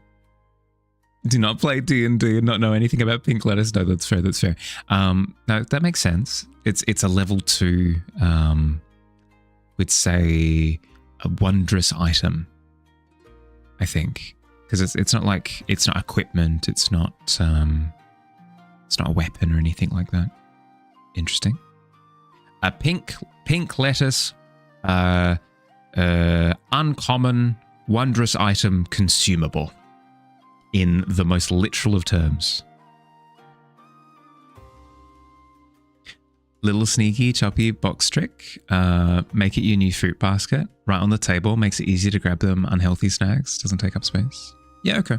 Do not play D&D and not know anything about pink lettuce. No, that's fair. That's fair. No, that makes sense. It's a level 2. Would say a wondrous item. I think because it's not like it's not equipment. It's not a weapon or anything like that. Interesting. A pink lettuce, uncommon, wondrous item, consumable, in the most literal of terms. Little sneaky, choppy box trick. Make it your new fruit basket. Right on the table. Makes it easy to grab them unhealthy snacks. Doesn't take up space. Yeah, okay.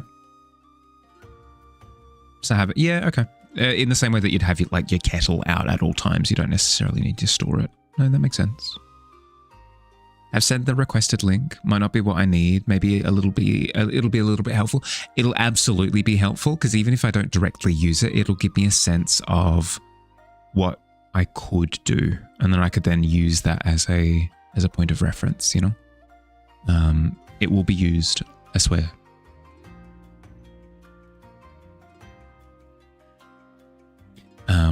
So have it. Yeah, okay. In the same way that you'd have your kettle out at all times. You don't necessarily need to store it. No, that makes sense. I've sent the requested link. Might not be what I need. Maybe it'll be a little bit helpful. It'll absolutely be helpful because even if I don't directly use it, it'll give me a sense of what I could do, and then I could then use that as a point of reference. You know, it will be used. I swear.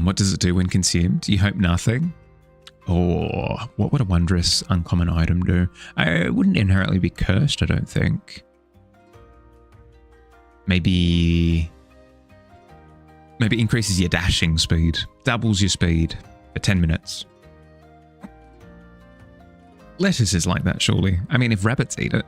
What does it do when consumed? You hope nothing. Or what would a wondrous uncommon item do? It wouldn't inherently be cursed, I don't think. Maybe increases your dashing speed, doubles your speed for 10 minutes. Lettuce is like that, surely. I mean, if rabbits eat it.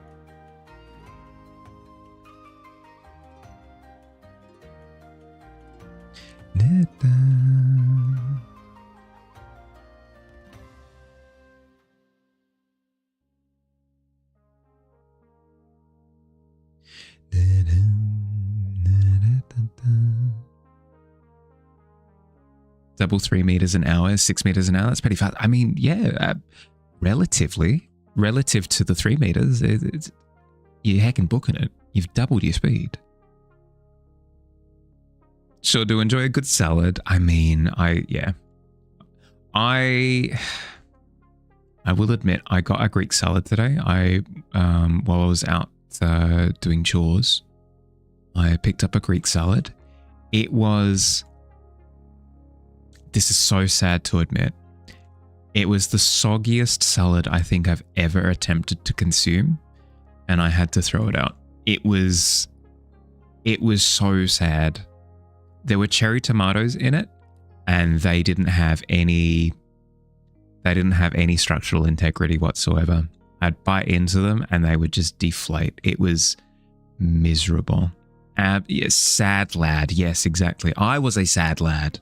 Double 3 meters an hour, 6 meters an hour. That's pretty fast. I mean, yeah, relative to the 3 meters, you're heckin' booking it. You've doubled your speed. Sure do enjoy a good salad. I mean, I will admit I got a Greek salad today. While I was out doing chores. I picked up a Greek salad. It was, this is so sad to admit, it was the soggiest salad I think I've ever attempted to consume, and I had to throw it out. It was so sad. There were cherry tomatoes in it, and they didn't have any structural integrity whatsoever. I'd bite into them and they would just deflate. It was miserable. Yes, sad lad. Yes, exactly. I was a sad lad.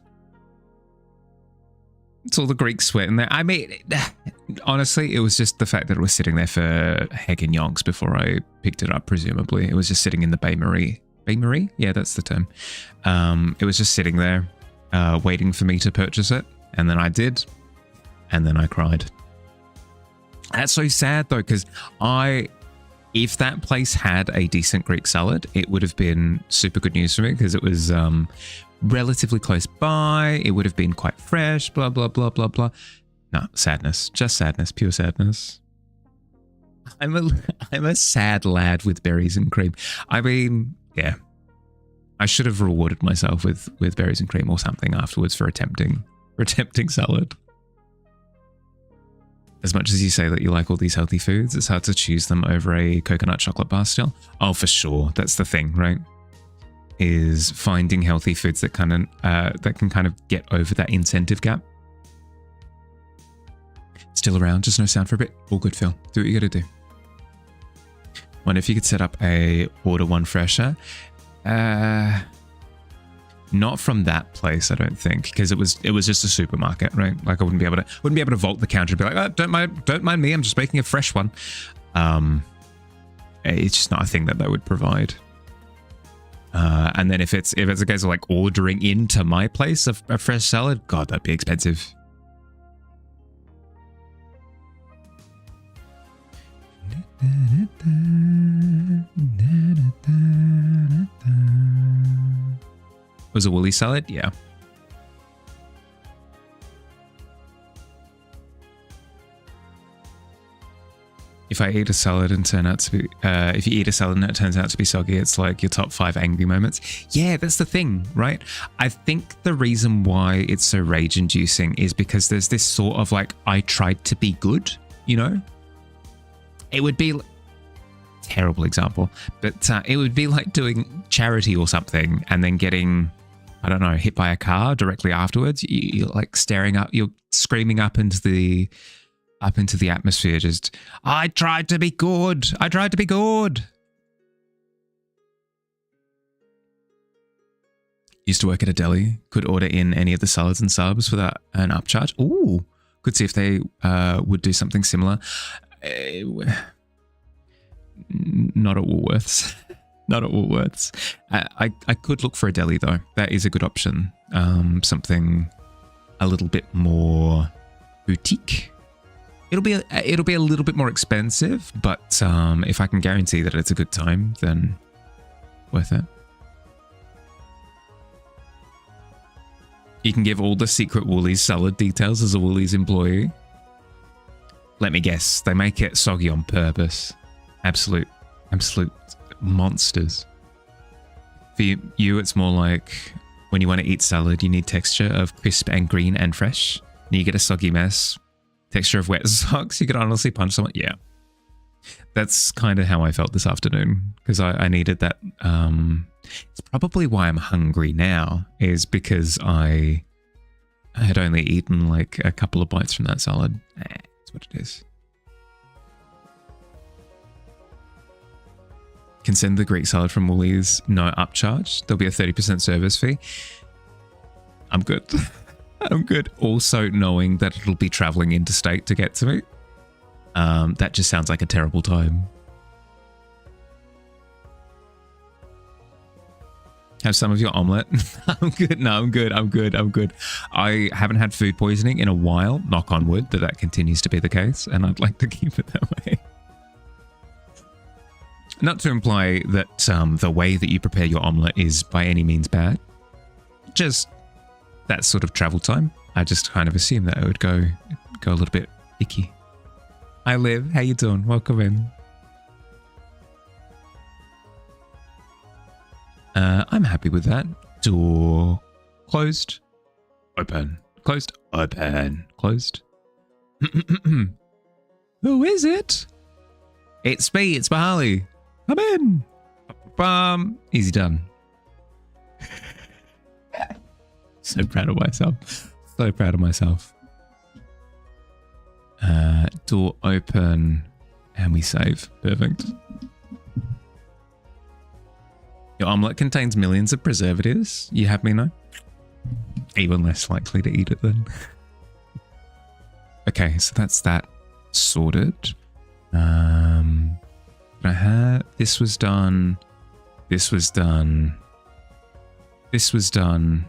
It's all the Greek sweat in there. I mean, honestly, it was just the fact that it was sitting there for heck and yonks before I picked it up, presumably. It was just sitting in the Bain Marie. Bain Marie? Yeah, that's the term. It was just sitting there, waiting for me to purchase it. And then I did. And then I cried. That's so sad, though, because if that place had a decent Greek salad, it would have been super good news for me, because it was relatively close by. It would have been quite fresh, blah, blah, blah, blah, blah. No, sadness. Just sadness. Pure sadness. I'm a sad lad with berries and cream. I mean, yeah. I should have rewarded myself with berries and cream or something afterwards for attempting salad. As much as you say that you like all these healthy foods, it's hard to choose them over a coconut chocolate bar still. Oh, for sure. That's the thing, right? Is finding healthy foods that can kind of get over that incentive gap. Still around, just no sound for a bit. All good, Phil. Do what you gotta do. Wonder if you could set up a order one fresher. Not from that place, I don't think, because it was just a supermarket, right? Like I wouldn't be able to vault the counter and be like, oh, don't mind me, I'm just making a fresh one. It's just not a thing that they would provide. And then if it's a case of like ordering into my place a fresh salad, God, that'd be expensive. Was a woolly salad? Yeah. If I eat a salad and turn out to be, if you eat a salad and it turns out to be soggy, it's like your top 5 angry moments. Yeah, that's the thing, right? I think the reason why it's so rage-inducing is because there's this sort of like, I tried to be good, you know? It would be, terrible example, but it would be like doing charity or something and then getting, I don't know, hit by a car directly afterwards. You're like staring up, you're screaming up into the atmosphere. Just, I tried to be good. I tried to be good. Used to work at a deli. Could order in any of the salads and subs without an upcharge. Ooh, could see if they would do something similar. Not at Woolworths. Not at Woolworths. I could look for a deli though. That is a good option. Something a little bit more boutique. It'll be a little bit more expensive, but if I can guarantee that it's a good time, then worth it. You can give all the secret Woolies salad details as a Woolies employee. Let me guess, they make it soggy on purpose. Absolute monsters. For you, it's more like when you want to eat salad, you need texture of crisp and green and fresh. And you get a soggy mess. Texture of wet socks. You could honestly punch someone. Yeah. That's kind of how I felt this afternoon, because I needed that. It's probably why I'm hungry now, is because I had only eaten like a couple of bites from that salad. That's what it is. Can send the Greek salad from Woolies, no upcharge. There'll be a 30% service fee. I'm good. I'm good. Also knowing that it'll be traveling interstate to get to me. That just sounds like a terrible time. Have some of your omelette. I'm good. No, I'm good. I'm good. I'm good. I haven't had food poisoning in a while. Knock on wood that continues to be the case, and I'd like to keep it that way. Not to imply that the way that you prepare your omelette is by any means bad. Just that sort of travel time. I just kind of assumed that it would go a little bit icky. Hi Liv, how you doing? Welcome in. happy with that. Door closed, open, closed, open, closed. Who is it? It's me, it's Bahali. Come in. Easy done. So proud of myself. So proud of myself. Door open and we save. Perfect. Your omelette contains millions of preservatives. You have me know. Even less likely to eat it then. Okay, so that's that sorted. I had this was done. This was done. This was done.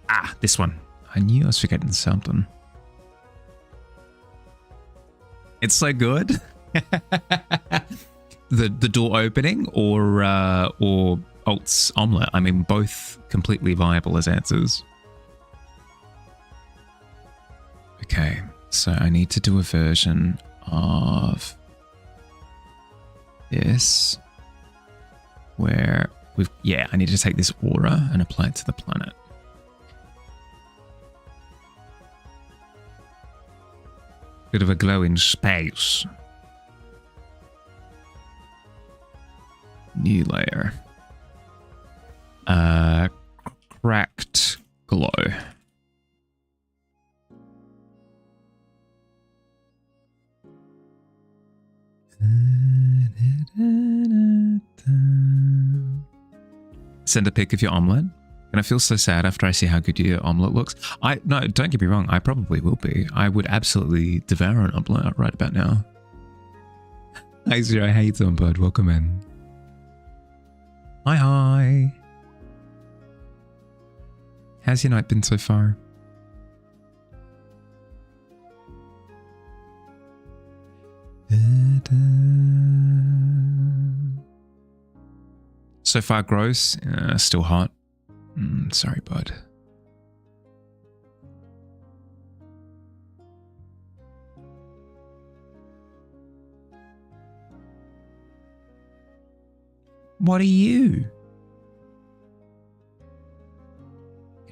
Ah, this one. I knew I was forgetting something. It's so good. the door opening or Alt's omelette. I mean, both completely viable as answers. Okay, so I need to do a version of this where I need to take this aura and apply it to the planet. Bit of a glow in space. New layer. Cracked glow. Send a pic of your omelette. And I feel so sad after I see how good your omelette looks. No, don't get me wrong. I probably will be. I would absolutely devour an omelette right about now. Hi, Zero. How you doing, bud? Welcome in. Hi. How's your night been so far? So far, gross. Still hot. Sorry, bud. What are you?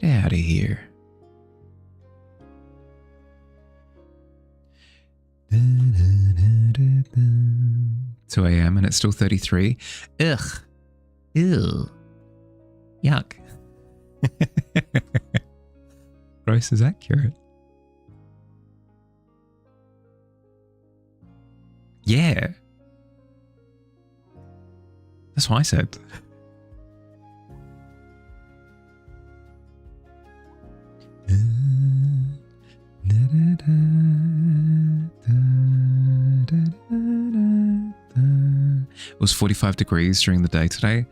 Get out of here. 2 a.m. and it's still 33. Ugh. Ew. Yuck. Gross is accurate. Yeah. That's what I said. It was 45 degrees during the day today.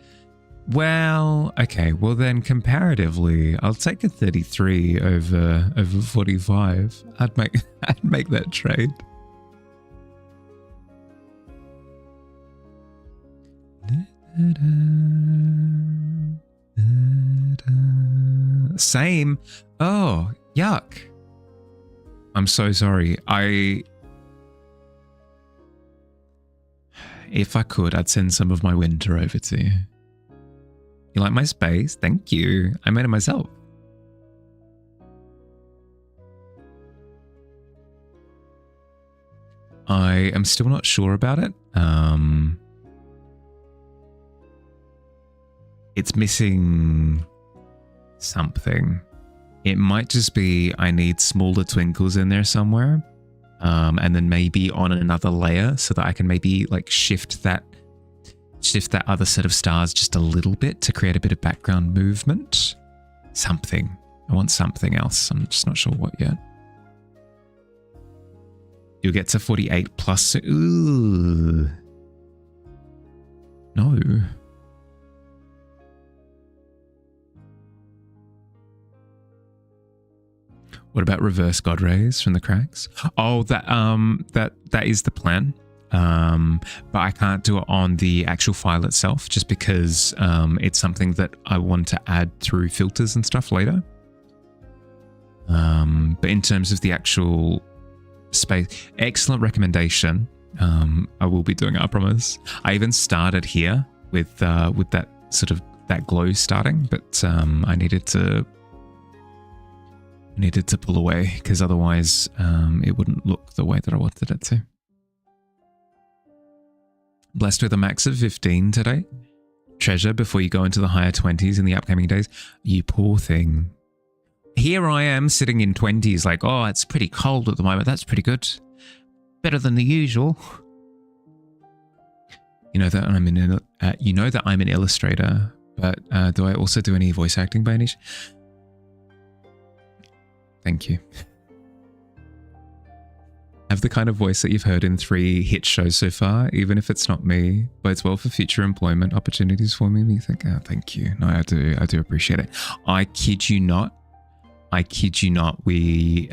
Well, okay. Well, then comparatively, I'll take a 33 over 45. I'd make that trade. Same. Oh, yuck. I'm so sorry. If I could, I'd send some of my winter over to you. You like my space? Thank you. I made it myself. I am still not sure about it. It's missing something. It might just be I need smaller twinkles in there somewhere. And then maybe on another layer so that I can maybe like shift that other set of stars just a little bit to create a bit of background movement. Something. I want something else. I'm just not sure what yet. You'll get to 48 plus. Ooh. No. What about reverse God rays from the cracks? Oh, that is the plan. But I can't do it on the actual file itself just because it's something that I want to add through filters and stuff later. But in terms of the actual space, excellent recommendation. I will be doing it, I promise. I even started here with that sort of that glow starting, but I needed to pull away because otherwise it wouldn't look the way that I wanted it to. Blessed with a max of 15 today. Treasure before you go into the higher 20s in the upcoming days. You poor thing. Here I am sitting in 20s like, oh, it's pretty cold at the moment. That's pretty good. Better than the usual. You know that I'm an illustrator, but do I also do any voice acting by any? Thank you. I have the kind of voice that you've heard in 3 hit shows so far, even if it's not me. Bodes well for future employment opportunities for me. You think, oh, thank you. No, I do appreciate it. I kid you not. We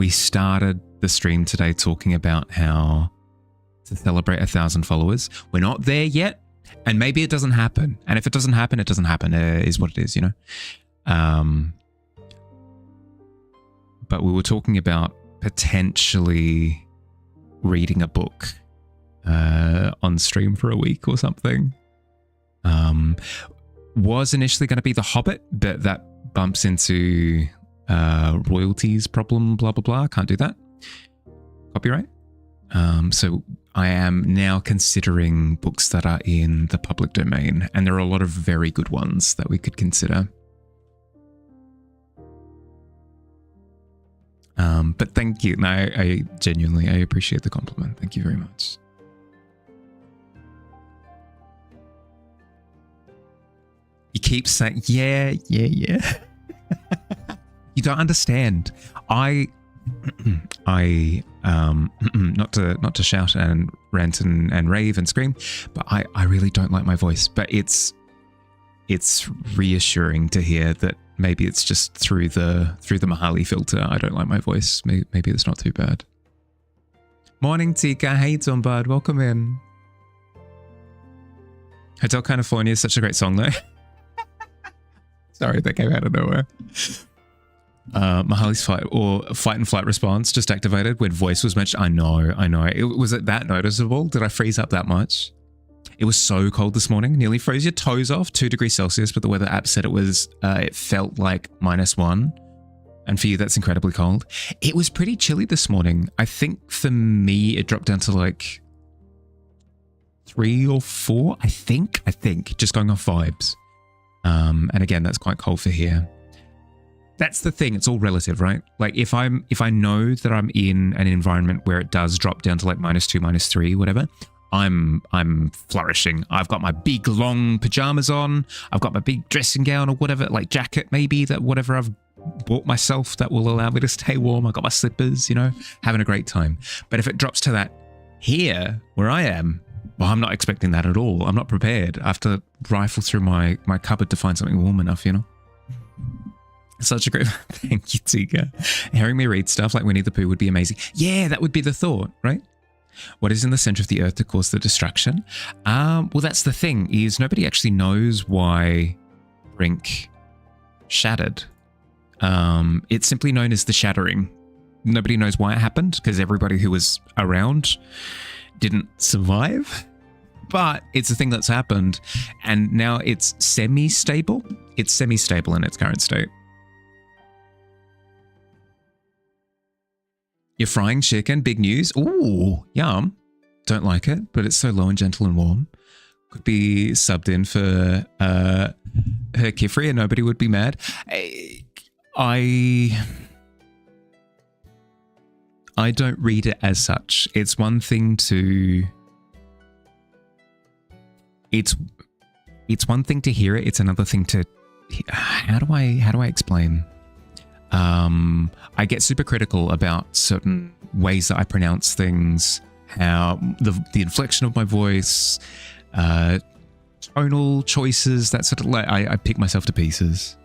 started the stream today talking about how to celebrate 1,000 followers. We're not there yet, and maybe it doesn't happen. And if it doesn't happen, it doesn't happen. It is what it is, you know. But we were talking about potentially reading a book on stream for a week or something. Was initially going to be The Hobbit, but that bumps into royalties problem, blah, blah, blah. Can't do that. Copyright. So I am now considering books that are in the public domain, and there are a lot of very good ones that we could consider. But thank you. No, I genuinely, I appreciate the compliment. Thank you very much. You keep saying, yeah. You don't understand. Not to shout and rant and rave and scream, but I really don't like my voice. But it's reassuring to hear that maybe it's just through the Mahali filter. I don't like my voice. Maybe it's not too bad. Morning, Tika. How you doing, bud? Welcome in. Hotel California is such a great song, though. Sorry, that came out of nowhere. Mahali's fight and flight response just activated when voice was mentioned. I know. Was it that noticeable? Did I freeze up that much? It was so cold this morning. Nearly froze your toes off, 2 degrees Celsius, but the weather app said it felt like -1. And for you, that's incredibly cold. It was pretty chilly this morning. I think for me, it dropped down to like 3 or 4, I think, just going off vibes. And again, that's quite cold for here. That's the thing. It's all relative, right? Like if I know that I'm in an environment where it does drop down to like -2, -3, whatever, I'm flourishing. I've got my big long pajamas on. I've got my big dressing gown or whatever, like jacket maybe, that whatever I've bought myself that will allow me to stay warm. I've got my slippers, you know, having a great time. But if it drops to that here where I am, well, I'm not expecting that at all. I'm not prepared. I have to rifle through my cupboard to find something warm enough, you know? Such a great... Thank you, Tika. Hearing me read stuff like Winnie the Pooh would be amazing. Yeah, that would be the thought, right? What is in the center of the earth to cause the destruction? Well, that's the thing, is nobody actually knows why Brink shattered. It's simply known as the shattering. Nobody knows why it happened, because everybody who was around didn't survive. But it's a thing that's happened, and now it's semi-stable. It's semi-stable in its current state. You're frying chicken, big news. Ooh, yum. Don't like it, but it's so low and gentle and warm. Could be subbed in for her Kifri and nobody would be mad. I don't read it as such. It's one thing to... It's one thing to hear it. It's another thing to... How do I explain? I get super critical about certain ways that I pronounce things, how the inflection of my voice, tonal choices, that sort of like I pick myself to pieces.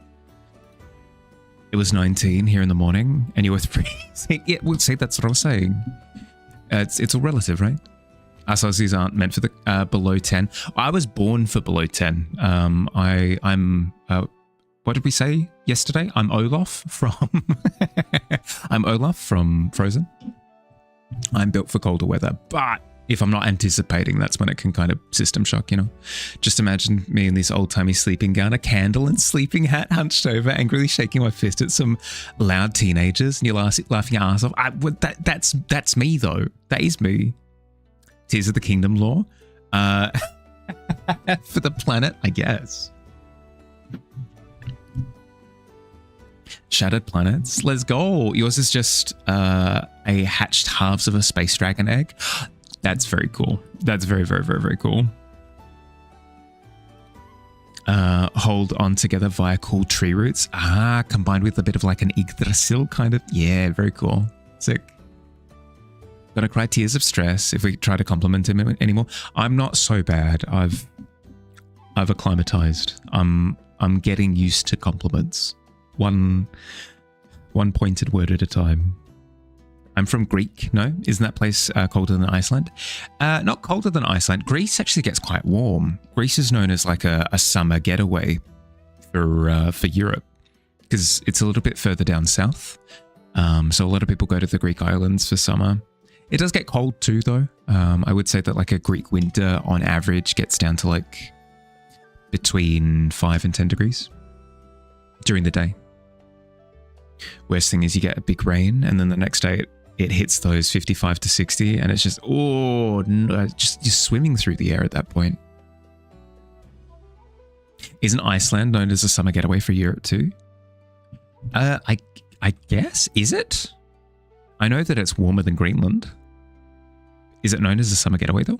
It was 19 here in the morning, and you were 3. Yeah, well, see, that's what I was saying. It's all relative, right? Us Aussies aren't meant for the below 10. I was born for below 10. I'm what did we say yesterday? I'm Olaf from I'm Olaf from Frozen. I'm built for colder weather, but If I'm not anticipating, that's when it can kind of system shock, you know? Just imagine me in this old-timey sleeping gown, a candle and sleeping hat, hunched over, angrily shaking my fist at some loud teenagers, and you're laughing your ass off. That's me, though. That is me. Tears of the Kingdom lore. For the planet, I guess. Shattered planets. Let's go. Yours is just a hatched halves of a space dragon egg. That's very cool. That's very, very, very, very cool. Hold on together via cool tree roots. Combined with a bit of like an Yggdrasil kind of. Yeah, very cool. Sick. Gonna cry tears of stress if we try to compliment him anymore. I'm not so bad. I've acclimatized. I'm getting used to compliments. One pointed word at a time. I'm from Greek. No, isn't that place colder than Iceland? Not colder than Iceland. Greece actually gets quite warm. Greece is known as like a summer getaway for Europe because it's a little bit further down south. So a lot of people go to the Greek islands for summer. It does get cold too, though. I would say that like a Greek winter on average gets down to like between 5 and 10 degrees during the day. Worst thing is you get a big rain and then the next day it hits those 55 to 60 and it's just, oh, no, just you're swimming through the air at that point. Isn't Iceland known as a summer getaway for Europe too? I guess, is it? I know that it's warmer than Greenland. Is it known as a summer getaway though?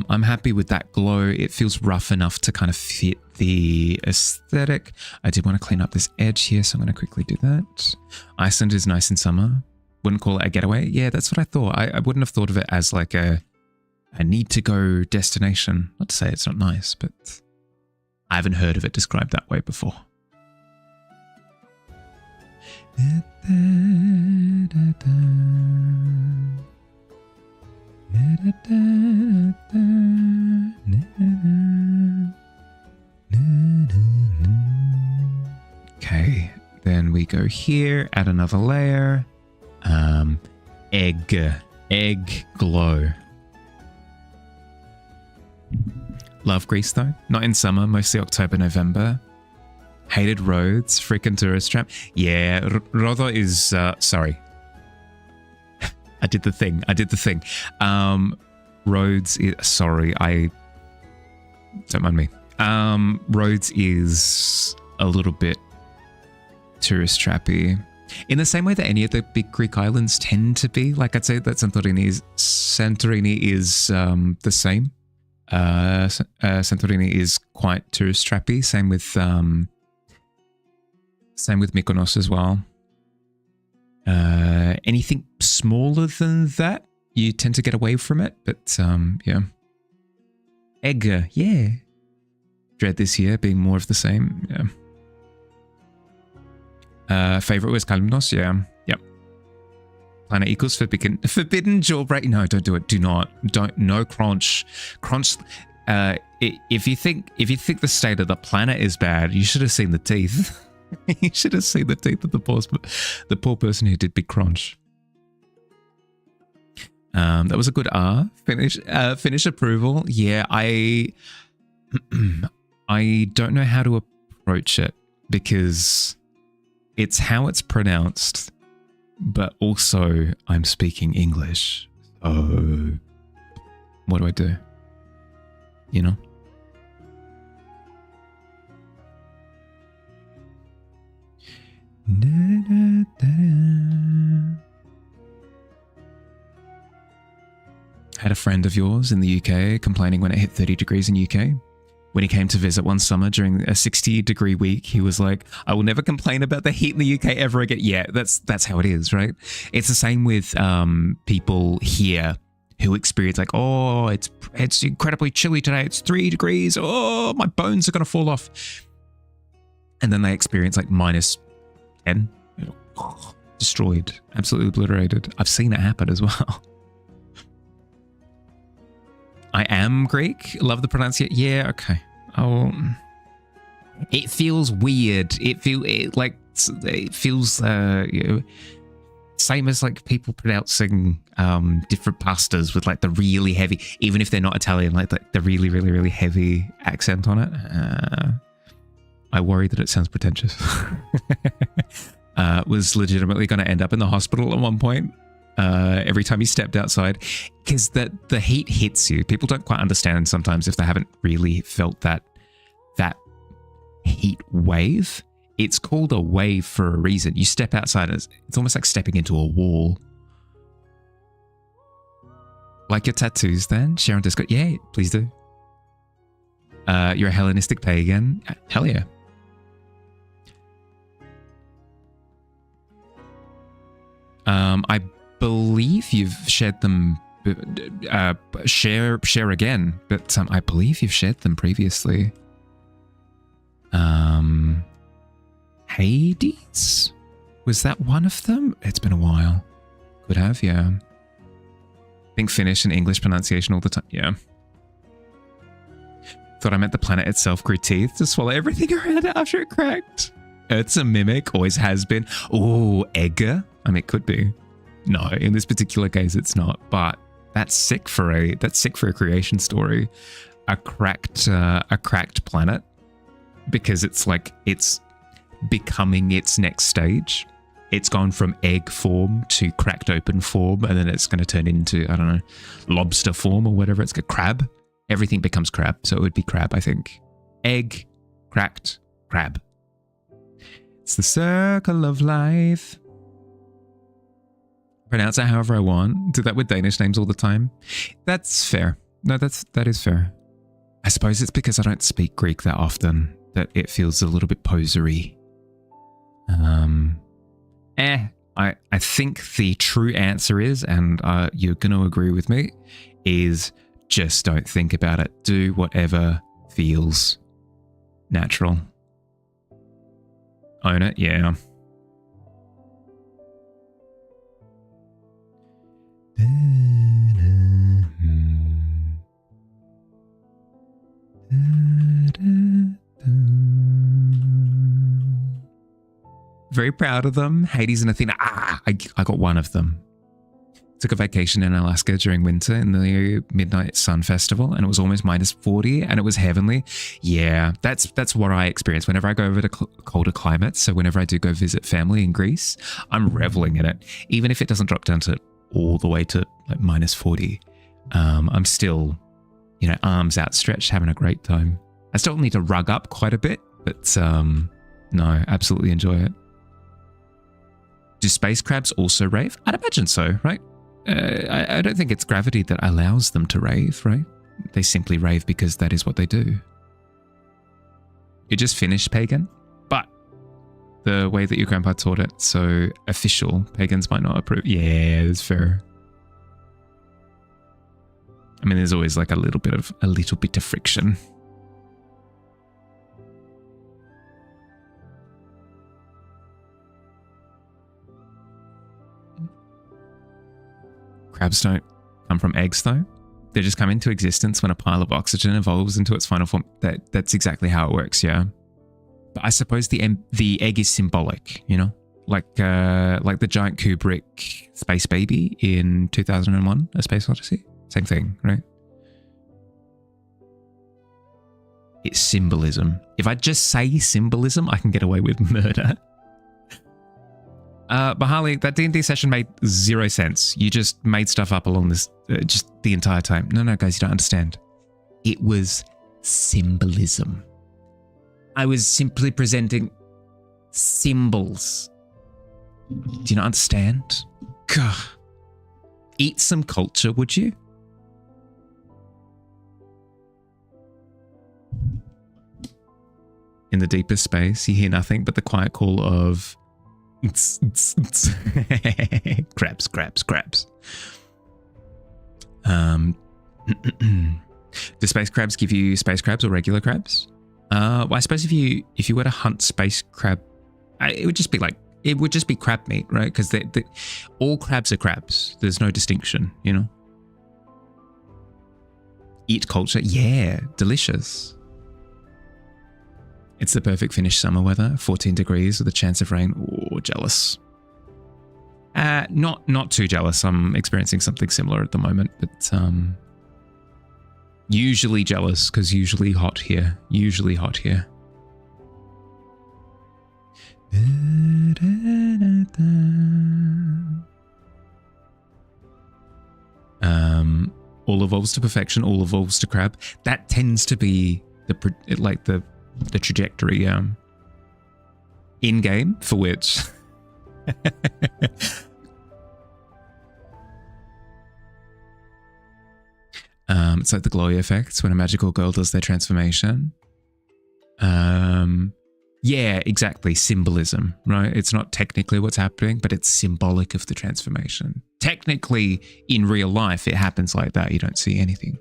I'm happy with that glow. It feels rough enough to kind of fit the aesthetic. I did want to clean up this edge here, so I'm going to quickly do that. Iceland is nice in summer. Wouldn't call it a getaway. Yeah, that's what I thought. I wouldn't have thought of it as like a need to go destination. Not to say it's not nice, but I haven't heard of it described that way before. Okay, then we go here, add another layer. Egg glow. Love Greece though. Not in summer, mostly October, November. Hated roads, freaking tourist trap. Yeah, Rodo is, sorry. I did the thing. Rhodes is, sorry, don't mind me. Rhodes is a little bit tourist trappy. In the same way that any of the big Greek islands tend to be. Like I'd say that Santorini is the same. Santorini is quite tourist trappy. Same with Mykonos as well. Anything smaller than that, you tend to get away from it. But yeah. Egg, yeah. Dread this year being more of the same. Yeah. Favorite was Kalymnos, yeah. Yep. Planet equals forbidden jawbreak. No, don't do it. Don't. No crunch. If you think the state of the planet is bad, you should have seen the teeth. You should have seen the teeth of the poor person who did Big Crunch. That was a good R. Finish approval. Yeah, I don't know how to approach it because it's how it's pronounced, but also I'm speaking English. So what do I do? You know? Had a friend of yours in the UK complaining when it hit 30 degrees in UK. When he came to visit one summer during a 60-degree week, he was like, I will never complain about the heat in the UK ever again. Yeah, that's how it is, right? It's the same with people here who experience like, oh, it's incredibly chilly today. It's 3 degrees. Oh, my bones are going to fall off. And then they experience like minus 10. Destroyed, absolutely obliterated. I've seen it happen as well. I am Greek. Love the pronunciation. Yeah, okay. Oh, it feels weird. It feels Same as like people pronouncing different pastas with like the really heavy, even if they're not Italian, like the really, really, really heavy accent on it. I worry that it sounds pretentious. Was legitimately going to end up in the hospital at one point. Every time he stepped outside, because the heat hits you. People don't quite understand sometimes if they haven't really felt that heat wave. It's called a wave for a reason. You step outside, it's almost like stepping into a wall. Like your tattoos then? Share on Discord? Yeah, please do. You're a Hellenistic pagan? Hell yeah. I believe you've shared them. Share again, but I believe you've shared them previously. Hades? Was that one of them? It's been a while. Could have, yeah. I think Finnish and English pronunciation all the time. Yeah. Thought I meant the planet itself grew teeth to swallow everything around it after it cracked. It's a mimic, always has been. Oh, Edgar? I mean, it could be. No, in this particular case, it's not. But that's sick for a creation story. A cracked planet, because it's like it's becoming its next stage. It's gone from egg form to cracked open form, and then it's going to turn into, I don't know, lobster form or whatever. It's got crab. Everything becomes crab, so it would be crab, I think. Egg, cracked, crab. It's the circle of life. Pronounce it however I want. Do that with Danish names all the time. That's fair. No, that is fair. I suppose it's because I don't speak Greek that often that it feels a little bit posery. I think the true answer is, and you're going to agree with me, is just don't think about it. Do whatever feels natural. Own it, yeah. Very proud of them. Hades and Athena. I got one of them. Took a vacation in Alaska during winter in the Midnight Sun Festival, and it was almost -40, and it was heavenly. Yeah, that's what I experience whenever I go over to colder climates. So whenever I do go visit family in Greece, I'm reveling in it. Even if it doesn't drop down to all the way to like -40, I'm still, arms outstretched, having a great time. I still need to rug up quite a bit, but no, absolutely enjoy it. Do space crabs also rave? I'd imagine so, right? I don't think it's gravity that allows them to rave, right? They simply rave because that is what they do. You just finished pagan, but the way that your grandpa taught it, so official, pagans might not approve. Yeah, that's fair. I mean, there's always like a little bit of friction. Crabs don't come from eggs, though. They just come into existence when a pile of oxygen evolves into its final form. That's exactly how it works, yeah. But I suppose the egg is symbolic, like the giant Kubrick space baby in 2001, A Space Odyssey. Same thing, right? It's symbolism. If I just say symbolism, I can get away with murder. But Harley, that D&D session made 0 sense. You just made stuff up along this, just the entire time. No, guys, you don't understand. It was symbolism. I was simply presenting symbols. Do you not understand? Gah. Eat some culture, would you? In the deepest space, you hear nothing but the quiet call of crabs. Do space crabs give you space crabs or regular crabs? Well, I suppose if you were to hunt space crab, it would just be crab meat, right? Because all crabs are crabs. There's no distinction, Eat culture, yeah, delicious. It's the perfect Finnish summer weather, 14 degrees with a chance of rain. Oh, jealous. Not too jealous. I'm experiencing something similar at the moment, but usually jealous because usually hot here. Usually hot here. All evolves to perfection. All evolves to crab. That tends to be the trajectory in game for which. It's like the glowy effects when a magical girl does their transformation. Yeah, exactly. Symbolism, right? It's not technically what's happening, but it's symbolic of the transformation. Technically, in real life, it happens like that. You don't see anything.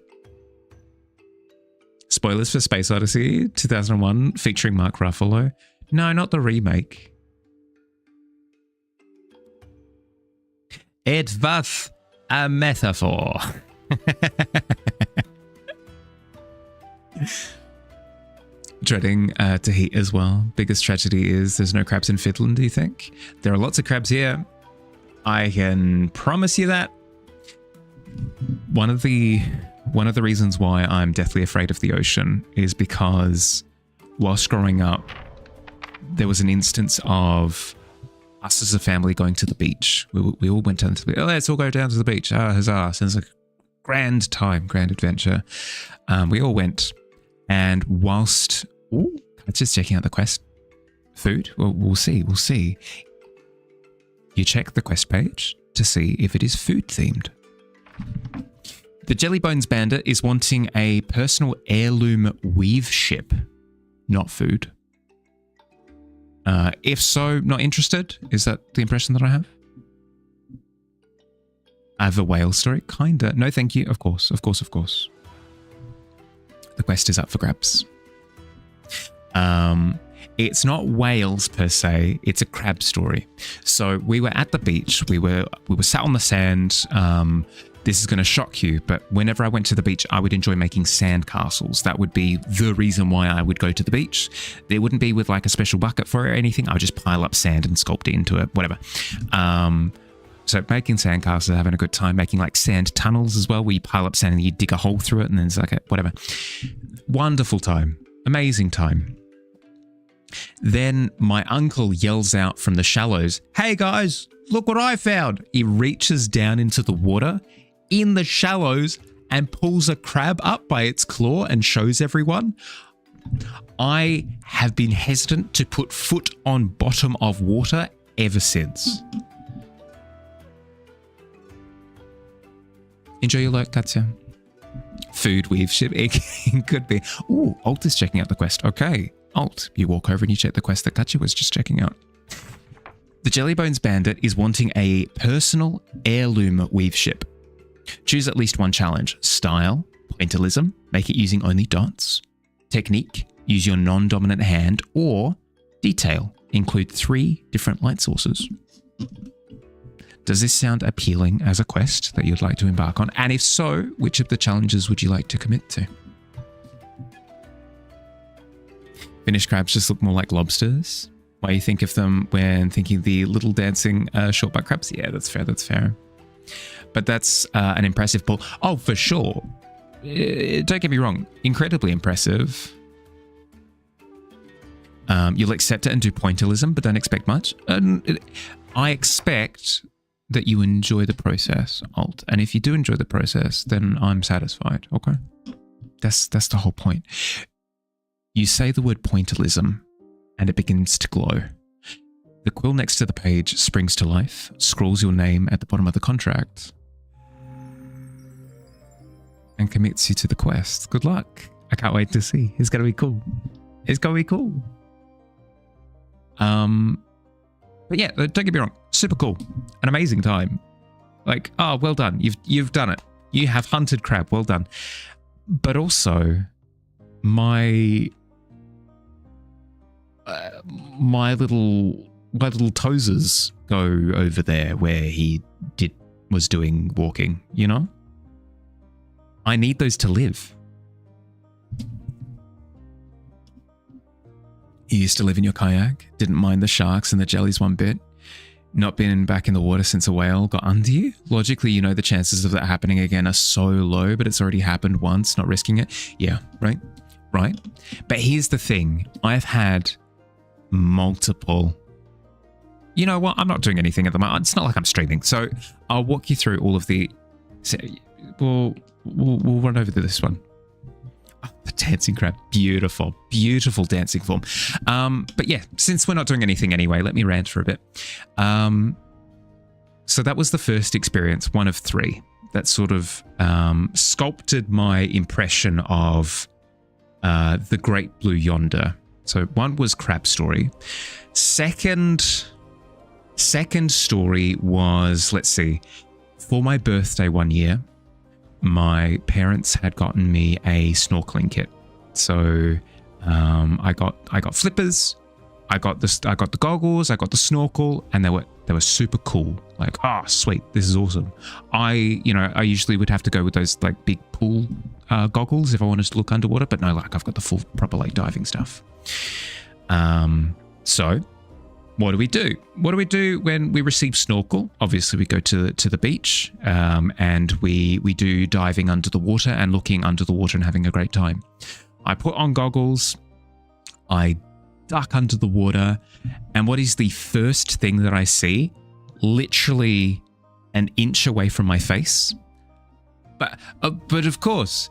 Spoilers for Space Odyssey 2001 featuring Mark Ruffalo. No, not the remake. It was a metaphor. Dreading to heat as well. Biggest tragedy is there's no crabs in Finland, do you think? There are lots of crabs here. I can promise you that. One of the reasons why I'm deathly afraid of the ocean is because whilst growing up, there was an instance of us as a family going to the beach. We all went down to the beach. Oh, let's all go down to the beach. Ah, huzzah. Sounds like a grand time, grand adventure. We all went. And whilst... Ooh, just checking out the quest. Food? Well, we'll see. You check the quest page to see if it is food themed. The Jellybones Bandit is wanting a personal heirloom weave ship, not food. If so, not interested? Is that the impression that I have? I have a whale story? Kinda. No, thank you. Of course. The quest is up for grabs. It's not whales per se. It's a crab story. So we were at the beach. We were sat on the sand. This is going to shock you, but whenever I went to the beach, I would enjoy making sand castles. That would be the reason why I would go to the beach. There wouldn't be with like a special bucket for it or anything. I would just pile up sand and sculpt it into it, whatever. So making sand castles, having a good time, making like sand tunnels as well, where you pile up sand and you dig a hole through it and then it's like, whatever. Wonderful time. Amazing time. Then my uncle yells out from the shallows, "Hey guys, look what I found." He reaches down into the water in the shallows and pulls a crab up by its claw and shows everyone. I have been hesitant to put foot on bottom of water ever since. Enjoy your lurk, Katya. Food weave ship. It could be. Ooh, Alt is checking out the quest. Okay. Alt, you walk over and you check the quest that Katya was just checking out. The Jellybones Bandit is wanting a personal heirloom weave ship. Choose at least one challenge. Style, pointillism, make it using only dots. Technique, use your non-dominant hand. Or detail, include 3 different light sources. Does this sound appealing as a quest that you'd like to embark on? And if so, which of the challenges would you like to commit to? Finished crabs just look more like lobsters. Why you think of them when thinking the little dancing short butt crabs? Yeah, that's fair. But that's an impressive pull. Oh, for sure. Don't get me wrong. Incredibly impressive. You'll accept it and do pointillism, but don't expect much. I expect that you enjoy the process, Alt. And if you do enjoy the process, then I'm satisfied. Okay? That's the whole point. You say the word pointillism, and it begins to glow. The quill next to the page springs to life, scrawls your name at the bottom of the contract, and commits you to the quest. Good luck. I can't wait to see. It's going to be cool. It's going to be cool. But yeah, don't get me wrong. Super cool. An amazing time. Like, oh, well done. You've done it. You have hunted crab. Well done. But also, my little toesers go over there where he was doing walking, you know? I need those to live. You used to live in your kayak, didn't mind the sharks and the jellies one bit. not been back in the water since a whale got under you. Logically, you know the chances of that happening again are so low, but it's already happened once, not risking it. Yeah, right? Right. But here's the thing. I've had multiple... You know what? I'm not doing anything at the moment. It's not like I'm streaming. So I'll walk you through all of the... We'll run over this one. Oh, the dancing crab. Beautiful, beautiful dancing form. But yeah, since we're not doing anything anyway, let me rant for a bit. So that was the first experience, one of three, that sort of sculpted my impression of the Great Blue Yonder. So one was Crab Story. Second story was, let's see, for my birthday one year, my parents had gotten me a snorkeling kit. So I got flippers, I got the goggles, I got the snorkel, and they were super cool. Like, oh sweet, this is awesome. I usually would have to go with those like big pool goggles if I wanted to look underwater, but no, like I've got the full proper like diving stuff. So what do we do? What do we do when we receive snorkel? Obviously, we go to the beach and we do diving under the water and looking under the water and having a great time. I put on goggles, I duck under the water, and what is the first thing that I see? Literally an inch away from my face. But of course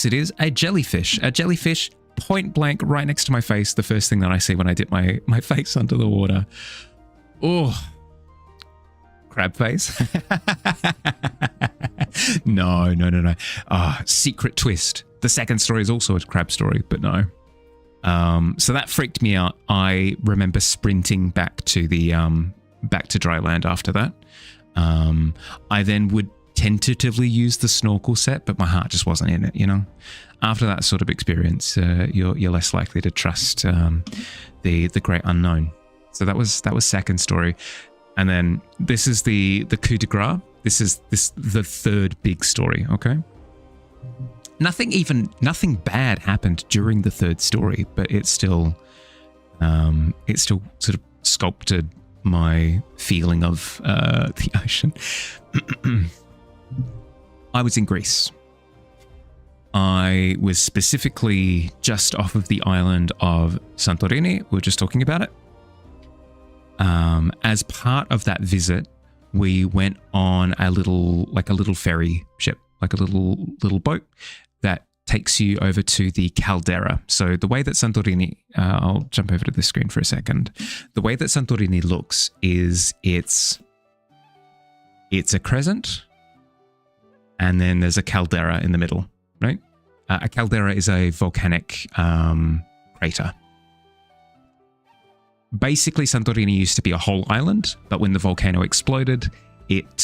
it is a jellyfish. A jellyfish point blank right next to my face, the first thing that I see when I dip my face under the water. Oh, crab face. No. Secret twist. The second story is also a crab story, but no. So that freaked me out. I remember sprinting back to dry land after that. I then would tentatively use the snorkel set, but my heart just wasn't in it, you know. After that sort of experience, you're less likely to trust the great unknown. So that was second story, and then this is the coup de grace. This is the third big story. Okay, nothing bad happened during the third story, but it still sort of sculpted my feeling of the ocean. I was in Greece. I was specifically just off of the island of Santorini. We were just talking about it. As part of that visit, we went on a little ferry ship, like a little boat that takes you over to the caldera. So the way that Santorini, I'll jump over to this screen for a second. The way that Santorini looks is it's a crescent, and then there's a caldera in the middle, right? A caldera is a volcanic crater. Basically, Santorini used to be a whole island, but when the volcano exploded, it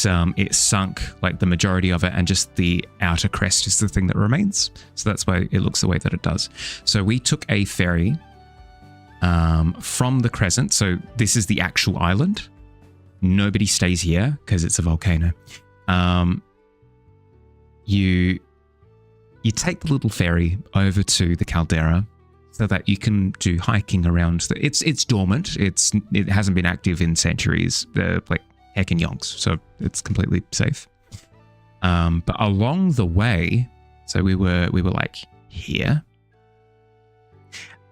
sunk like the majority of it, and just the outer crest is the thing that remains. So that's why it looks the way that it does. So we took a ferry from the crescent. So this is the actual island. Nobody stays here because it's a volcano. You take the little ferry over to the caldera so that you can do hiking around. It's dormant. It hasn't been active in centuries. Like heck and yonks, so it's completely safe. But along the way, so we were like here.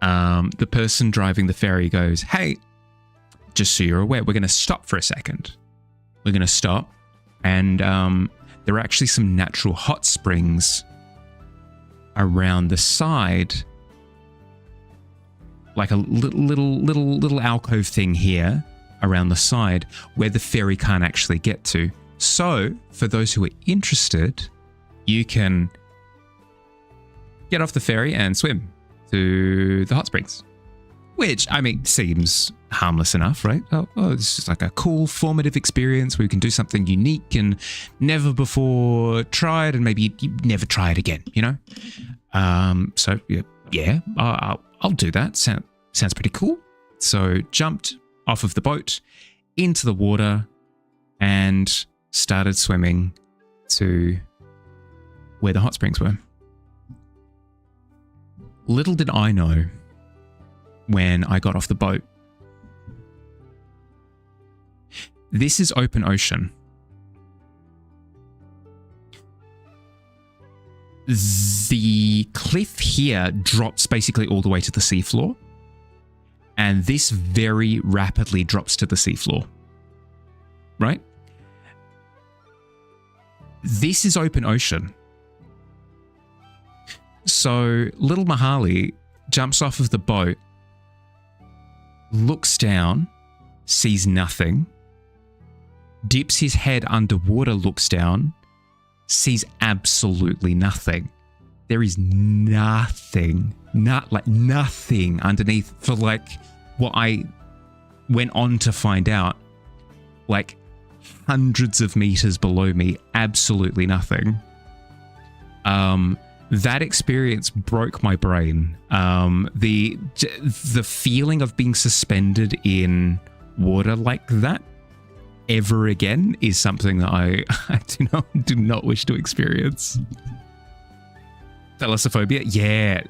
The person driving the ferry goes, "Hey, just so you're aware, we're going to stop for a second. We're going to stop, and there are actually some natural hot springs around the side, like a little alcove thing here around the side where the ferry can't actually get to. So for those who are interested, you can get off the ferry and swim to the hot springs." Which, I mean, seems harmless enough, right? Oh, it's just like a cool, formative experience where you can do something unique and never before tried, and maybe you never try it again, you know? So, yeah, I'll do that. Sounds pretty cool. So, jumped off of the boat into the water and started swimming to where the hot springs were. Little did I know, when I got off the boat, This is open ocean. The cliff here drops basically all the way to the seafloor, and this very rapidly drops to the seafloor, right? This is open ocean. So little Mahali jumps off of the boat, looks down, sees nothing, dips his head underwater, looks down, sees absolutely nothing. There is nothing, nothing underneath for like what I went on to find out, like hundreds of meters below me, absolutely nothing. That experience broke my brain. The feeling of being suspended in water like that ever again is something that I do not wish to experience. Thalassophobia? Yeah,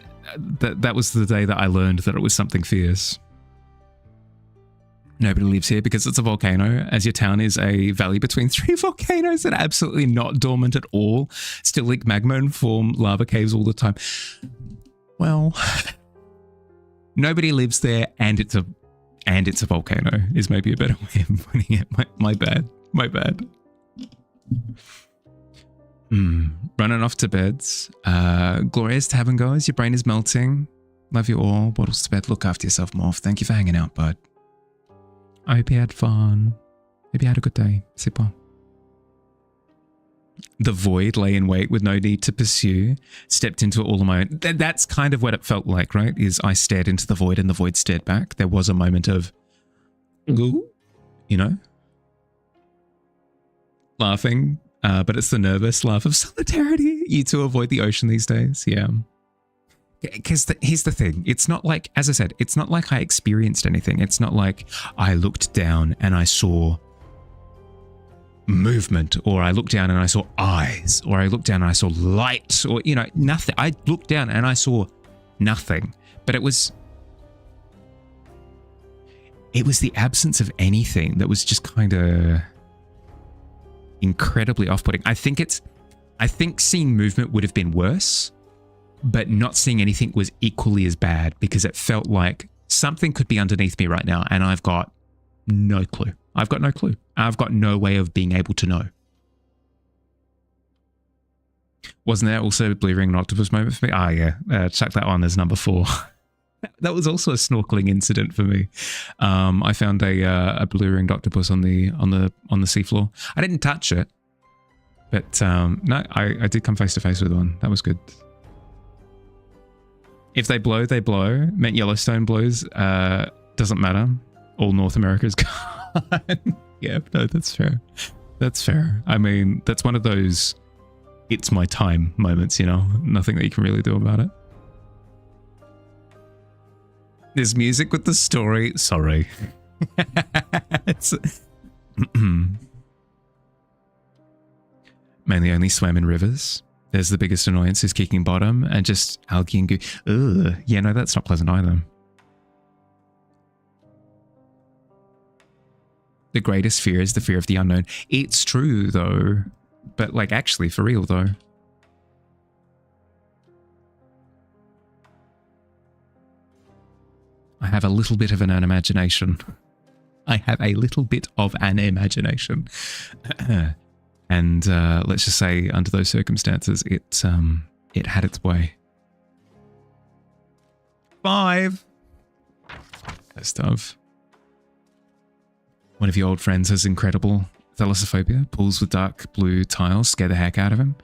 that was the day that I learned that it was something fierce. Nobody lives here because it's a volcano, as your town is a valley between 3 volcanoes that are absolutely not dormant at all, still leak magma and form lava caves all the time. Well, nobody lives there, and it's a volcano is maybe a better way of putting it. My bad. Running off to beds. Glorious Tavern goers, your brain is melting. Love you all. Bottles to bed. Look after yourself, Morph. Thank you for hanging out, bud. I hope you had fun. Hope you had a good day. Sleep well. The void lay in wait with no need to pursue. Stepped into it all on my own. That's kind of what it felt like, right? Is I stared into the void and the void stared back. There was a moment of, ooh, laughing. But it's the nervous laugh of solidarity. You two avoid the ocean these days. Yeah. Because here's the thing. It's not like, as I said, it's not like I experienced anything. It's not like I looked down and I saw movement, or I looked down and I saw eyes, or I looked down and I saw light, or, nothing. I looked down and I saw nothing. But it was the absence of anything that was just kind of incredibly off-putting. I think seeing movement would have been worse, but not seeing anything was equally as bad, because it felt like something could be underneath me right now and I've got no clue. I've got no way of being able to know. Wasn't there also a blue ring and octopus moment for me? Ah, yeah. Chuck that on as number 4. That was also a snorkeling incident for me. I found a blue ringed octopus on the seafloor. I didn't touch it, but no, I did come face to face with one. That was good. If they blow, they blow. Meant Yellowstone blows. Doesn't matter. All North America's gone. Yeah, no, that's fair. That's fair. I mean, that's one of those it's my time moments, nothing that you can really do about it. There's music with the story. Sorry. Mainly only swam in rivers. There's the biggest annoyance is kicking bottom and just algae and goo. Ugh. Yeah, no, that's not pleasant either. The greatest fear is the fear of the unknown. It's true though, but like actually for real though. I have a little bit of an imagination. And let's just say under those circumstances, it had its way. 5. Best of. One of your old friends has incredible thalassophobia, pools with dark blue tiles scare the heck out of him.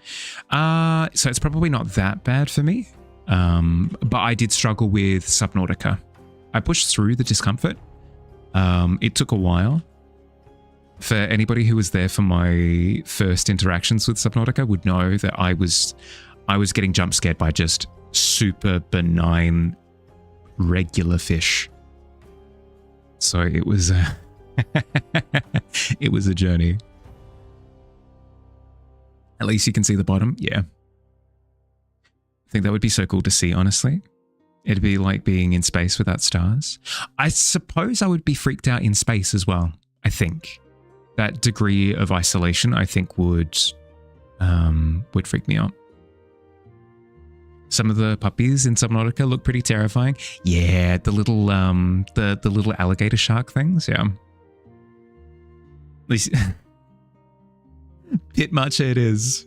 So it's probably not that bad for me. But I did struggle with Subnautica. I pushed through the discomfort. It took a while. For anybody who was there for my first interactions with Subnautica would know that I was getting jump scared by just super benign regular fish. So it was it was a journey. At least you can see the bottom. Yeah. I think that would be so cool to see, honestly. It'd be like being in space without stars. I suppose I would be freaked out in space as well, I think. that degree of isolation, I think would freak me out. Some of the puppies in Subnautica look pretty terrifying. Yeah, the little the little alligator shark things. Yeah, at least bit much it is.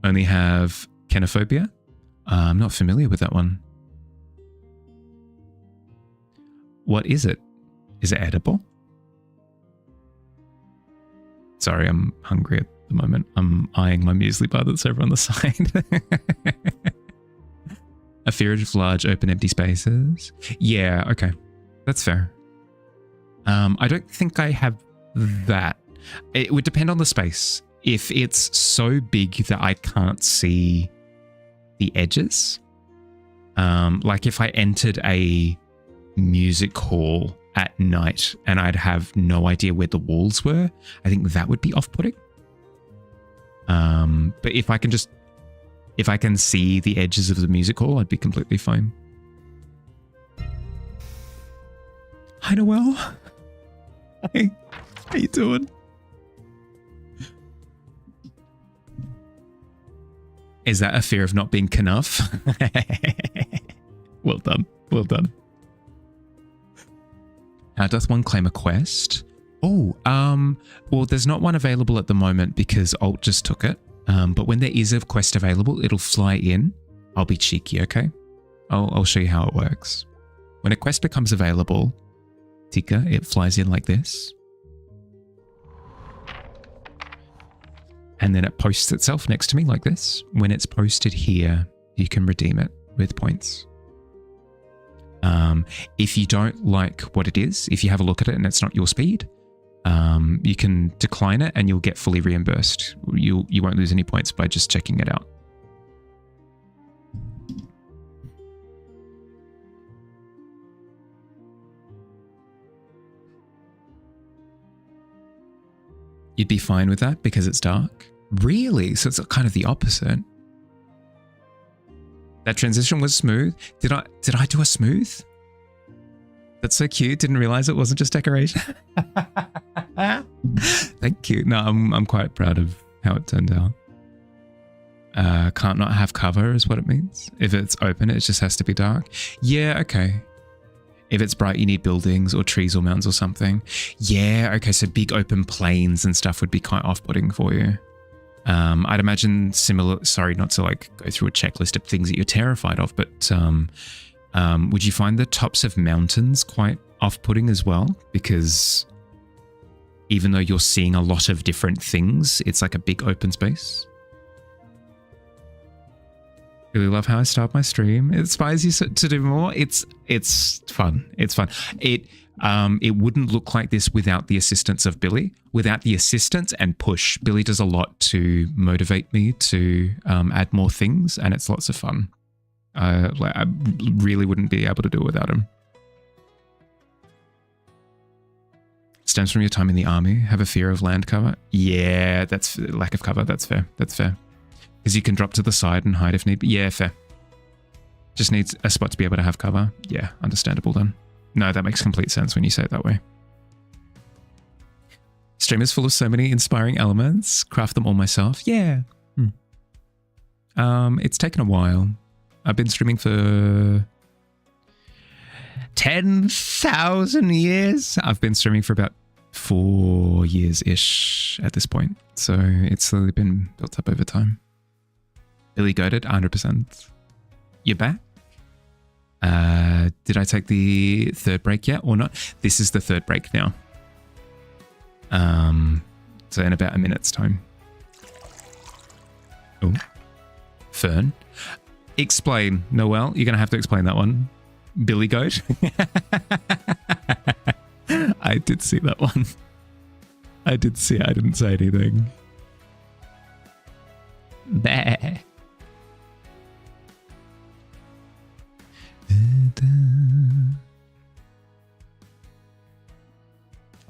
Only have Kenophobia. I'm not familiar with that one. What is it? Is it edible? Sorry, I'm hungry at the moment. I'm eyeing my muesli bar that's over on the side. A fear of large open empty spaces. Yeah, okay. That's fair. I don't think I have that. It would depend on the space. If it's so big that I can't see the edges, like if I entered a music hall at night and I'd have no idea where the walls were, I think that would be off-putting. But if I can see the edges of the music hall, I'd be completely fine. Hi, Noel. Hey, how you doing? Is that a fear of not being enough? Well done. Well done. How doth one claim a quest? Oh, well, there's not one available at the moment because Alt just took it. But when there is a quest available, it'll fly in. I'll be cheeky, okay? I'll show you how it works. When a quest becomes available, Tika, it flies in like this. And then it posts itself next to me like this. When it's posted here, you can redeem it with points. If you don't like what it is, if you have a look at it and it's not your speed, you can decline it and you'll get fully reimbursed. You won't lose any points by just checking it out. You'd be fine with that because it's dark? Really? So it's kind of the opposite. That transition was smooth. Did I do a smooth? That's so cute. Didn't realize it wasn't just decoration. Thank you. No, I'm quite proud of how it turned out. Can't not have cover is what it means. If it's open, it just has to be dark. Yeah, okay. If it's bright, you need buildings or trees or mountains or something. Yeah, okay, so big open plains and stuff would be quite off-putting for you. I'd imagine similar, sorry, not to like go through a checklist of things that you're terrified of, but would you find the tops of mountains quite off-putting as well? Because even though you're seeing a lot of different things, it's like a big open space. Really love how I start my stream. It inspires you to do more. It's fun. It's fun. It wouldn't look like this without the assistance of Billy. Without the assistance and push, Billy does a lot to motivate me to add more things, and it's lots of fun. I really wouldn't be able to do it without him. Stems from your time in the army. Have a fear of land cover. Yeah, that's lack of cover. That's fair. That's fair. Because you can drop to the side and hide if need be. Yeah, fair. Just needs a spot to be able to have cover. Yeah, understandable then. No, that makes complete sense when you say it that way. Stream is full of so many inspiring elements. Craft them all myself. Yeah. It's taken a while. I've been streaming for 10,000 years. I've been streaming for about 4 years-ish at this point. So it's slowly been built up over time. Billy goated, 100%. You're back? Did I take the third break yet or not? This is the third break now. So in about a minute's time. Oh, Fern. Explain, Noel. You're going to have to explain that one. Billy goat. I did see that one. I did see it. I didn't say anything. Bah.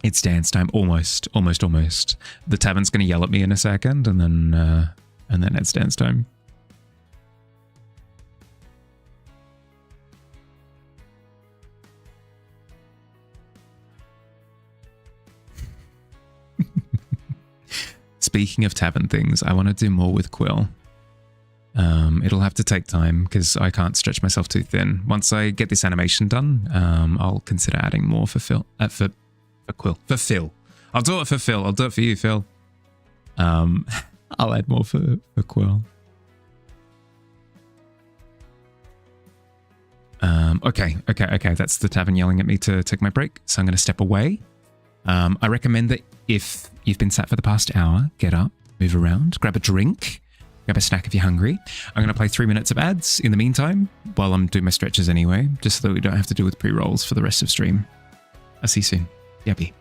It's dance time. Almost. The tavern's going to yell at me in a second, and then it's dance time. speaking of tavern things, I want to do more with Quill. It'll have to take time because I can't stretch myself too thin. Once I get this animation done, I'll consider adding more for Phil. For Quill. For Phil. I'll do it for Phil. I'll do it for you, Phil. I'll add more for Quill. Okay. That's the tavern yelling at me to take my break. So I'm going to step away. I recommend that if you've been sat for the past hour, get up, move around, grab a drink, grab a snack if you're hungry. I'm going to play 3 minutes of ads in the meantime while I'm doing my stretches anyway, just so that we don't have to deal with pre-rolls for the rest of stream. I'll see you soon. Yappy.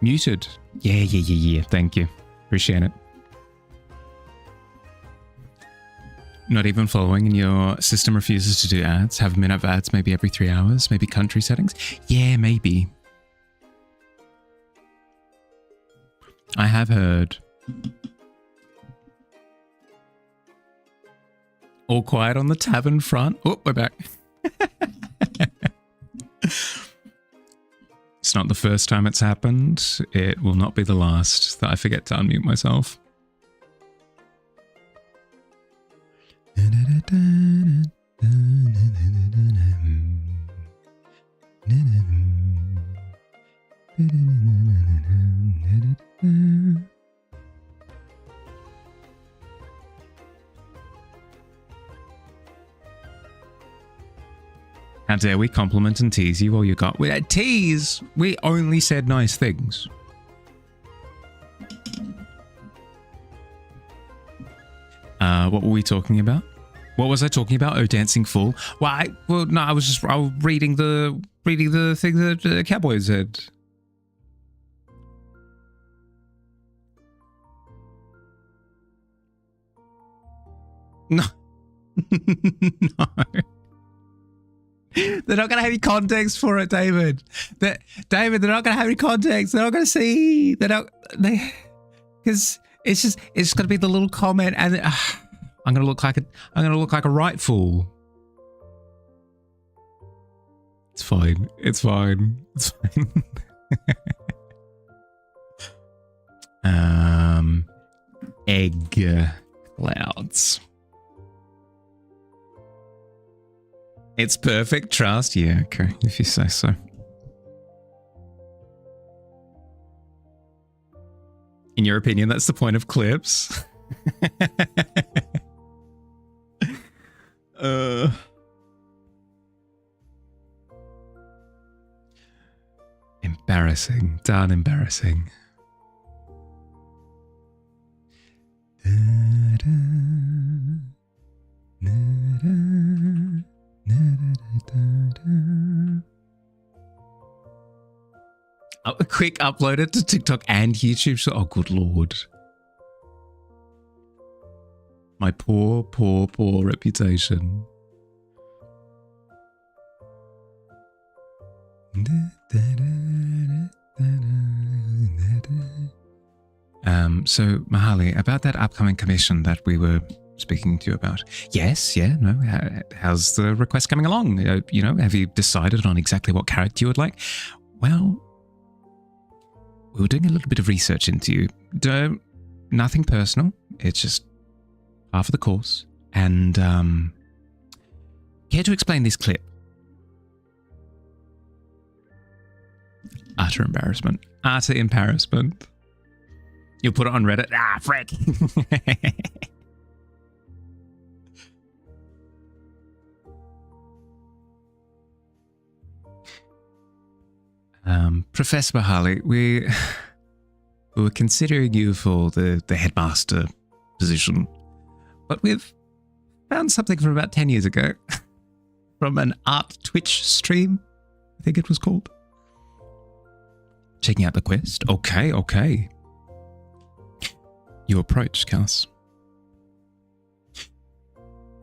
Muted. Yeah. Thank you. Appreciate it. Not even following and your system refuses to do ads. Have a minute of ads maybe every 3 hours. Maybe country settings. Yeah, maybe. I have heard. All quiet on the tavern front. Oh, we're back. not the first time it's happened. It will not be the last that I forget to unmute myself. How dare we compliment and tease you while you got... Tease! We only said nice things. What were we talking about? What was I talking about? Oh, Dancing Fool. Well, no, I was reading the thing that Cowboy said. No. No. They're not going to have any context for it, David. David, they're not going to have any context. They're not going to see. Because it's just going to be the little comment, and I'm going to look like a right fool. It's fine. It's fine. It's fine. Egg clouds. It's perfect, trust. Yeah, okay, if you say so. In your opinion, that's the point of clips? Embarrassing. Darn embarrassing. A quick upload it to TikTok and YouTube. Oh, good Lord. My poor, poor, poor reputation. So, Mahali, about that upcoming commission that we were speaking to you about. Yes, yeah, no. How's the request coming along? Have you decided on exactly what character you would like? Well, we were doing a little bit of research into you. Nothing personal. It's just half of the course. And care to explain this clip? Utter embarrassment. Utter embarrassment. You'll put it on Reddit. Ah, frick. Professor Bahali, we were considering you for the headmaster position, but we've found something from about 10 years ago from an art Twitch stream, I think it was called. Checking out the quest. Okay. You approach, Cass.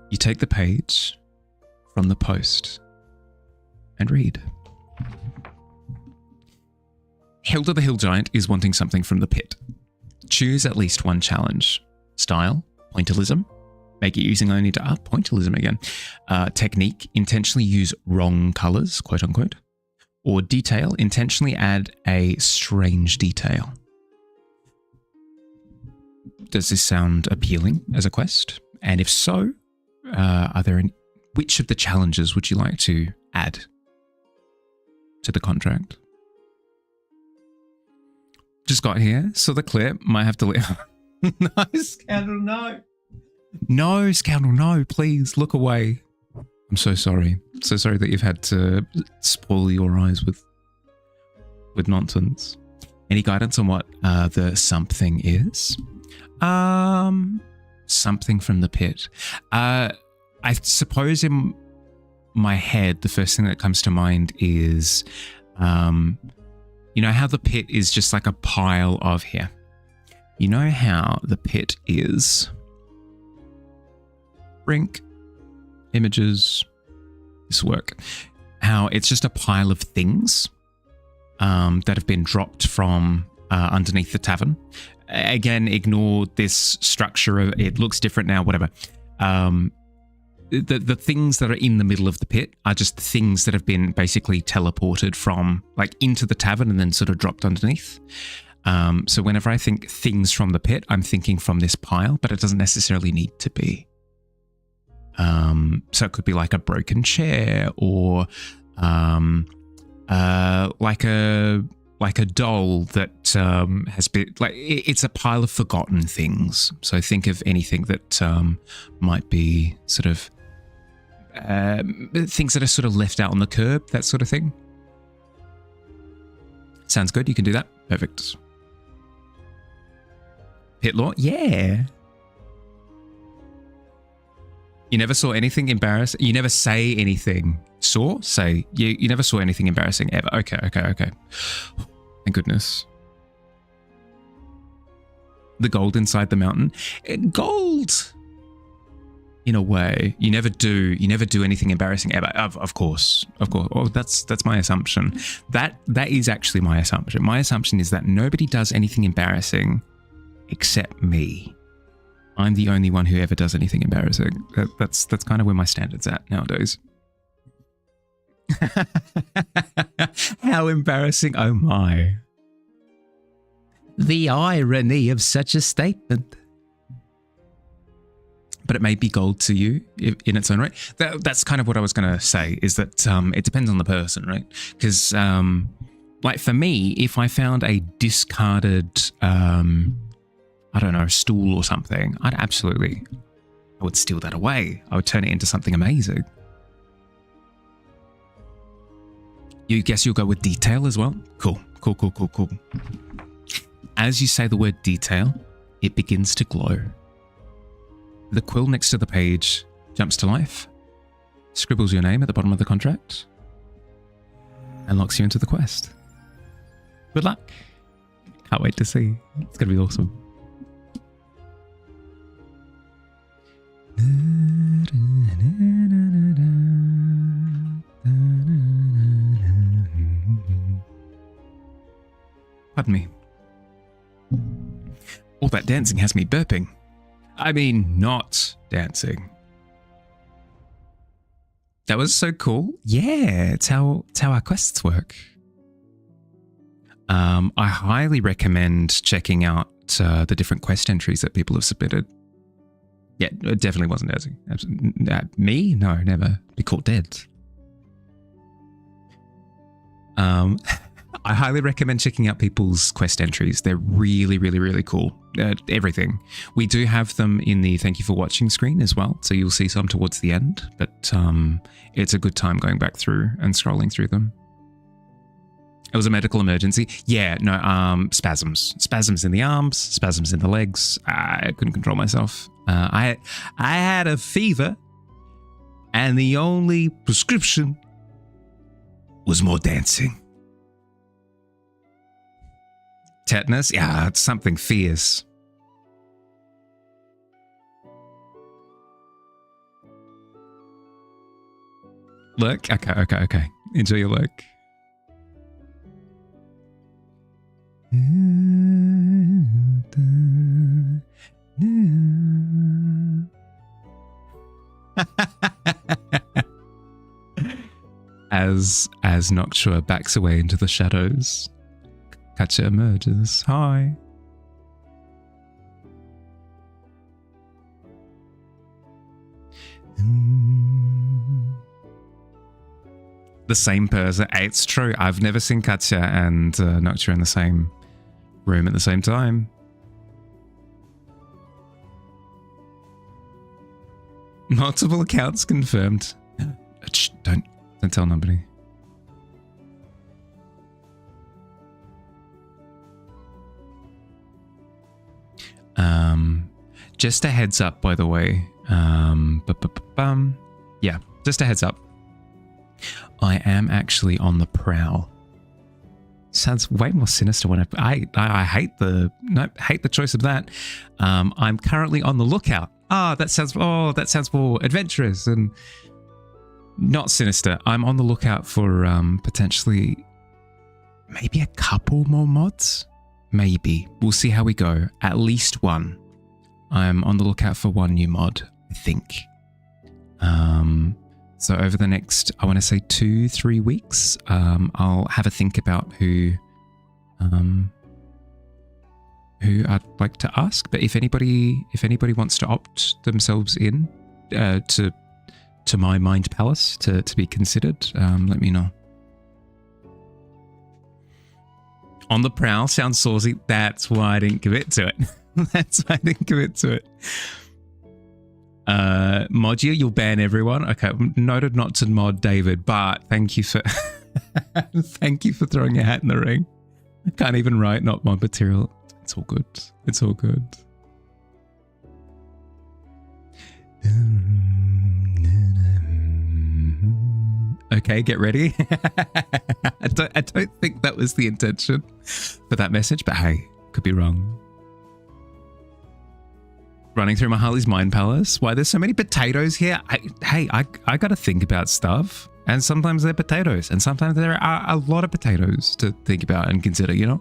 You take the page from the post and read. Hilda the Hill Giant is wanting something from the pit. Choose at least one challenge. Style, pointillism. Make it using only to pointillism again. Technique, intentionally use wrong colors, quote unquote. Or detail, intentionally add a strange detail. Does this sound appealing as a quest? And if so, which of the challenges would you like to add to the contract? Just got here, so the clip might have to leave. No, Scoundrel, no. No, Scoundrel, no, please look away. I'm so sorry. So sorry that you've had to spoil your eyes with nonsense. Any guidance on what the something is? Something from the pit. I suppose in my head, the first thing that comes to mind is, you know how the pit is just like a pile of here? You know how the pit is? Brink, images, this work. How it's just a pile of things that have been dropped from underneath the tavern. Again, ignore this structure of it looks different now, whatever. the things that are in the middle of the pit are just things that have been basically teleported from like into the tavern and then sort of dropped underneath. So whenever I think things from the pit, I'm thinking from this pile, but it doesn't necessarily need to be. So it could be like a broken chair or like a doll that has been like it's a pile of forgotten things. So think of anything that might be sort of things that are sort of left out on the curb, that sort of thing. Sounds good. You can do that. Perfect. Pit law? Yeah. You never saw anything embarrassing? You never say anything. Saw? Say. You never saw anything embarrassing ever. Okay. Thank goodness. The gold inside the mountain? Gold! In a way. You never do anything embarrassing ever. Of course. Oh, that's my assumption. That is actually my assumption. My assumption is that nobody does anything embarrassing except me. I'm the only one who ever does anything embarrassing. That's kind of where my standard's at nowadays. How embarrassing, oh my. The irony of such a statement. But it may be gold to you in its own right. That's kind of what I was going to say, is that it depends on the person, right? Because, like for me, if I found a discarded, I don't know, stool or something, I would steal that away. I would turn it into something amazing. You guess you'll go with detail as well? Cool. As you say the word detail, it begins to glow. The quill next to the page jumps to life, scribbles your name at the bottom of the contract, and locks you into the quest. Good luck. Can't wait to see. It's going to be awesome. Pardon me. All that dancing has me burping. I mean, not dancing. That was so cool. Yeah, it's how our quests work. I highly recommend checking out the different quest entries that people have submitted. Yeah, it definitely wasn't dancing. Me? No, never. Be caught dead. I highly recommend checking out people's quest entries. They're really, really, really cool. Everything. We do have them in the thank you for watching screen as well, so you'll see some towards the end, but it's a good time going back through and scrolling through them. It was a medical emergency. Yeah, no, spasms. Spasms in the arms, spasms in the legs. I couldn't control myself. I had a fever, and the only prescription was more dancing. Tetanus? Yeah, it's something fierce. Look? Okay. Enjoy your look. As Noctua backs away into the shadows, Katja emerges. Hi. The same person. It's true. I've never seen Katja and Noctua in the same room at the same time. Multiple accounts confirmed. Shh, don't tell nobody. Just a heads up, by the way. Yeah, just a heads up. I am actually on the prowl. Sounds way more sinister when I hate the choice of that. I'm currently on the lookout. That sounds more adventurous and not sinister. I'm on the lookout for potentially maybe a couple more mods. Maybe. We'll see how we go. At least one. I'm on the lookout for one new mod, I think. So over the next, I want to say 2-3 weeks, I'll have a think about who I'd like to ask. But if anybody wants to opt themselves in to my mind palace to be considered, let me know. On the prowl sounds saucy. That's why I didn't commit to it. That's why I didn't commit to it. Mod you, you'll ban everyone. Okay, noted not to mod David, but thank you for thank you for throwing your hat in the ring. I can't even write not mod material. It's all good. It's all good. Okay, get ready. I don't think that was the intention for that message, but hey, could be wrong. Running through my Harley's Mind Palace. Why there's so many potatoes here? I got to think about stuff. And sometimes they're potatoes. And sometimes there are a lot of potatoes to think about and consider, you know?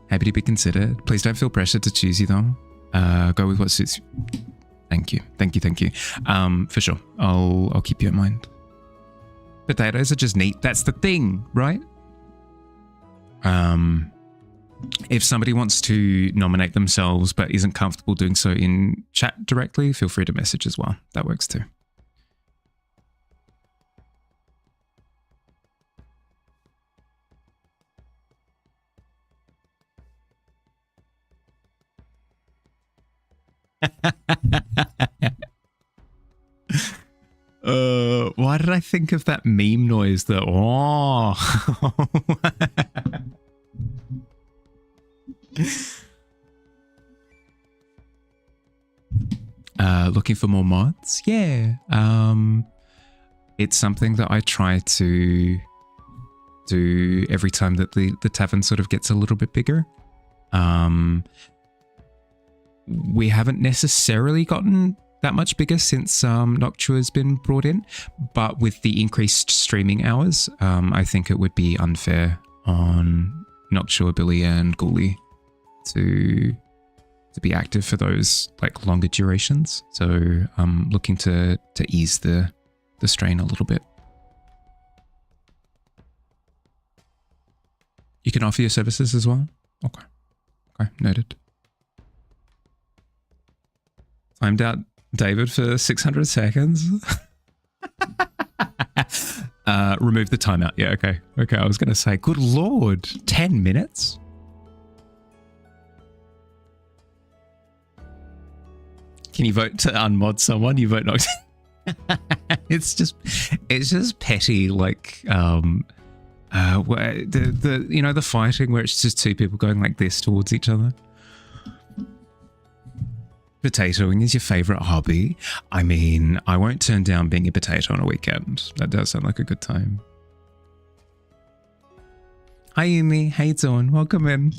Happy to be considered. Please don't feel pressured to choose you though. Go with what suits you. Thank you. Thank you. Thank you. For sure. I'll keep you in mind. Potatoes are just neat. That's the thing, right? If somebody wants to nominate themselves but isn't comfortable doing so in chat directly, feel free to message as well. That works too. Why did I think of that meme noise that, oh. Looking for more mods? Yeah. It's something that I try to do every time that the tavern sort of gets a little bit bigger. We haven't necessarily gotten that much bigger since Noctua has been brought in, but with the increased streaming hours, I think it would be unfair on Noctua, Billy, and Ghoulie to be active for those like longer durations. So I'm looking to ease the strain a little bit. You can offer your services as well? Okay. Okay, noted. Timed out David for 600 seconds. Remove the timeout. Yeah, okay. Okay, I was going to say, good Lord, 10 minutes? Can you vote to unmod someone? You vote not. It's just petty, like, where the you know, the fighting where it's just two people going like this towards each other. Potatoing is your favorite hobby? I mean, I won't turn down being a potato on a weekend. That does sound like a good time. Hi, Yumi. How you doing? Welcome in.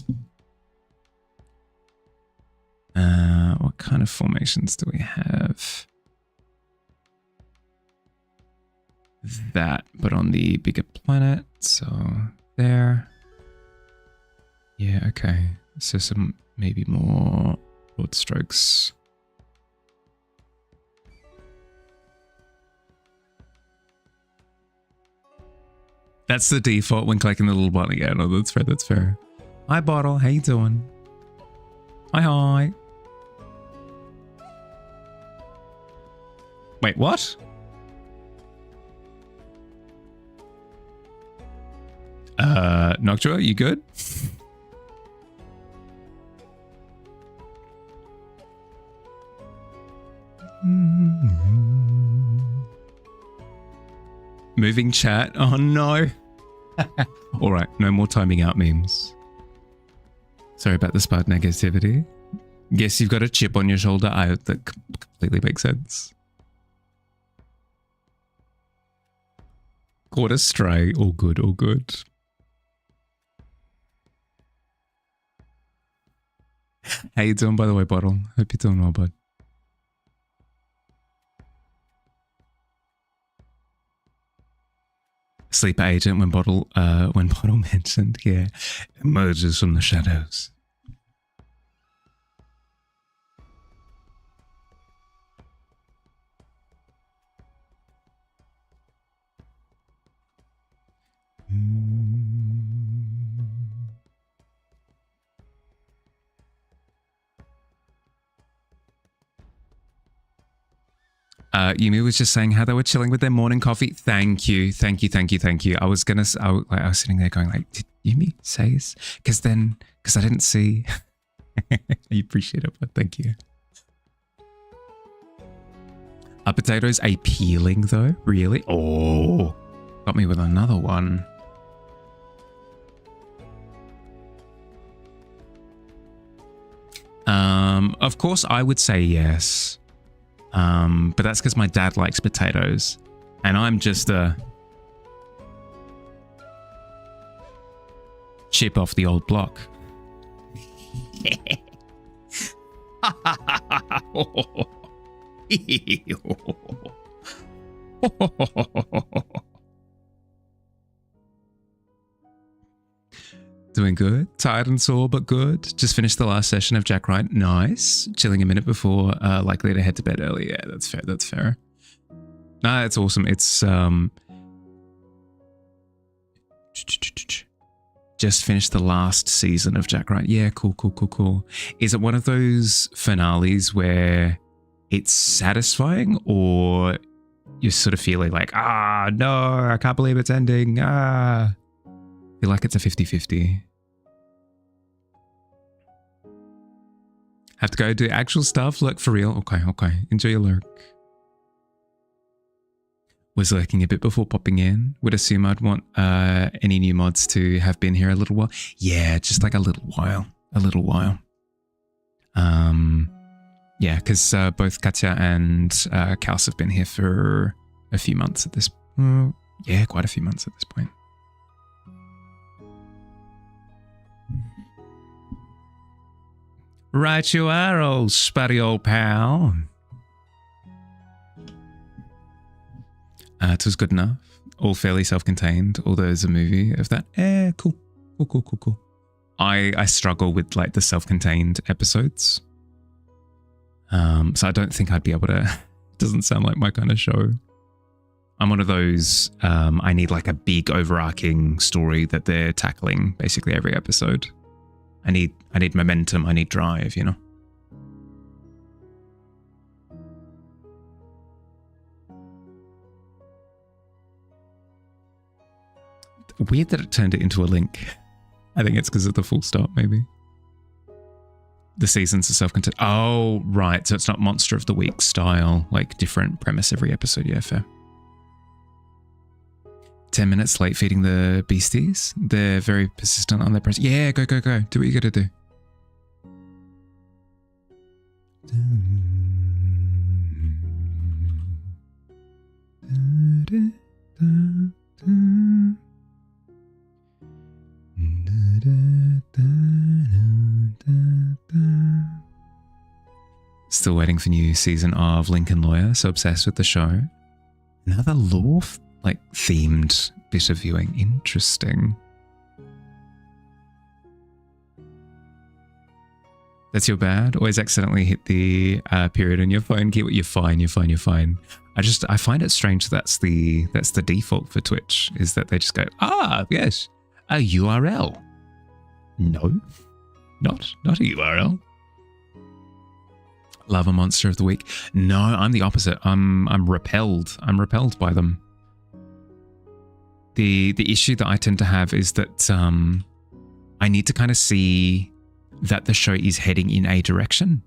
What kind of formations do we have? That, but on the bigger planet. So there. Yeah, okay. So some maybe more broad strokes. That's the default when clicking the little button again. Oh, that's fair. That's fair. Hi, Bottle. How you doing? Hi, hi. Wait, what? Noctua, you good? Moving chat. Oh no. All right, no more timing out memes. Sorry about the spot negativity. Guess you've got a chip on your shoulder. That completely makes sense. Caught a stray. All good, all good. How you doing, by the way, Bottle? Hope you're doing well, bud. Sleeper agent when Bottle mentioned, yeah, emerges from the shadows. Yumi was just saying how they were chilling with their morning coffee. Thank you. I was sitting there going like, did Yumi say this? Because I didn't see. I appreciate it, but thank you. Are potatoes appealing though? Really? Oh, got me with another one. Of course, I would say yes. But that's because my dad likes potatoes, and I'm just a chip off the old block. Doing good. Tired and sore, but good. Just finished the last session of Jack Wright. Nice. Chilling a minute before likely to head to bed early. Yeah, that's fair. That's fair. No, it's awesome. It's just finished the last season of Jack Wright. Yeah, cool. Is it one of those finales where it's satisfying, or you're sort of feeling like, no, I can't believe it's ending. I feel like it's a 50-50. Have to go do actual stuff? Lurk for real? Okay. Enjoy your lurk. Was lurking a bit before popping in. Would assume I'd want any new mods to have been here a little while. Yeah, just like a little while. Yeah, because both Katya and Kaus have been here for a few months at this. Yeah, quite a few months at this point. Right you are, old spuddy old pal. It was good enough. All fairly self-contained, although there's a movie of that. Cool. I struggle with like the self-contained episodes. So I don't think I'd be able to. Doesn't sound like my kind of show. I'm one of those, I need like a big overarching story that they're tackling basically every episode. I need momentum, I need drive, you know? Weird that it turned it into a link. I think it's because of the full stop, maybe. The seasons are self-contained. Oh, right. So it's not Monster of the Week style, like different premise every episode. Yeah, fair. 10 minutes late feeding the beasties. They're very persistent on their press. Yeah, go. Do what you gotta do. Still waiting for new season of Lincoln Lawyer, so obsessed with the show. Another law themed bit of viewing. Interesting. That's your bad? Always accidentally hit the period on your phone. You're fine. I find it strange that's the default for Twitch, is that they just go, yes, a URL. No, not a URL. Love a Monster of the Week. No, I'm the opposite. I'm repelled. I'm repelled by them. The issue that I tend to have is that I need to kind of see that the show is heading in a direction.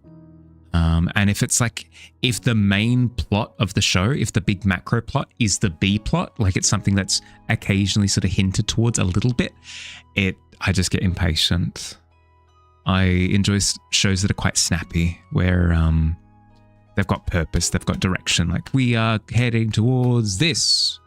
And if it's like, if the main plot of the show, if the big macro plot is the B plot, like it's something that's occasionally sort of hinted towards a little bit, I just get impatient. I enjoy shows that are quite snappy, where they've got purpose, they've got direction, like we are heading towards this.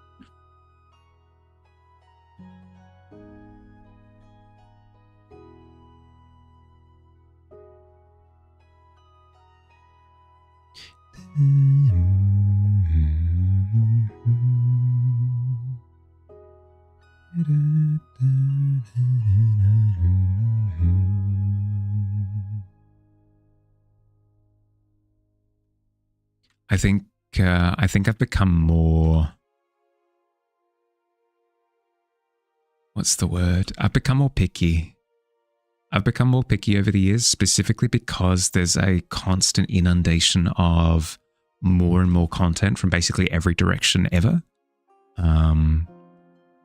I think I've become more, what's the word? I've become more picky. I've become more picky over the years, specifically because there's a constant inundation of more and more content from basically every direction ever.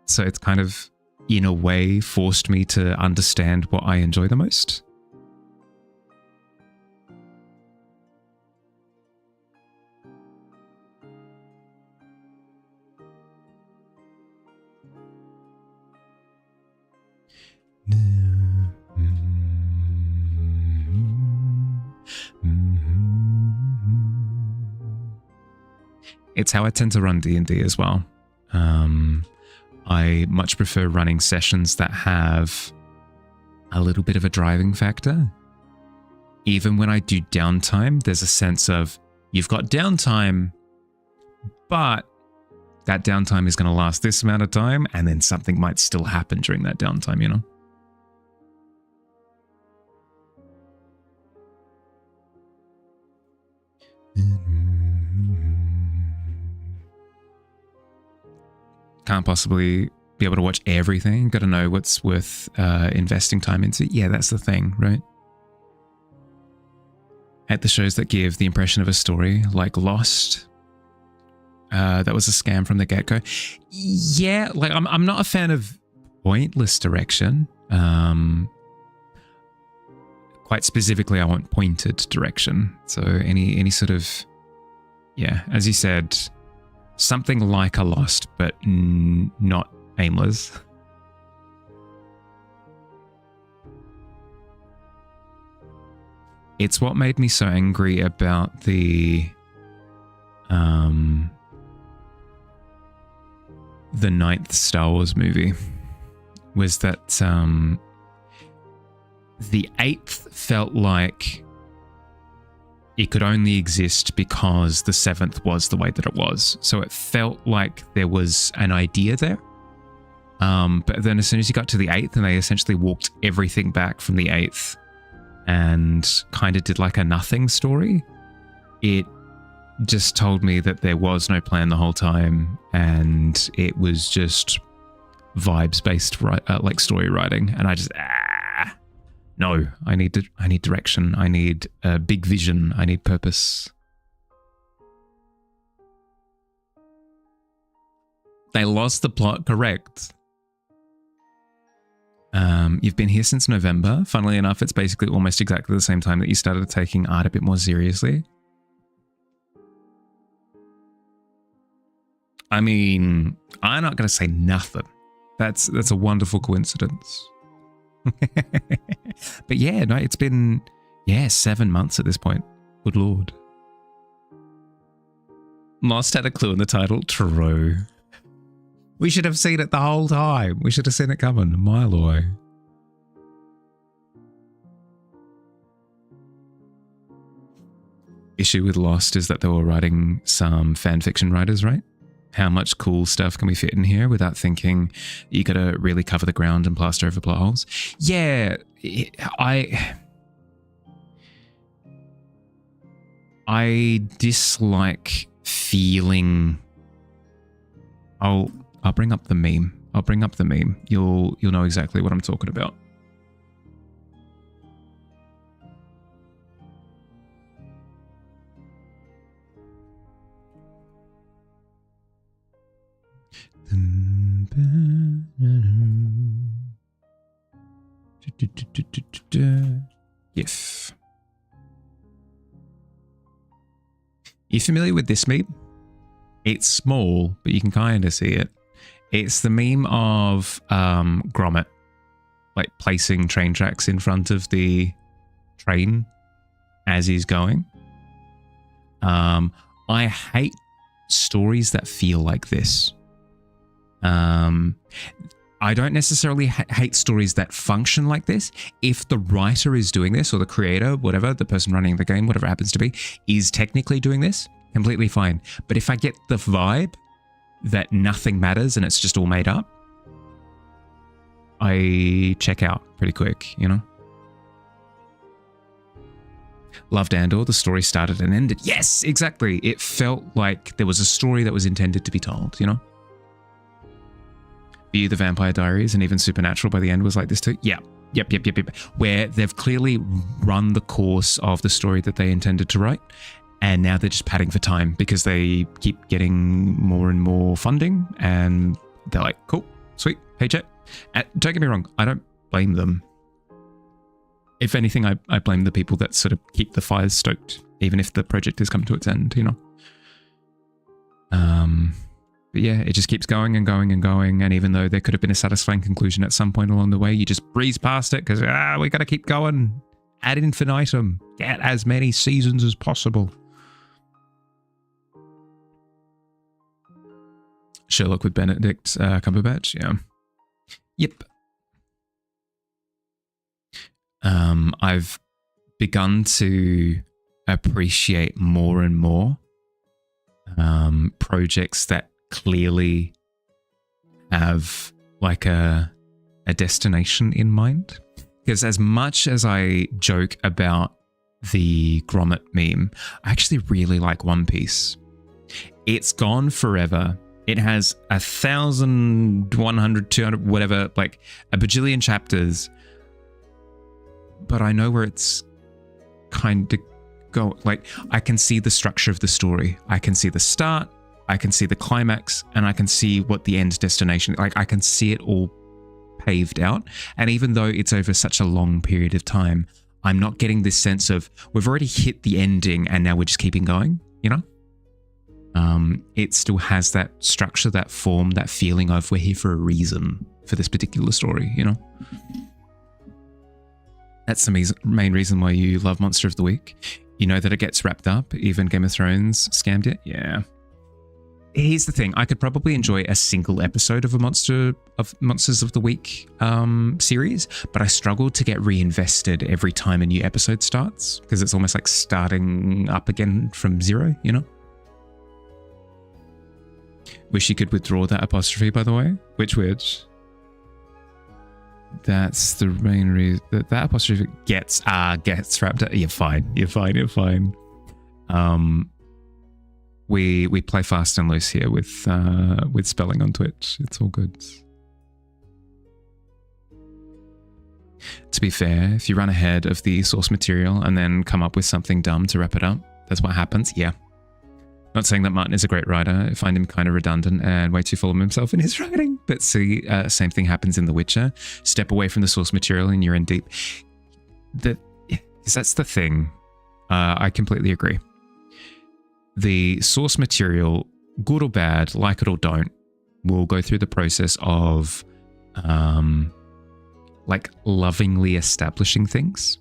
So it's kind of, in a way, forced me to understand what I enjoy the most. It's how I tend to run D&D as well. I much prefer running sessions that have a little bit of a driving factor. Even when I do downtime, there's a sense of, you've got downtime, but that downtime is going to last this amount of time, and then something might still happen during that downtime, you know? Can't possibly be able to watch everything. Got to know what's worth investing time into. Yeah, that's the thing, right? At the shows that give the impression of a story, like Lost, that was a scam from the get-go. Yeah, like I'm not a fan of pointless direction. Quite specifically, I want pointed direction. So any sort of, yeah, as you said, something like a Lost, but not aimless. It's what made me so angry about the ninth Star Wars movie, was that the eighth felt like it could only exist because the seventh was the way that it was. So it felt like there was an idea there. But then as soon as you got to the eighth and they essentially walked everything back from the eighth and kind of did like a nothing story, it just told me that there was no plan the whole time and it was just vibes-based like story writing. And I just, no, I need direction. I need a big vision. I need purpose. They lost the plot, correct. You've been here since November. Funnily enough, it's basically almost exactly the same time that you started taking art a bit more seriously. I mean, I'm not going to say nothing. That's a wonderful coincidence. But yeah, no, it's been 7 months at this point. Good Lord. Lost had a clue in the title. True. We should have seen it the whole time. We should have seen it coming a mile away. Issue with Lost is that they were writing some fan fiction writers, right? How much cool stuff can we fit in here without thinking you got to really cover the ground and plaster over plot holes? Yeah, I dislike feeling. I'll bring up the meme. You'll know exactly what I'm talking about. GIF. You familiar with this meme? It's small, but you can kind of see it. It's the meme of Gromit, like placing train tracks in front of the train as he's going. I hate stories that feel like this. I don't necessarily hate stories that function like this. If the writer is doing this, or the creator, whatever, the person running the game, whatever it happens to be, is technically doing this, completely fine. But if I get the vibe that nothing matters and it's just all made up, I check out pretty quick, you know? Loved Andor, the story started and ended. Yes, exactly. It felt like there was a story that was intended to be told, you know? View the Vampire Diaries and even Supernatural by the end was like this too. Yep. Where they've clearly run the course of the story that they intended to write. And now they're just padding for time because they keep getting more and more funding, and they're like, cool, sweet, paycheck. Don't get me wrong, I don't blame them. If anything, I blame the people that sort of keep the fires stoked, even if the project has come to its end, you know. But yeah, it just keeps going and going and going. And even though there could have been a satisfying conclusion at some point along the way, you just breeze past it because we got to keep going. Ad infinitum. Get as many seasons as possible. Sherlock with Benedict Cumberbatch, yeah. Yep. I've begun to appreciate more and more projects that clearly have like a destination in mind. Because as much as I joke about the Grommet meme, I actually really like One Piece. It's gone forever. It has 1,000, 100, 200, whatever, like a bajillion chapters. But I know where it's kind of go. Like, I can see the structure of the story. I can see the start. I can see the climax, and I can see what the end destination. Like, I can see it all paved out. And even though it's over such a long period of time, I'm not getting this sense of we've already hit the ending and now we're just keeping going. You know. It still has that structure, that form, that feeling of we're here for a reason for this particular story, you know? That's the main reason why you love Monster of the Week. You know that it gets wrapped up. Even Game of Thrones scammed it. Yeah. Here's the thing. I could probably enjoy a single episode of Monsters of the Week series, but I struggle to get reinvested every time a new episode starts because it's almost like starting up again from zero, you know? Wish you could withdraw that apostrophe, by the way. Which? That's the main reason that apostrophe gets wrapped up. You're fine. We play fast and loose here with spelling on Twitch. It's all good. To be fair, if you run ahead of the source material and then come up with something dumb to wrap it up, that's what happens. Yeah. Not saying that Martin is a great writer. I find him kind of redundant and way too full of himself in his writing. But see, same thing happens in The Witcher. Step away from the source material and you're in deep. That's the thing. I completely agree. The source material, good or bad, like it or don't, will go through the process of like lovingly establishing things.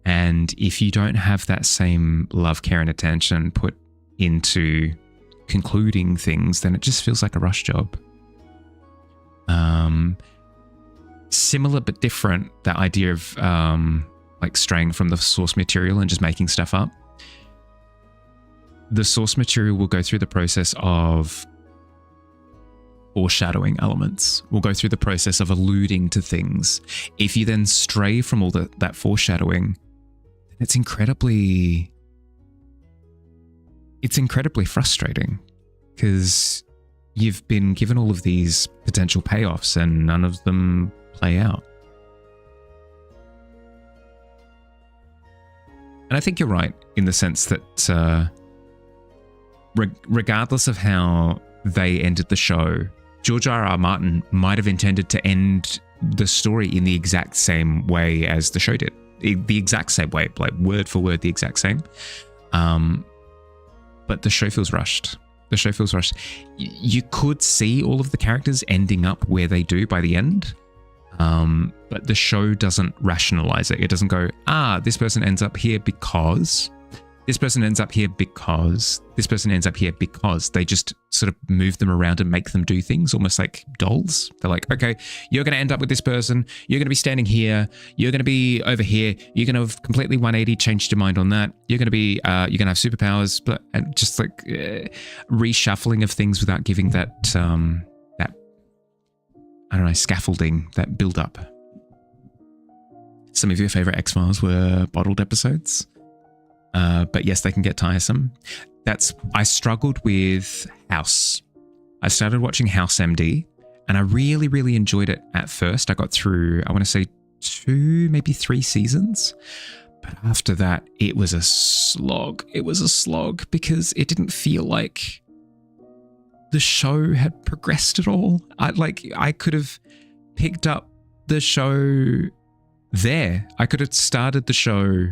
And if you don't have that same love, care, and attention put into concluding things, then it just feels like a rush job. Similar but different, that idea of like straying from the source material and just making stuff up. The source material will go through the process of foreshadowing elements. We'll go through the process of alluding to things. If you then stray from all that foreshadowing, it's incredibly frustrating because you've been given all of these potential payoffs and none of them play out. And I think you're right in the sense that regardless of how they ended the show, George R.R. Martin might have intended to end the story in the exact same way as the show did. The exact same way, like word for word, the exact same. But the show feels rushed. You could see all of the characters ending up where they do by the end. But the show doesn't rationalize it. It doesn't go, this person ends up here because, this person ends up here because, this person ends up here because. They just sort of move them around and make them do things almost like dolls. They're like, okay, you're going to end up with this person. You're going to be standing here. You're going to be over here. You're going to have completely 180 changed your mind on that. You're going to be, you're going to have superpowers, and just like reshuffling of things without giving that, I don't know, scaffolding, that build up. Some of your favorite X-Files were bottled episodes. But yes, they can get tiresome. I struggled with House. I started watching House MD and I really, really enjoyed it at first. I got through, I want to say 2, maybe 3 seasons, But after that, it was a slog. It was a slog because it didn't feel like the show had progressed at all. I could have picked up the show there. I could have started the show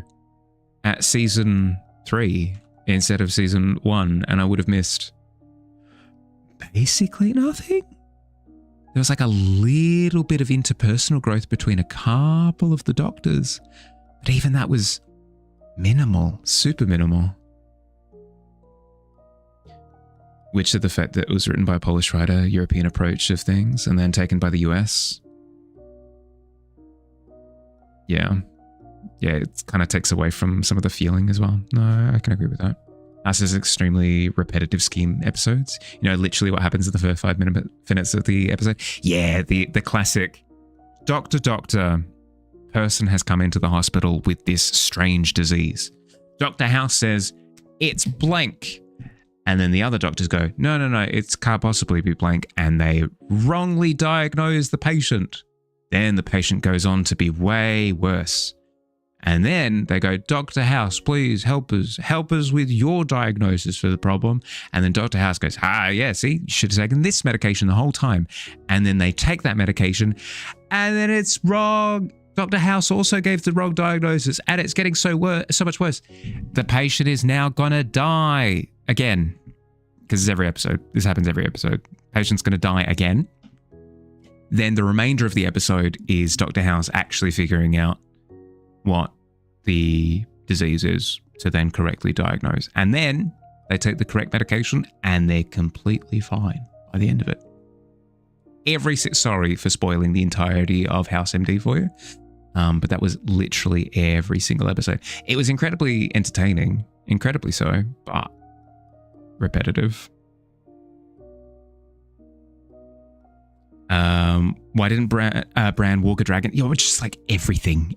at season 3 instead of season 1, and I would have missed basically nothing. There was like a little bit of interpersonal growth between a couple of the doctors, but even that was minimal, super minimal. Which of the fact that it was written by a Polish writer, European approach of things, and then taken by the US. Yeah, it kind of takes away from some of the feeling as well. No, I can agree with that. As is extremely repetitive scheme episodes. You know, literally what happens in the first 5 minutes of the episode. Yeah, the classic doctor, person has come into the hospital with this strange disease. Dr. House says, it's blank. And then the other doctors go, no, it can't possibly be blank. And they wrongly diagnose the patient. Then the patient goes on to be way worse. And then they go, Dr. House, please help us with your diagnosis for the problem. And then Dr. House goes, yeah, see, you should have taken this medication the whole time. And then they take that medication and then it's wrong. Dr. House also gave the wrong diagnosis and it's getting so much worse. The patient is now gonna die again. Because every episode, this happens every episode. Patient's gonna die again. Then the remainder of the episode is Dr. House actually figuring out what the disease is to then correctly diagnose. And then they take the correct medication and they're completely fine by the end of it. Sorry for spoiling the entirety of House MD for you. But that was literally every single episode. It was incredibly entertaining, incredibly so, but repetitive. Why didn't Bran walk a dragon? You know, just like everything,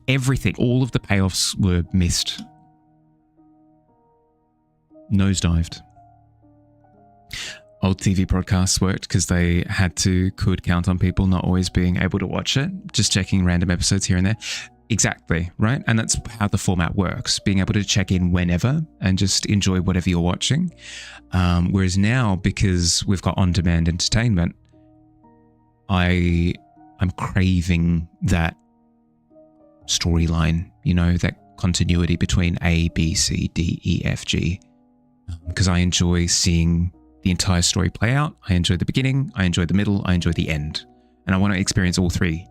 all of the payoffs were missed. Nosedived. Old TV broadcasts worked because they could count on people not always being able to watch it, just checking random episodes here and there. Exactly, right? And that's how the format works, being able to check in whenever and just enjoy whatever you're watching. Whereas now, because we've got on-demand entertainment, I'm craving that storyline, you know, that continuity between A, B, C, D, E, F, G. Because I enjoy seeing the entire story play out. I enjoy the beginning, I enjoy the middle, I enjoy the end. And I want to experience all three.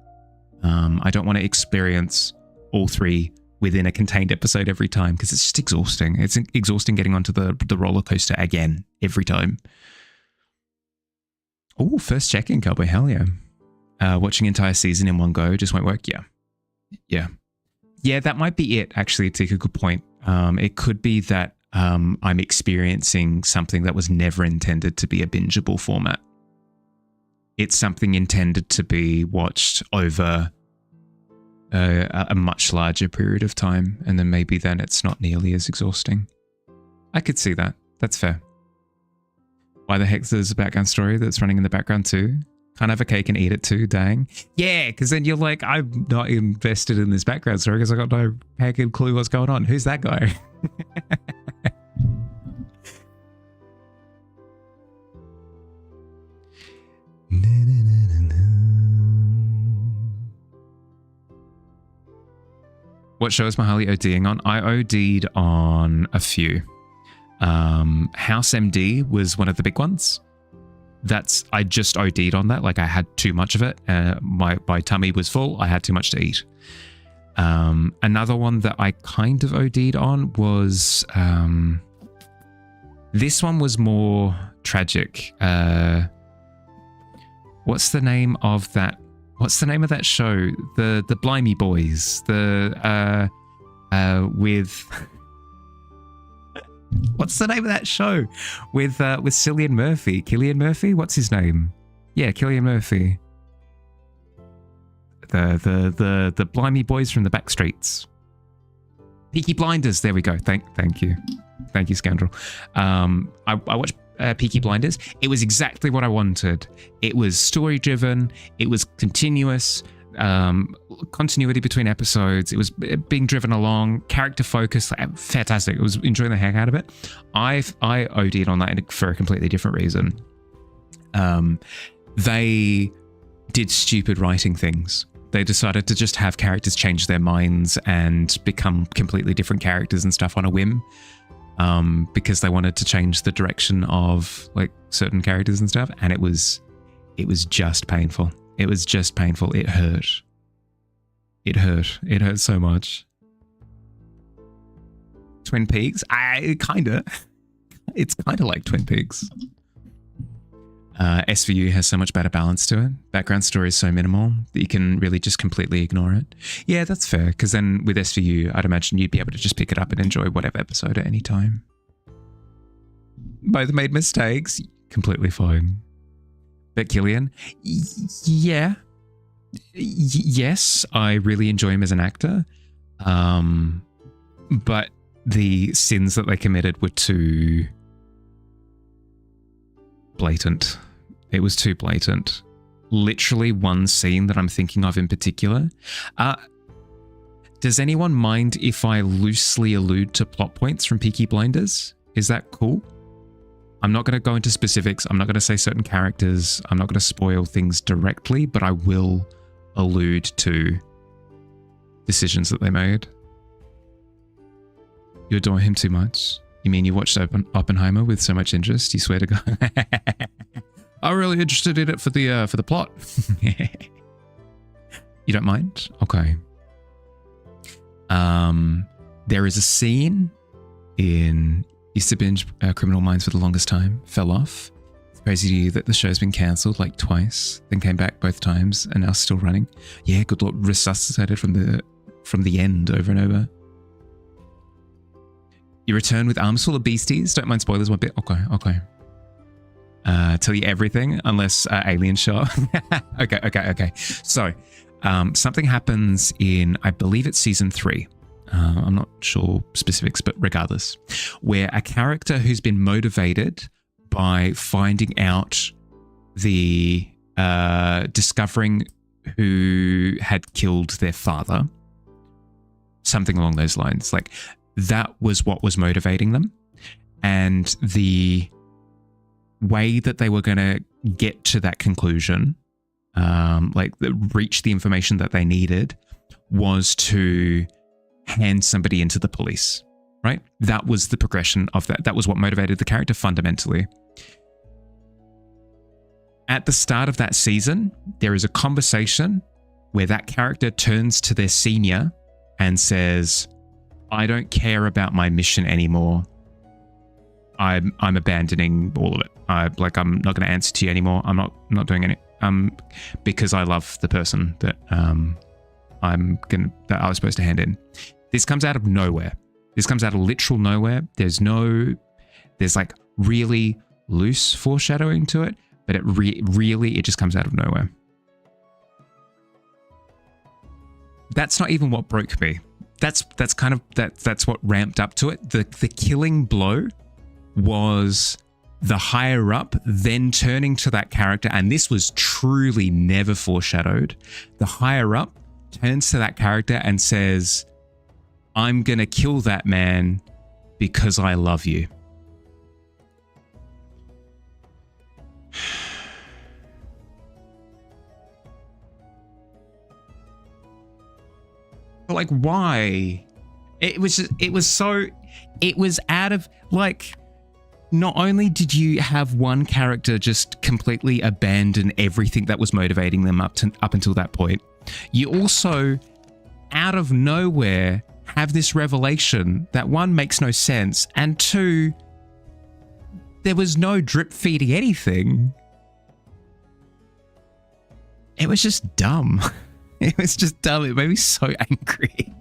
I don't want to experience all three within a contained episode every time because it's just exhausting. It's exhausting getting onto the roller coaster again every time. Oh, first check-in, Cowboy. Hell yeah. Watching entire season in one go just won't work. Yeah, that might be it, actually. Take a good point. It could be that I'm experiencing something that was never intended to be a bingeable format. It's something intended to be watched over a much larger period of time, and then maybe then it's not nearly as exhausting. I could see that. That's fair. Why the heck there's a background story that's running in the background too? Can't have a cake and eat it too, dang. Yeah, because then you're like, I'm not invested in this background story because I got no heckin' clue what's going on. Who's that guy? What show is Mahali ODing on? I OD'd on a few. House MD was one of the big ones. I just OD'd on that. Like I had too much of it. My tummy was full. I had too much to eat. Another one that I kind of OD'd on was, this one was more tragic. What's the name of that show? The Blimey Boys. What's the name of that show? With Cillian Murphy. Cillian Murphy? What's his name? Yeah, Cillian Murphy. The Blimey Boys from the back streets. Peaky Blinders. There we go. Thank you. Thank you, Scoundrel. I watched Peaky Blinders. It was exactly what I wanted. It was story driven. It was continuous. continuity between episodes. It was being driven along, character focus, fantastic. I was enjoying the heck out of it. I OD'd on that for a completely different reason. They did stupid writing things. They decided to just have characters change their minds and become completely different characters and stuff on a whim, because they wanted to change the direction of like certain characters and stuff. And it was just painful. It was just painful. It hurt. It hurt. It hurt so much. Twin Peaks? It's kind of like Twin Peaks. SVU has so much better balance to it. Background story is so minimal that you can really just completely ignore it. Yeah, that's fair, because then with SVU, I'd imagine you'd be able to just pick it up and enjoy whatever episode at any time. Both made mistakes. Completely fine. But Killian, yeah. Yes, I really enjoy him as an actor. But the sins that they committed were too blatant. It was too blatant. Literally one scene that I'm thinking of in particular. Does anyone mind if I loosely allude to plot points from Peaky Blinders? Is that cool? I'm not going to go into specifics. I'm not going to say certain characters. I'm not going to spoil things directly, but I will allude to decisions that they made. You adore him too much? You mean you watched Oppenheimer with so much interest? You swear to God. I'm really interested in it for the plot. You don't mind? Okay. There is a scene in used to binge Criminal Minds for the longest time. Fell off. It's crazy to you that the show's been cancelled like twice, then came back both times, and now still running. Yeah, good Lord, resuscitated from the end over and over. You return with arms full of beasties. Don't mind spoilers one bit. Okay. Tell you everything unless alien show. Okay. So, something happens in, I believe it's season 3. I'm not sure specifics, but regardless, where a character who's been motivated by finding out the discovering who had killed their father, something along those lines, like that was what was motivating them, and the way that they were going to get to that conclusion, reach the information that they needed, was to hand somebody into the police, right? That was the progression of that. That was what motivated the character fundamentally. At the start of that season, there is a conversation where that character turns to their senior and says, I don't care about my mission anymore. I'm abandoning all of it. I'm not going to answer to you anymore. I'm not doing any, because I love the person that that I was supposed to hand in. This comes out of nowhere. This comes out of literal nowhere. There's like really loose foreshadowing to it, but it really just comes out of nowhere. That's not even what broke me. That's what ramped up to it. The killing blow was the higher up then turning to that character, and this was truly never foreshadowed. The higher up turns to that character and says, I'm going to kill that man because I love you. Like, why? It was out of, like, not only did you have one character just completely abandon everything that was motivating them up until that point, you also, out of nowhere, have this revelation that, one, makes no sense, and two, there was no drip feeding anything. It was just dumb. It was just dumb. It made me so angry.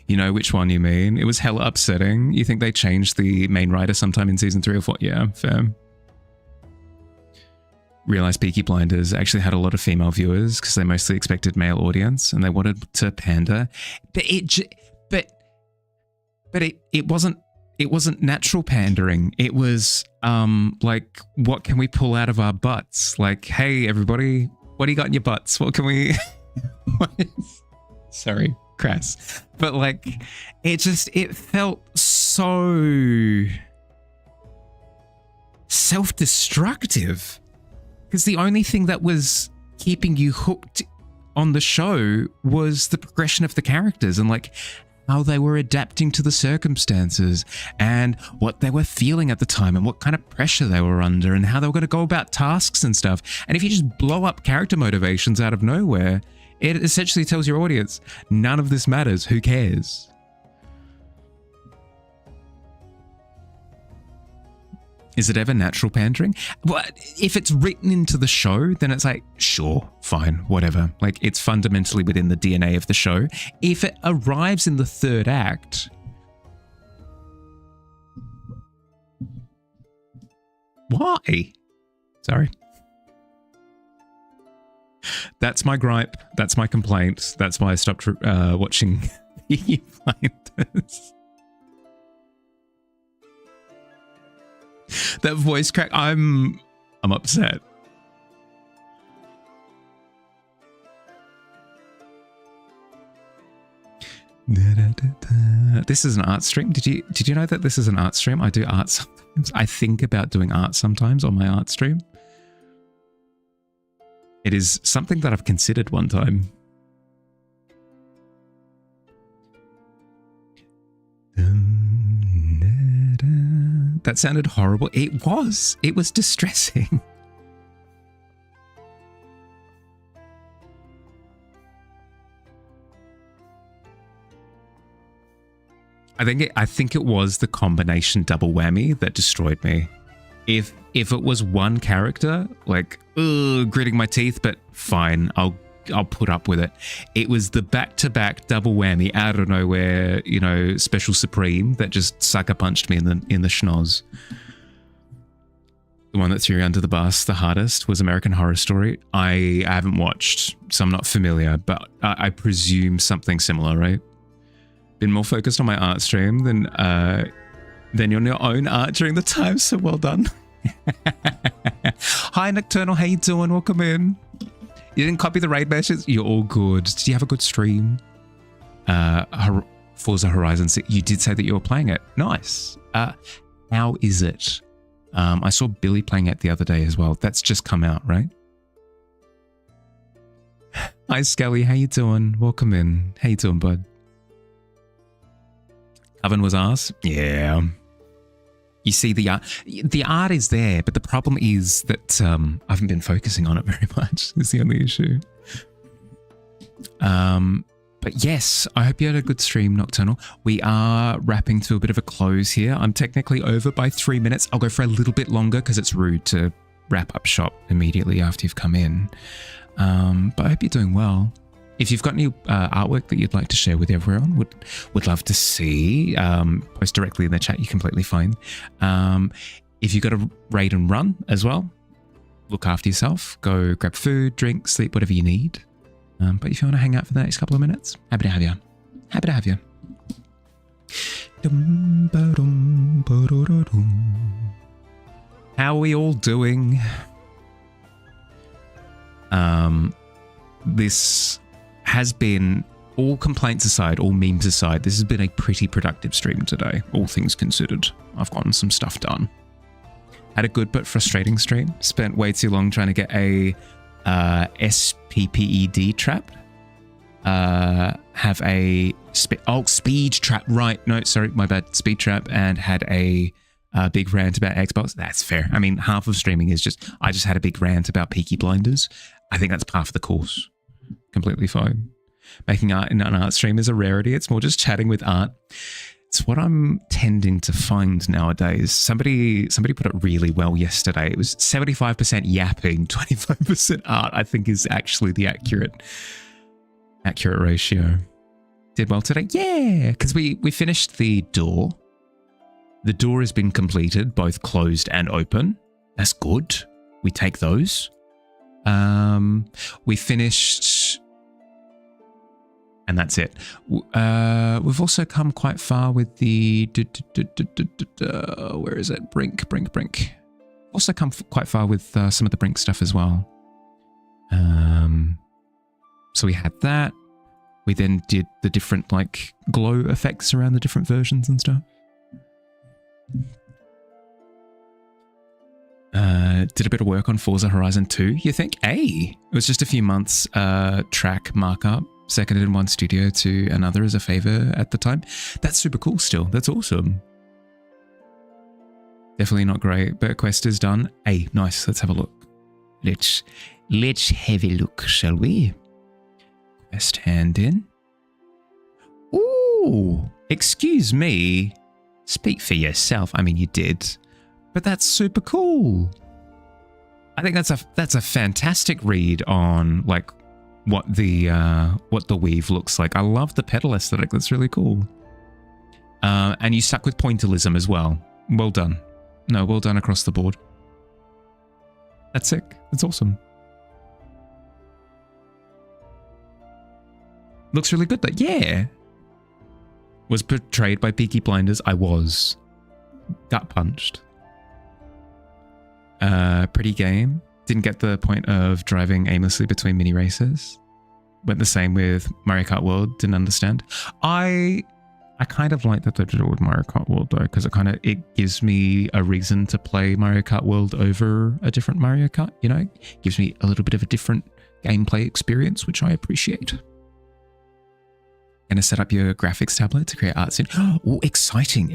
You know which one you mean. It was hella upsetting. You think they changed the main writer sometime in season 3 or 4? Yeah, fair. Realized Peaky Blinders actually had a lot of female viewers because they mostly expected male audience and they wanted to pander. But it wasn't it wasn't natural pandering. It was like, what can we pull out of our butts? Like, hey, everybody, what do you got in your butts? What can we... Sorry, crass. But like, it felt so self-destructive. Because the only thing that was keeping you hooked on the show was the progression of the characters and like how they were adapting to the circumstances and what they were feeling at the time and what kind of pressure they were under and how they were going to go about tasks and stuff. And if you just blow up character motivations out of nowhere, it essentially tells your audience, none of this matters, who cares? Is it ever natural pandering? Well, if it's written into the show, then it's like, sure, fine, whatever. Like, it's fundamentally within the DNA of the show. If it arrives in the third act, why? Sorry. That's my gripe. That's my complaint. That's why I stopped watching Peaky Blinders. That voice crack, I'm upset. This is an art stream. Did you know that this is an art stream? I do art sometimes. I think about doing art sometimes on my art stream. It is something that I've considered one time. That sounded horrible. It was distressing. I think it was the combination double whammy that destroyed me. If it was one character, like, gritting my teeth, but fine, I'll put up with it. It was the back-to-back double whammy out of nowhere, you know, special supreme that just sucker punched me in the schnoz. The one that threw you under the bus the hardest was American Horror Story. I haven't watched, so I'm not familiar, but I presume something similar, right? Been more focused on my art stream than on your own art during the time, so well done. Hi, Nocturnal, how you doing? Welcome in. You didn't copy the raid messages? You're all good. Did you have a good stream? Forza Horizon 6, you did say that you were playing it. Nice. How is it? I saw Billy playing it the other day as well. That's just come out, right? Hi, Skelly. How you doing? Welcome in. How you doing, bud? Oven was ours? Yeah. You see, the art is there, but the problem is that I haven't been focusing on it very much. Is the only issue. But yes, I hope you had a good stream, Nocturnal. We are wrapping to a bit of a close here. I'm technically over by 3 minutes. I'll go for a little bit longer because it's rude to wrap up shop immediately after you've come in. But I hope you're doing well. If you've got any artwork that you'd like to share with everyone, would love to see. Post directly in the chat, you're completely fine. If you've got a raid and run as well, look after yourself. Go grab food, drink, sleep, whatever you need. But if you want to hang out for the next couple of minutes, happy to have you. Happy to have you. How are we all doing? This has been, all complaints aside, all memes aside, this has been a pretty productive stream today, all things considered. I've gotten some stuff done. Had a good but frustrating stream. Spent way too long trying to get a SPPED trap. Have a speed trap. Right, no, sorry, my bad. Speed trap, and had a big rant about Xbox. That's fair. I mean, half of streaming is I just had a big rant about Peaky Blinders. I think that's part of the course. Completely fine. Making art in an art stream is a rarity. It's more just chatting with art. It's what I'm tending to find nowadays. Somebody put it really well yesterday. It was 75% yapping, 25% art, I think is actually the accurate ratio. Did well today? Yeah, because we finished the door. The door has been completed, both closed and open. That's good. We take those. We finished And that's it. We've also come quite far with the... where is it? Brink. Also come quite far with some of the Brink stuff as well. So we had that. We then did the different like glow effects around the different versions and stuff. Did a bit of work on Forza Horizon 2, you think? Hey, it was just a few months track markup, seconded in one studio to another as a favor at the time. That's super cool still. That's awesome. Definitely not great, but quest is done. Hey, nice. Let's have a look. Let's have a look, shall we? Quest hand in. Ooh, excuse me. Speak for yourself. I mean, you did, but that's super cool. I think that's a fantastic read on like what the weave looks like. I love the pedal aesthetic. That's really cool. And you stuck with pointillism as well. Well done. No, well done across the board. That's sick. That's awesome. Looks really good though. Yeah. Was portrayed by Peaky Blinders. I was. Got punched. Pretty game. Didn't get the point of driving aimlessly between mini races. Went the same with Mario Kart World. Didn't understand. I kind of like that they did it with Mario Kart World though, because it gives me a reason to play Mario Kart World over a different Mario Kart. You know, it gives me a little bit of a different gameplay experience, which I appreciate. Gonna set up your graphics tablet to create art scene. Oh, exciting.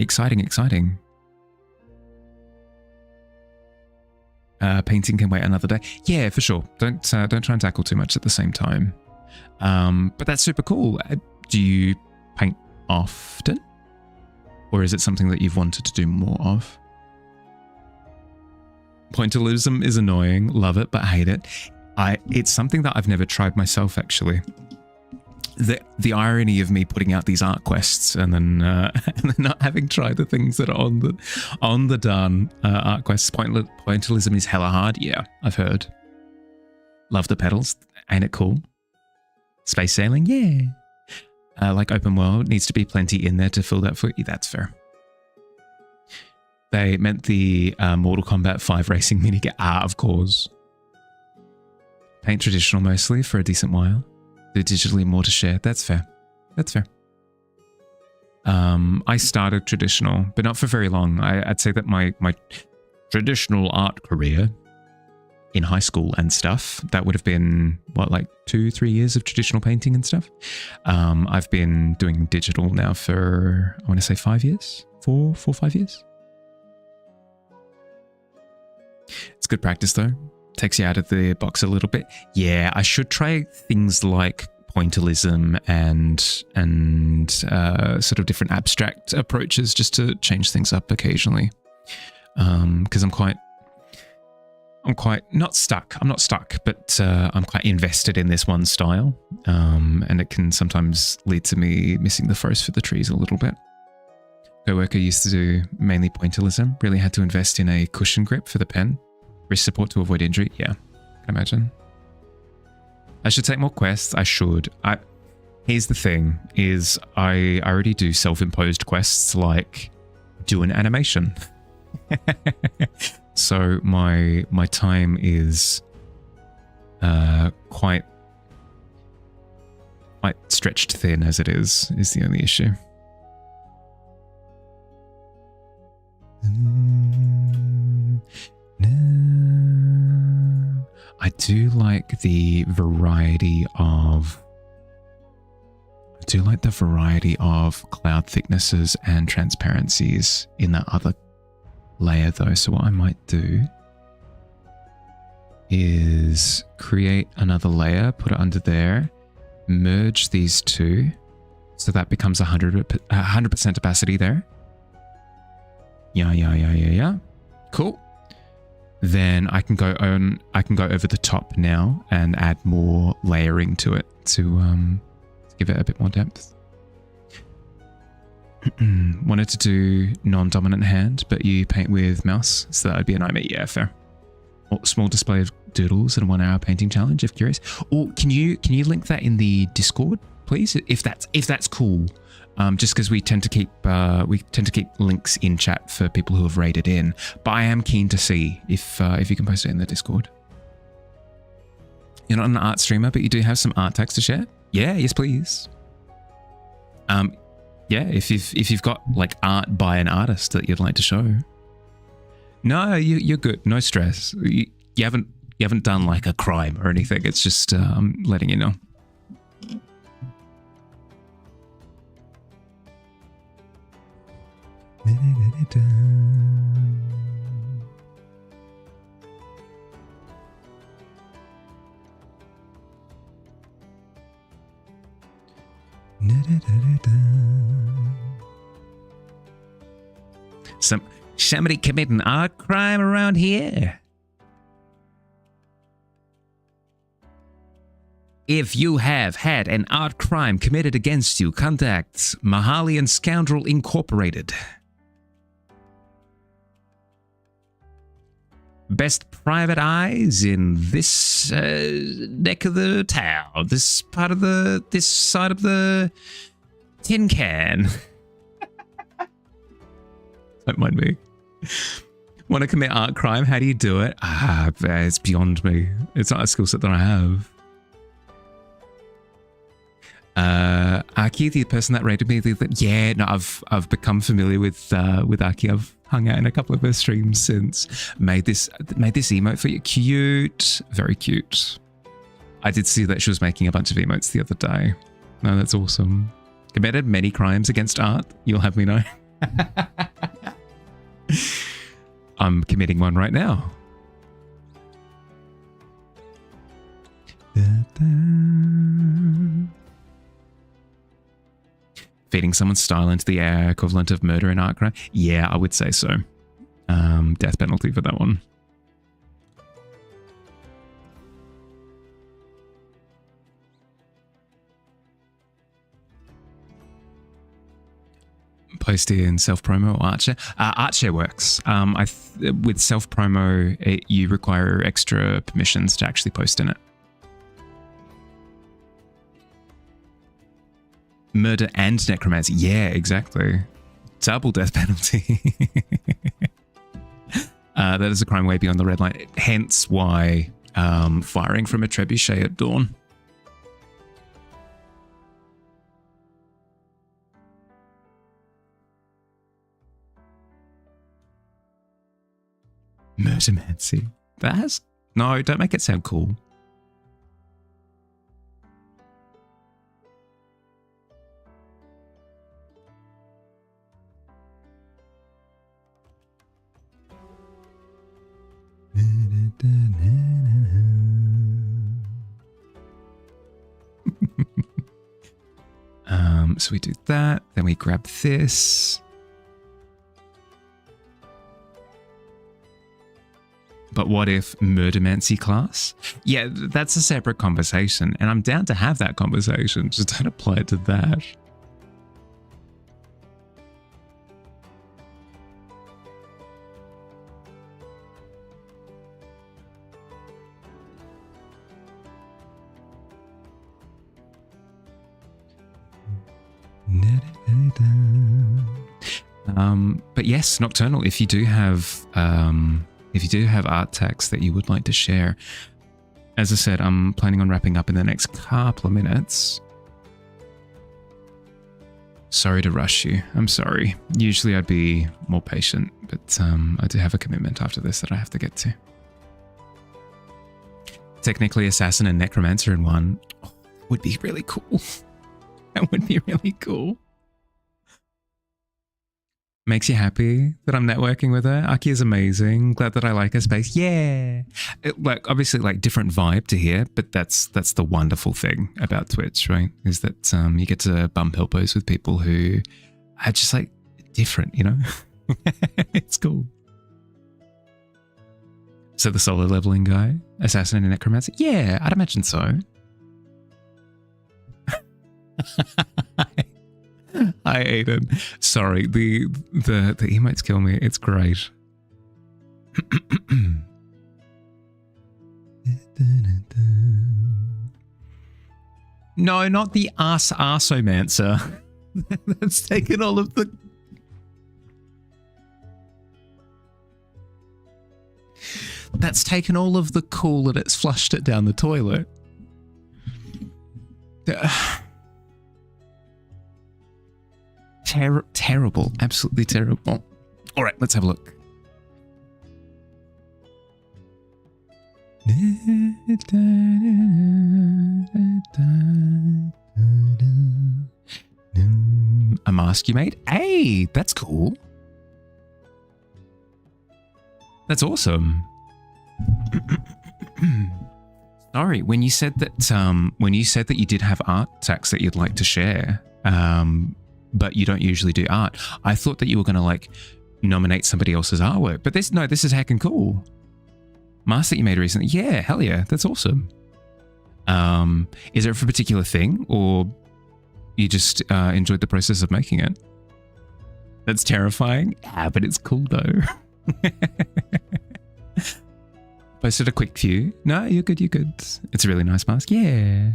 Painting can wait another day. Yeah, for sure. Don't try and tackle too much at the same time. But that's super cool. Do you paint often? Or is it something that you've wanted to do more of? Pointillism is annoying. Love it, but hate it. It's something that I've never tried myself, actually. The irony of me putting out these art quests and then not having tried the things that are on the done art quests. Pointillism is hella hard. Yeah, I've heard. Love the pedals. Ain't it cool? Space sailing, yeah. Like open world, needs to be plenty in there to fill that for you. That's fair. They meant the Mortal Kombat 5 racing minigame. Of course. Paint traditional mostly for a decent while. Do digitally more to share. That's fair. That's fair. I started traditional, but not for very long. I'd say that my traditional art career in high school and stuff, that would have been, what, like 2-3 years of traditional painting and stuff. I've been doing digital now for, I want to say 5 years, 5 years. It's good practice though. Takes you out of the box a little bit. Yeah, I should try things like pointillism and sort of different abstract approaches just to change things up occasionally. Because I'm quite not stuck. I'm not stuck, but I'm quite invested in this one style. And it can sometimes lead to me missing the forest for the trees a little bit. Co-worker used to do mainly pointillism, really had to invest in a cushion grip for the pen. Wrist support to avoid injury. Yeah, I can imagine. I should take more quests. I should. Here's the thing, is I already do self-imposed quests like do an animation. So my time is quite stretched thin as it is the only issue. No. I do like the variety of cloud thicknesses and transparencies in that other layer though. So what I might do is create another layer, put it under there, merge these two so that becomes 100% opacity there. Yeah. Cool. Then I can go over the top now and add more layering to it to give it a bit more depth. Wanted to do non-dominant hand, but you paint with mouse, so that would be a nightmare. Yeah, fair. Small display of doodles and 1 hour painting challenge if curious. Or can you link that in the Discord please, if that's cool. Just because we tend to keep links in chat for people who have raided in. But I am keen to see if you can post it in the Discord. You're not an art streamer, but you do have some art tags to share. Yeah, yes, please. Yeah, if you've got like art by an artist that you'd like to show. No, you're good. No stress. You haven't done like a crime or anything. It's just I'm letting you know. Somebody commit an art crime around here? If you have had an art crime committed against you, contact Mahalian Scoundrel Incorporated. Best private eyes in this neck of the town, this side of the tin can. Don't mind me. Want to commit art crime? How do you do it? It's beyond me. It's not a skill set that I have. Aki, the person that rated me, yeah, no, I've become familiar with Aki. I've hung out in a couple of her streams since. Made this emote for you. Cute, very cute. I did see that she was making a bunch of emotes the other day. No, that's awesome. Committed many crimes against art. You'll have me know. I'm committing one right now. Feeding someone's style into the air, equivalent of murder in art crime? Yeah, I would say so. Death penalty for that one. Post in self-promo or ArtShare? ArtShare works. With self-promo, you require extra permissions to actually post in it. Murder and necromancy. Yeah, exactly. Double death penalty. That is a crime way beyond the red line. Hence why firing from a trebuchet at dawn. Murdermancy. No, don't make it sound cool. So we do that, then we grab this. But what if murdermancy class? Yeah, that's a separate conversation, and I'm down to have that conversation. Just don't apply it to that. But yes, Nocturnal, if you do have art tags that you would like to share, as I said, I'm planning on wrapping up in the next couple of minutes. Sorry to rush you. I'm sorry. Usually I'd be more patient, but I do have a commitment after this that I have to get to. Technically, Assassin and Necromancer in one would be really cool. That would be really cool. Makes you happy that I'm networking with her. Aki is amazing. Glad that I like her space. Yeah. Obviously different vibe to here, but that's the wonderful thing about Twitch, right? Is that you get to bump elbows with people who are just different, you know? It's cool. So the solo leveling guy, Assassin and Necromancer? Yeah, I'd imagine so. Hi, Aiden. Sorry, the emotes kill me. It's great. No, not the arsomancer. That's taken all of the... That's taken all of the cool and it's flushed it down the toilet. Terrible. Absolutely terrible. All right, let's have a look. A mask you made? Hey, that's cool. That's awesome. Sorry, when you said that you did have art tacks that you'd like to share, but you don't usually do art, I thought that you were going to like nominate somebody else's artwork. But this is heckin' cool. Mask that you made recently, yeah, hell yeah, that's awesome. Is it for a particular thing, or you just enjoyed the process of making it? That's terrifying. But it's cool though. Posted a quick few. No, you're good, you're good. It's a really nice mask, yeah.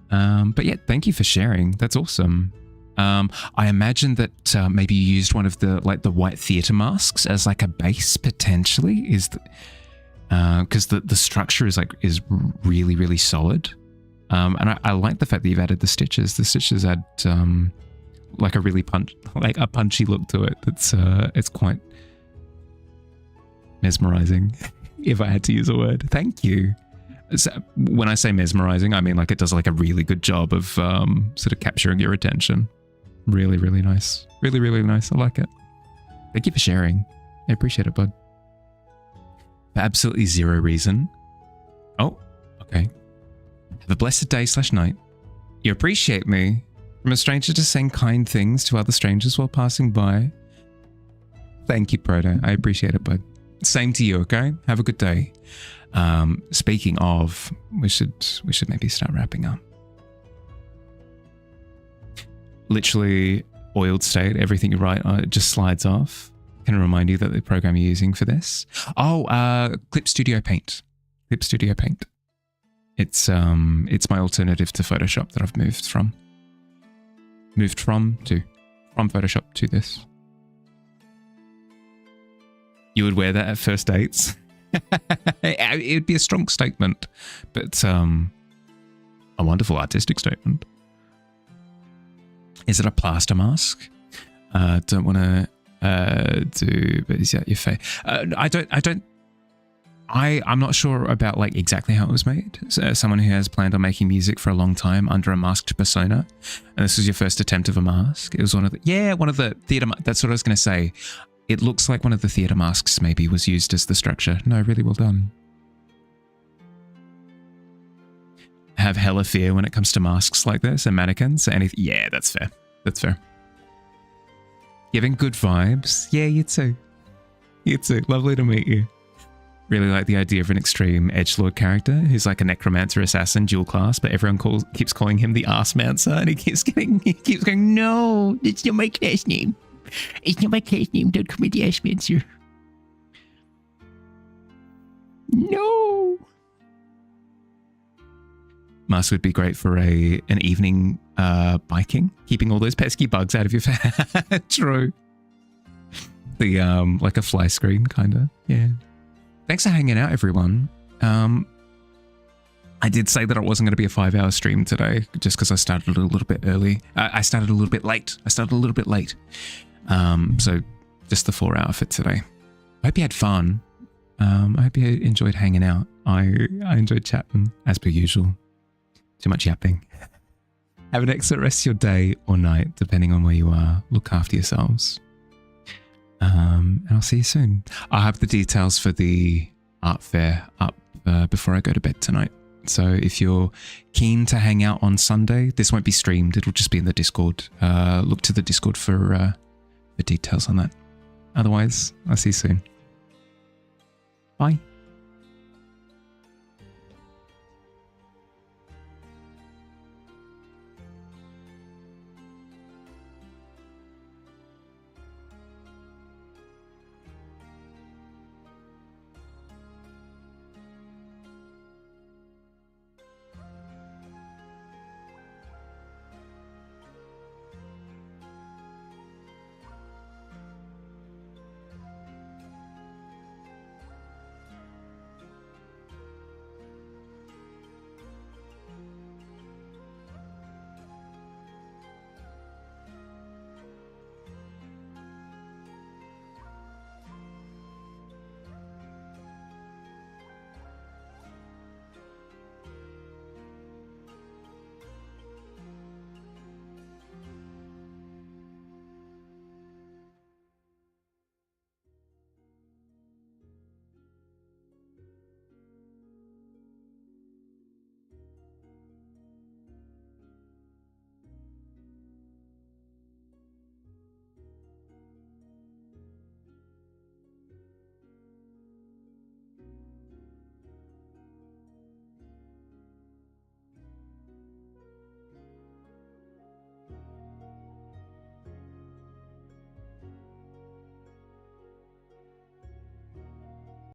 But yeah, thank you for sharing. That's awesome. I imagine that maybe you used one of the white theater masks as like a base potentially. Is because the structure is really, really solid. And I like the fact that you've added the stitches. The stitches add like a really punchy look to it. It's quite mesmerizing, if I had to use a word. Thank you. So when I say mesmerizing, I mean like it does like a really good job of sort of capturing your attention. Really, really nice. Really, really nice. I like it. Thank you for sharing. I appreciate it, bud. For absolutely zero reason. Oh, okay. Have a blessed day / night. You appreciate me. From a stranger to saying kind things to other strangers while passing by. Thank you, Proto. I appreciate it, bud. Same to you, okay? Have a good day. Speaking of, we should maybe start wrapping up. Literally oiled state, everything you write it just slides off. Can I remind you that the program you're using for this? Oh, Clip Studio Paint. Clip Studio Paint. It's my alternative to Photoshop that I've moved from Photoshop to this. You would wear that at first dates? It would be a strong statement, but a wonderful artistic statement. Is it a plaster mask? Don't want to do, but is that your face? I'm not sure about like exactly how it was made. So, someone who has planned on making music for a long time under a masked persona, and this was your first attempt of a mask. It was one of the theater. That's what I was going to say. It looks like one of the theater masks maybe was used as the structure. No, really well done. Have hella fear when it comes to masks like this and mannequins. Yeah, that's fair. That's fair. Giving good vibes. Yeah, you too. You too. Lovely to meet you. Really like the idea of an extreme edgelord character who's like a necromancer assassin dual class, but everyone keeps calling him the Arsemancer, and he keeps going, no, it's not my class name. It's not my class name. Don't call me the Arsemancer. No. Mask would be great for an evening biking, keeping all those pesky bugs out of your face. True. The like a fly screen kinda. Yeah. Thanks for hanging out, everyone. I did say that it wasn't going to be a 5-hour stream today, just because I started a little bit early. I started a little bit late. So just the 4-hour for today. I hope you had fun. I hope you enjoyed hanging out. I enjoyed chatting, as per usual. Too much yapping. Have an excellent rest of your day or night, depending on where you are. Look after yourselves. And I'll see you soon. I'll have the details for the art fair up before I go to bed tonight. So if you're keen to hang out on Sunday, this won't be streamed. It'll just be in the Discord. Look to the Discord for the details on that. Otherwise, I'll see you soon. Bye.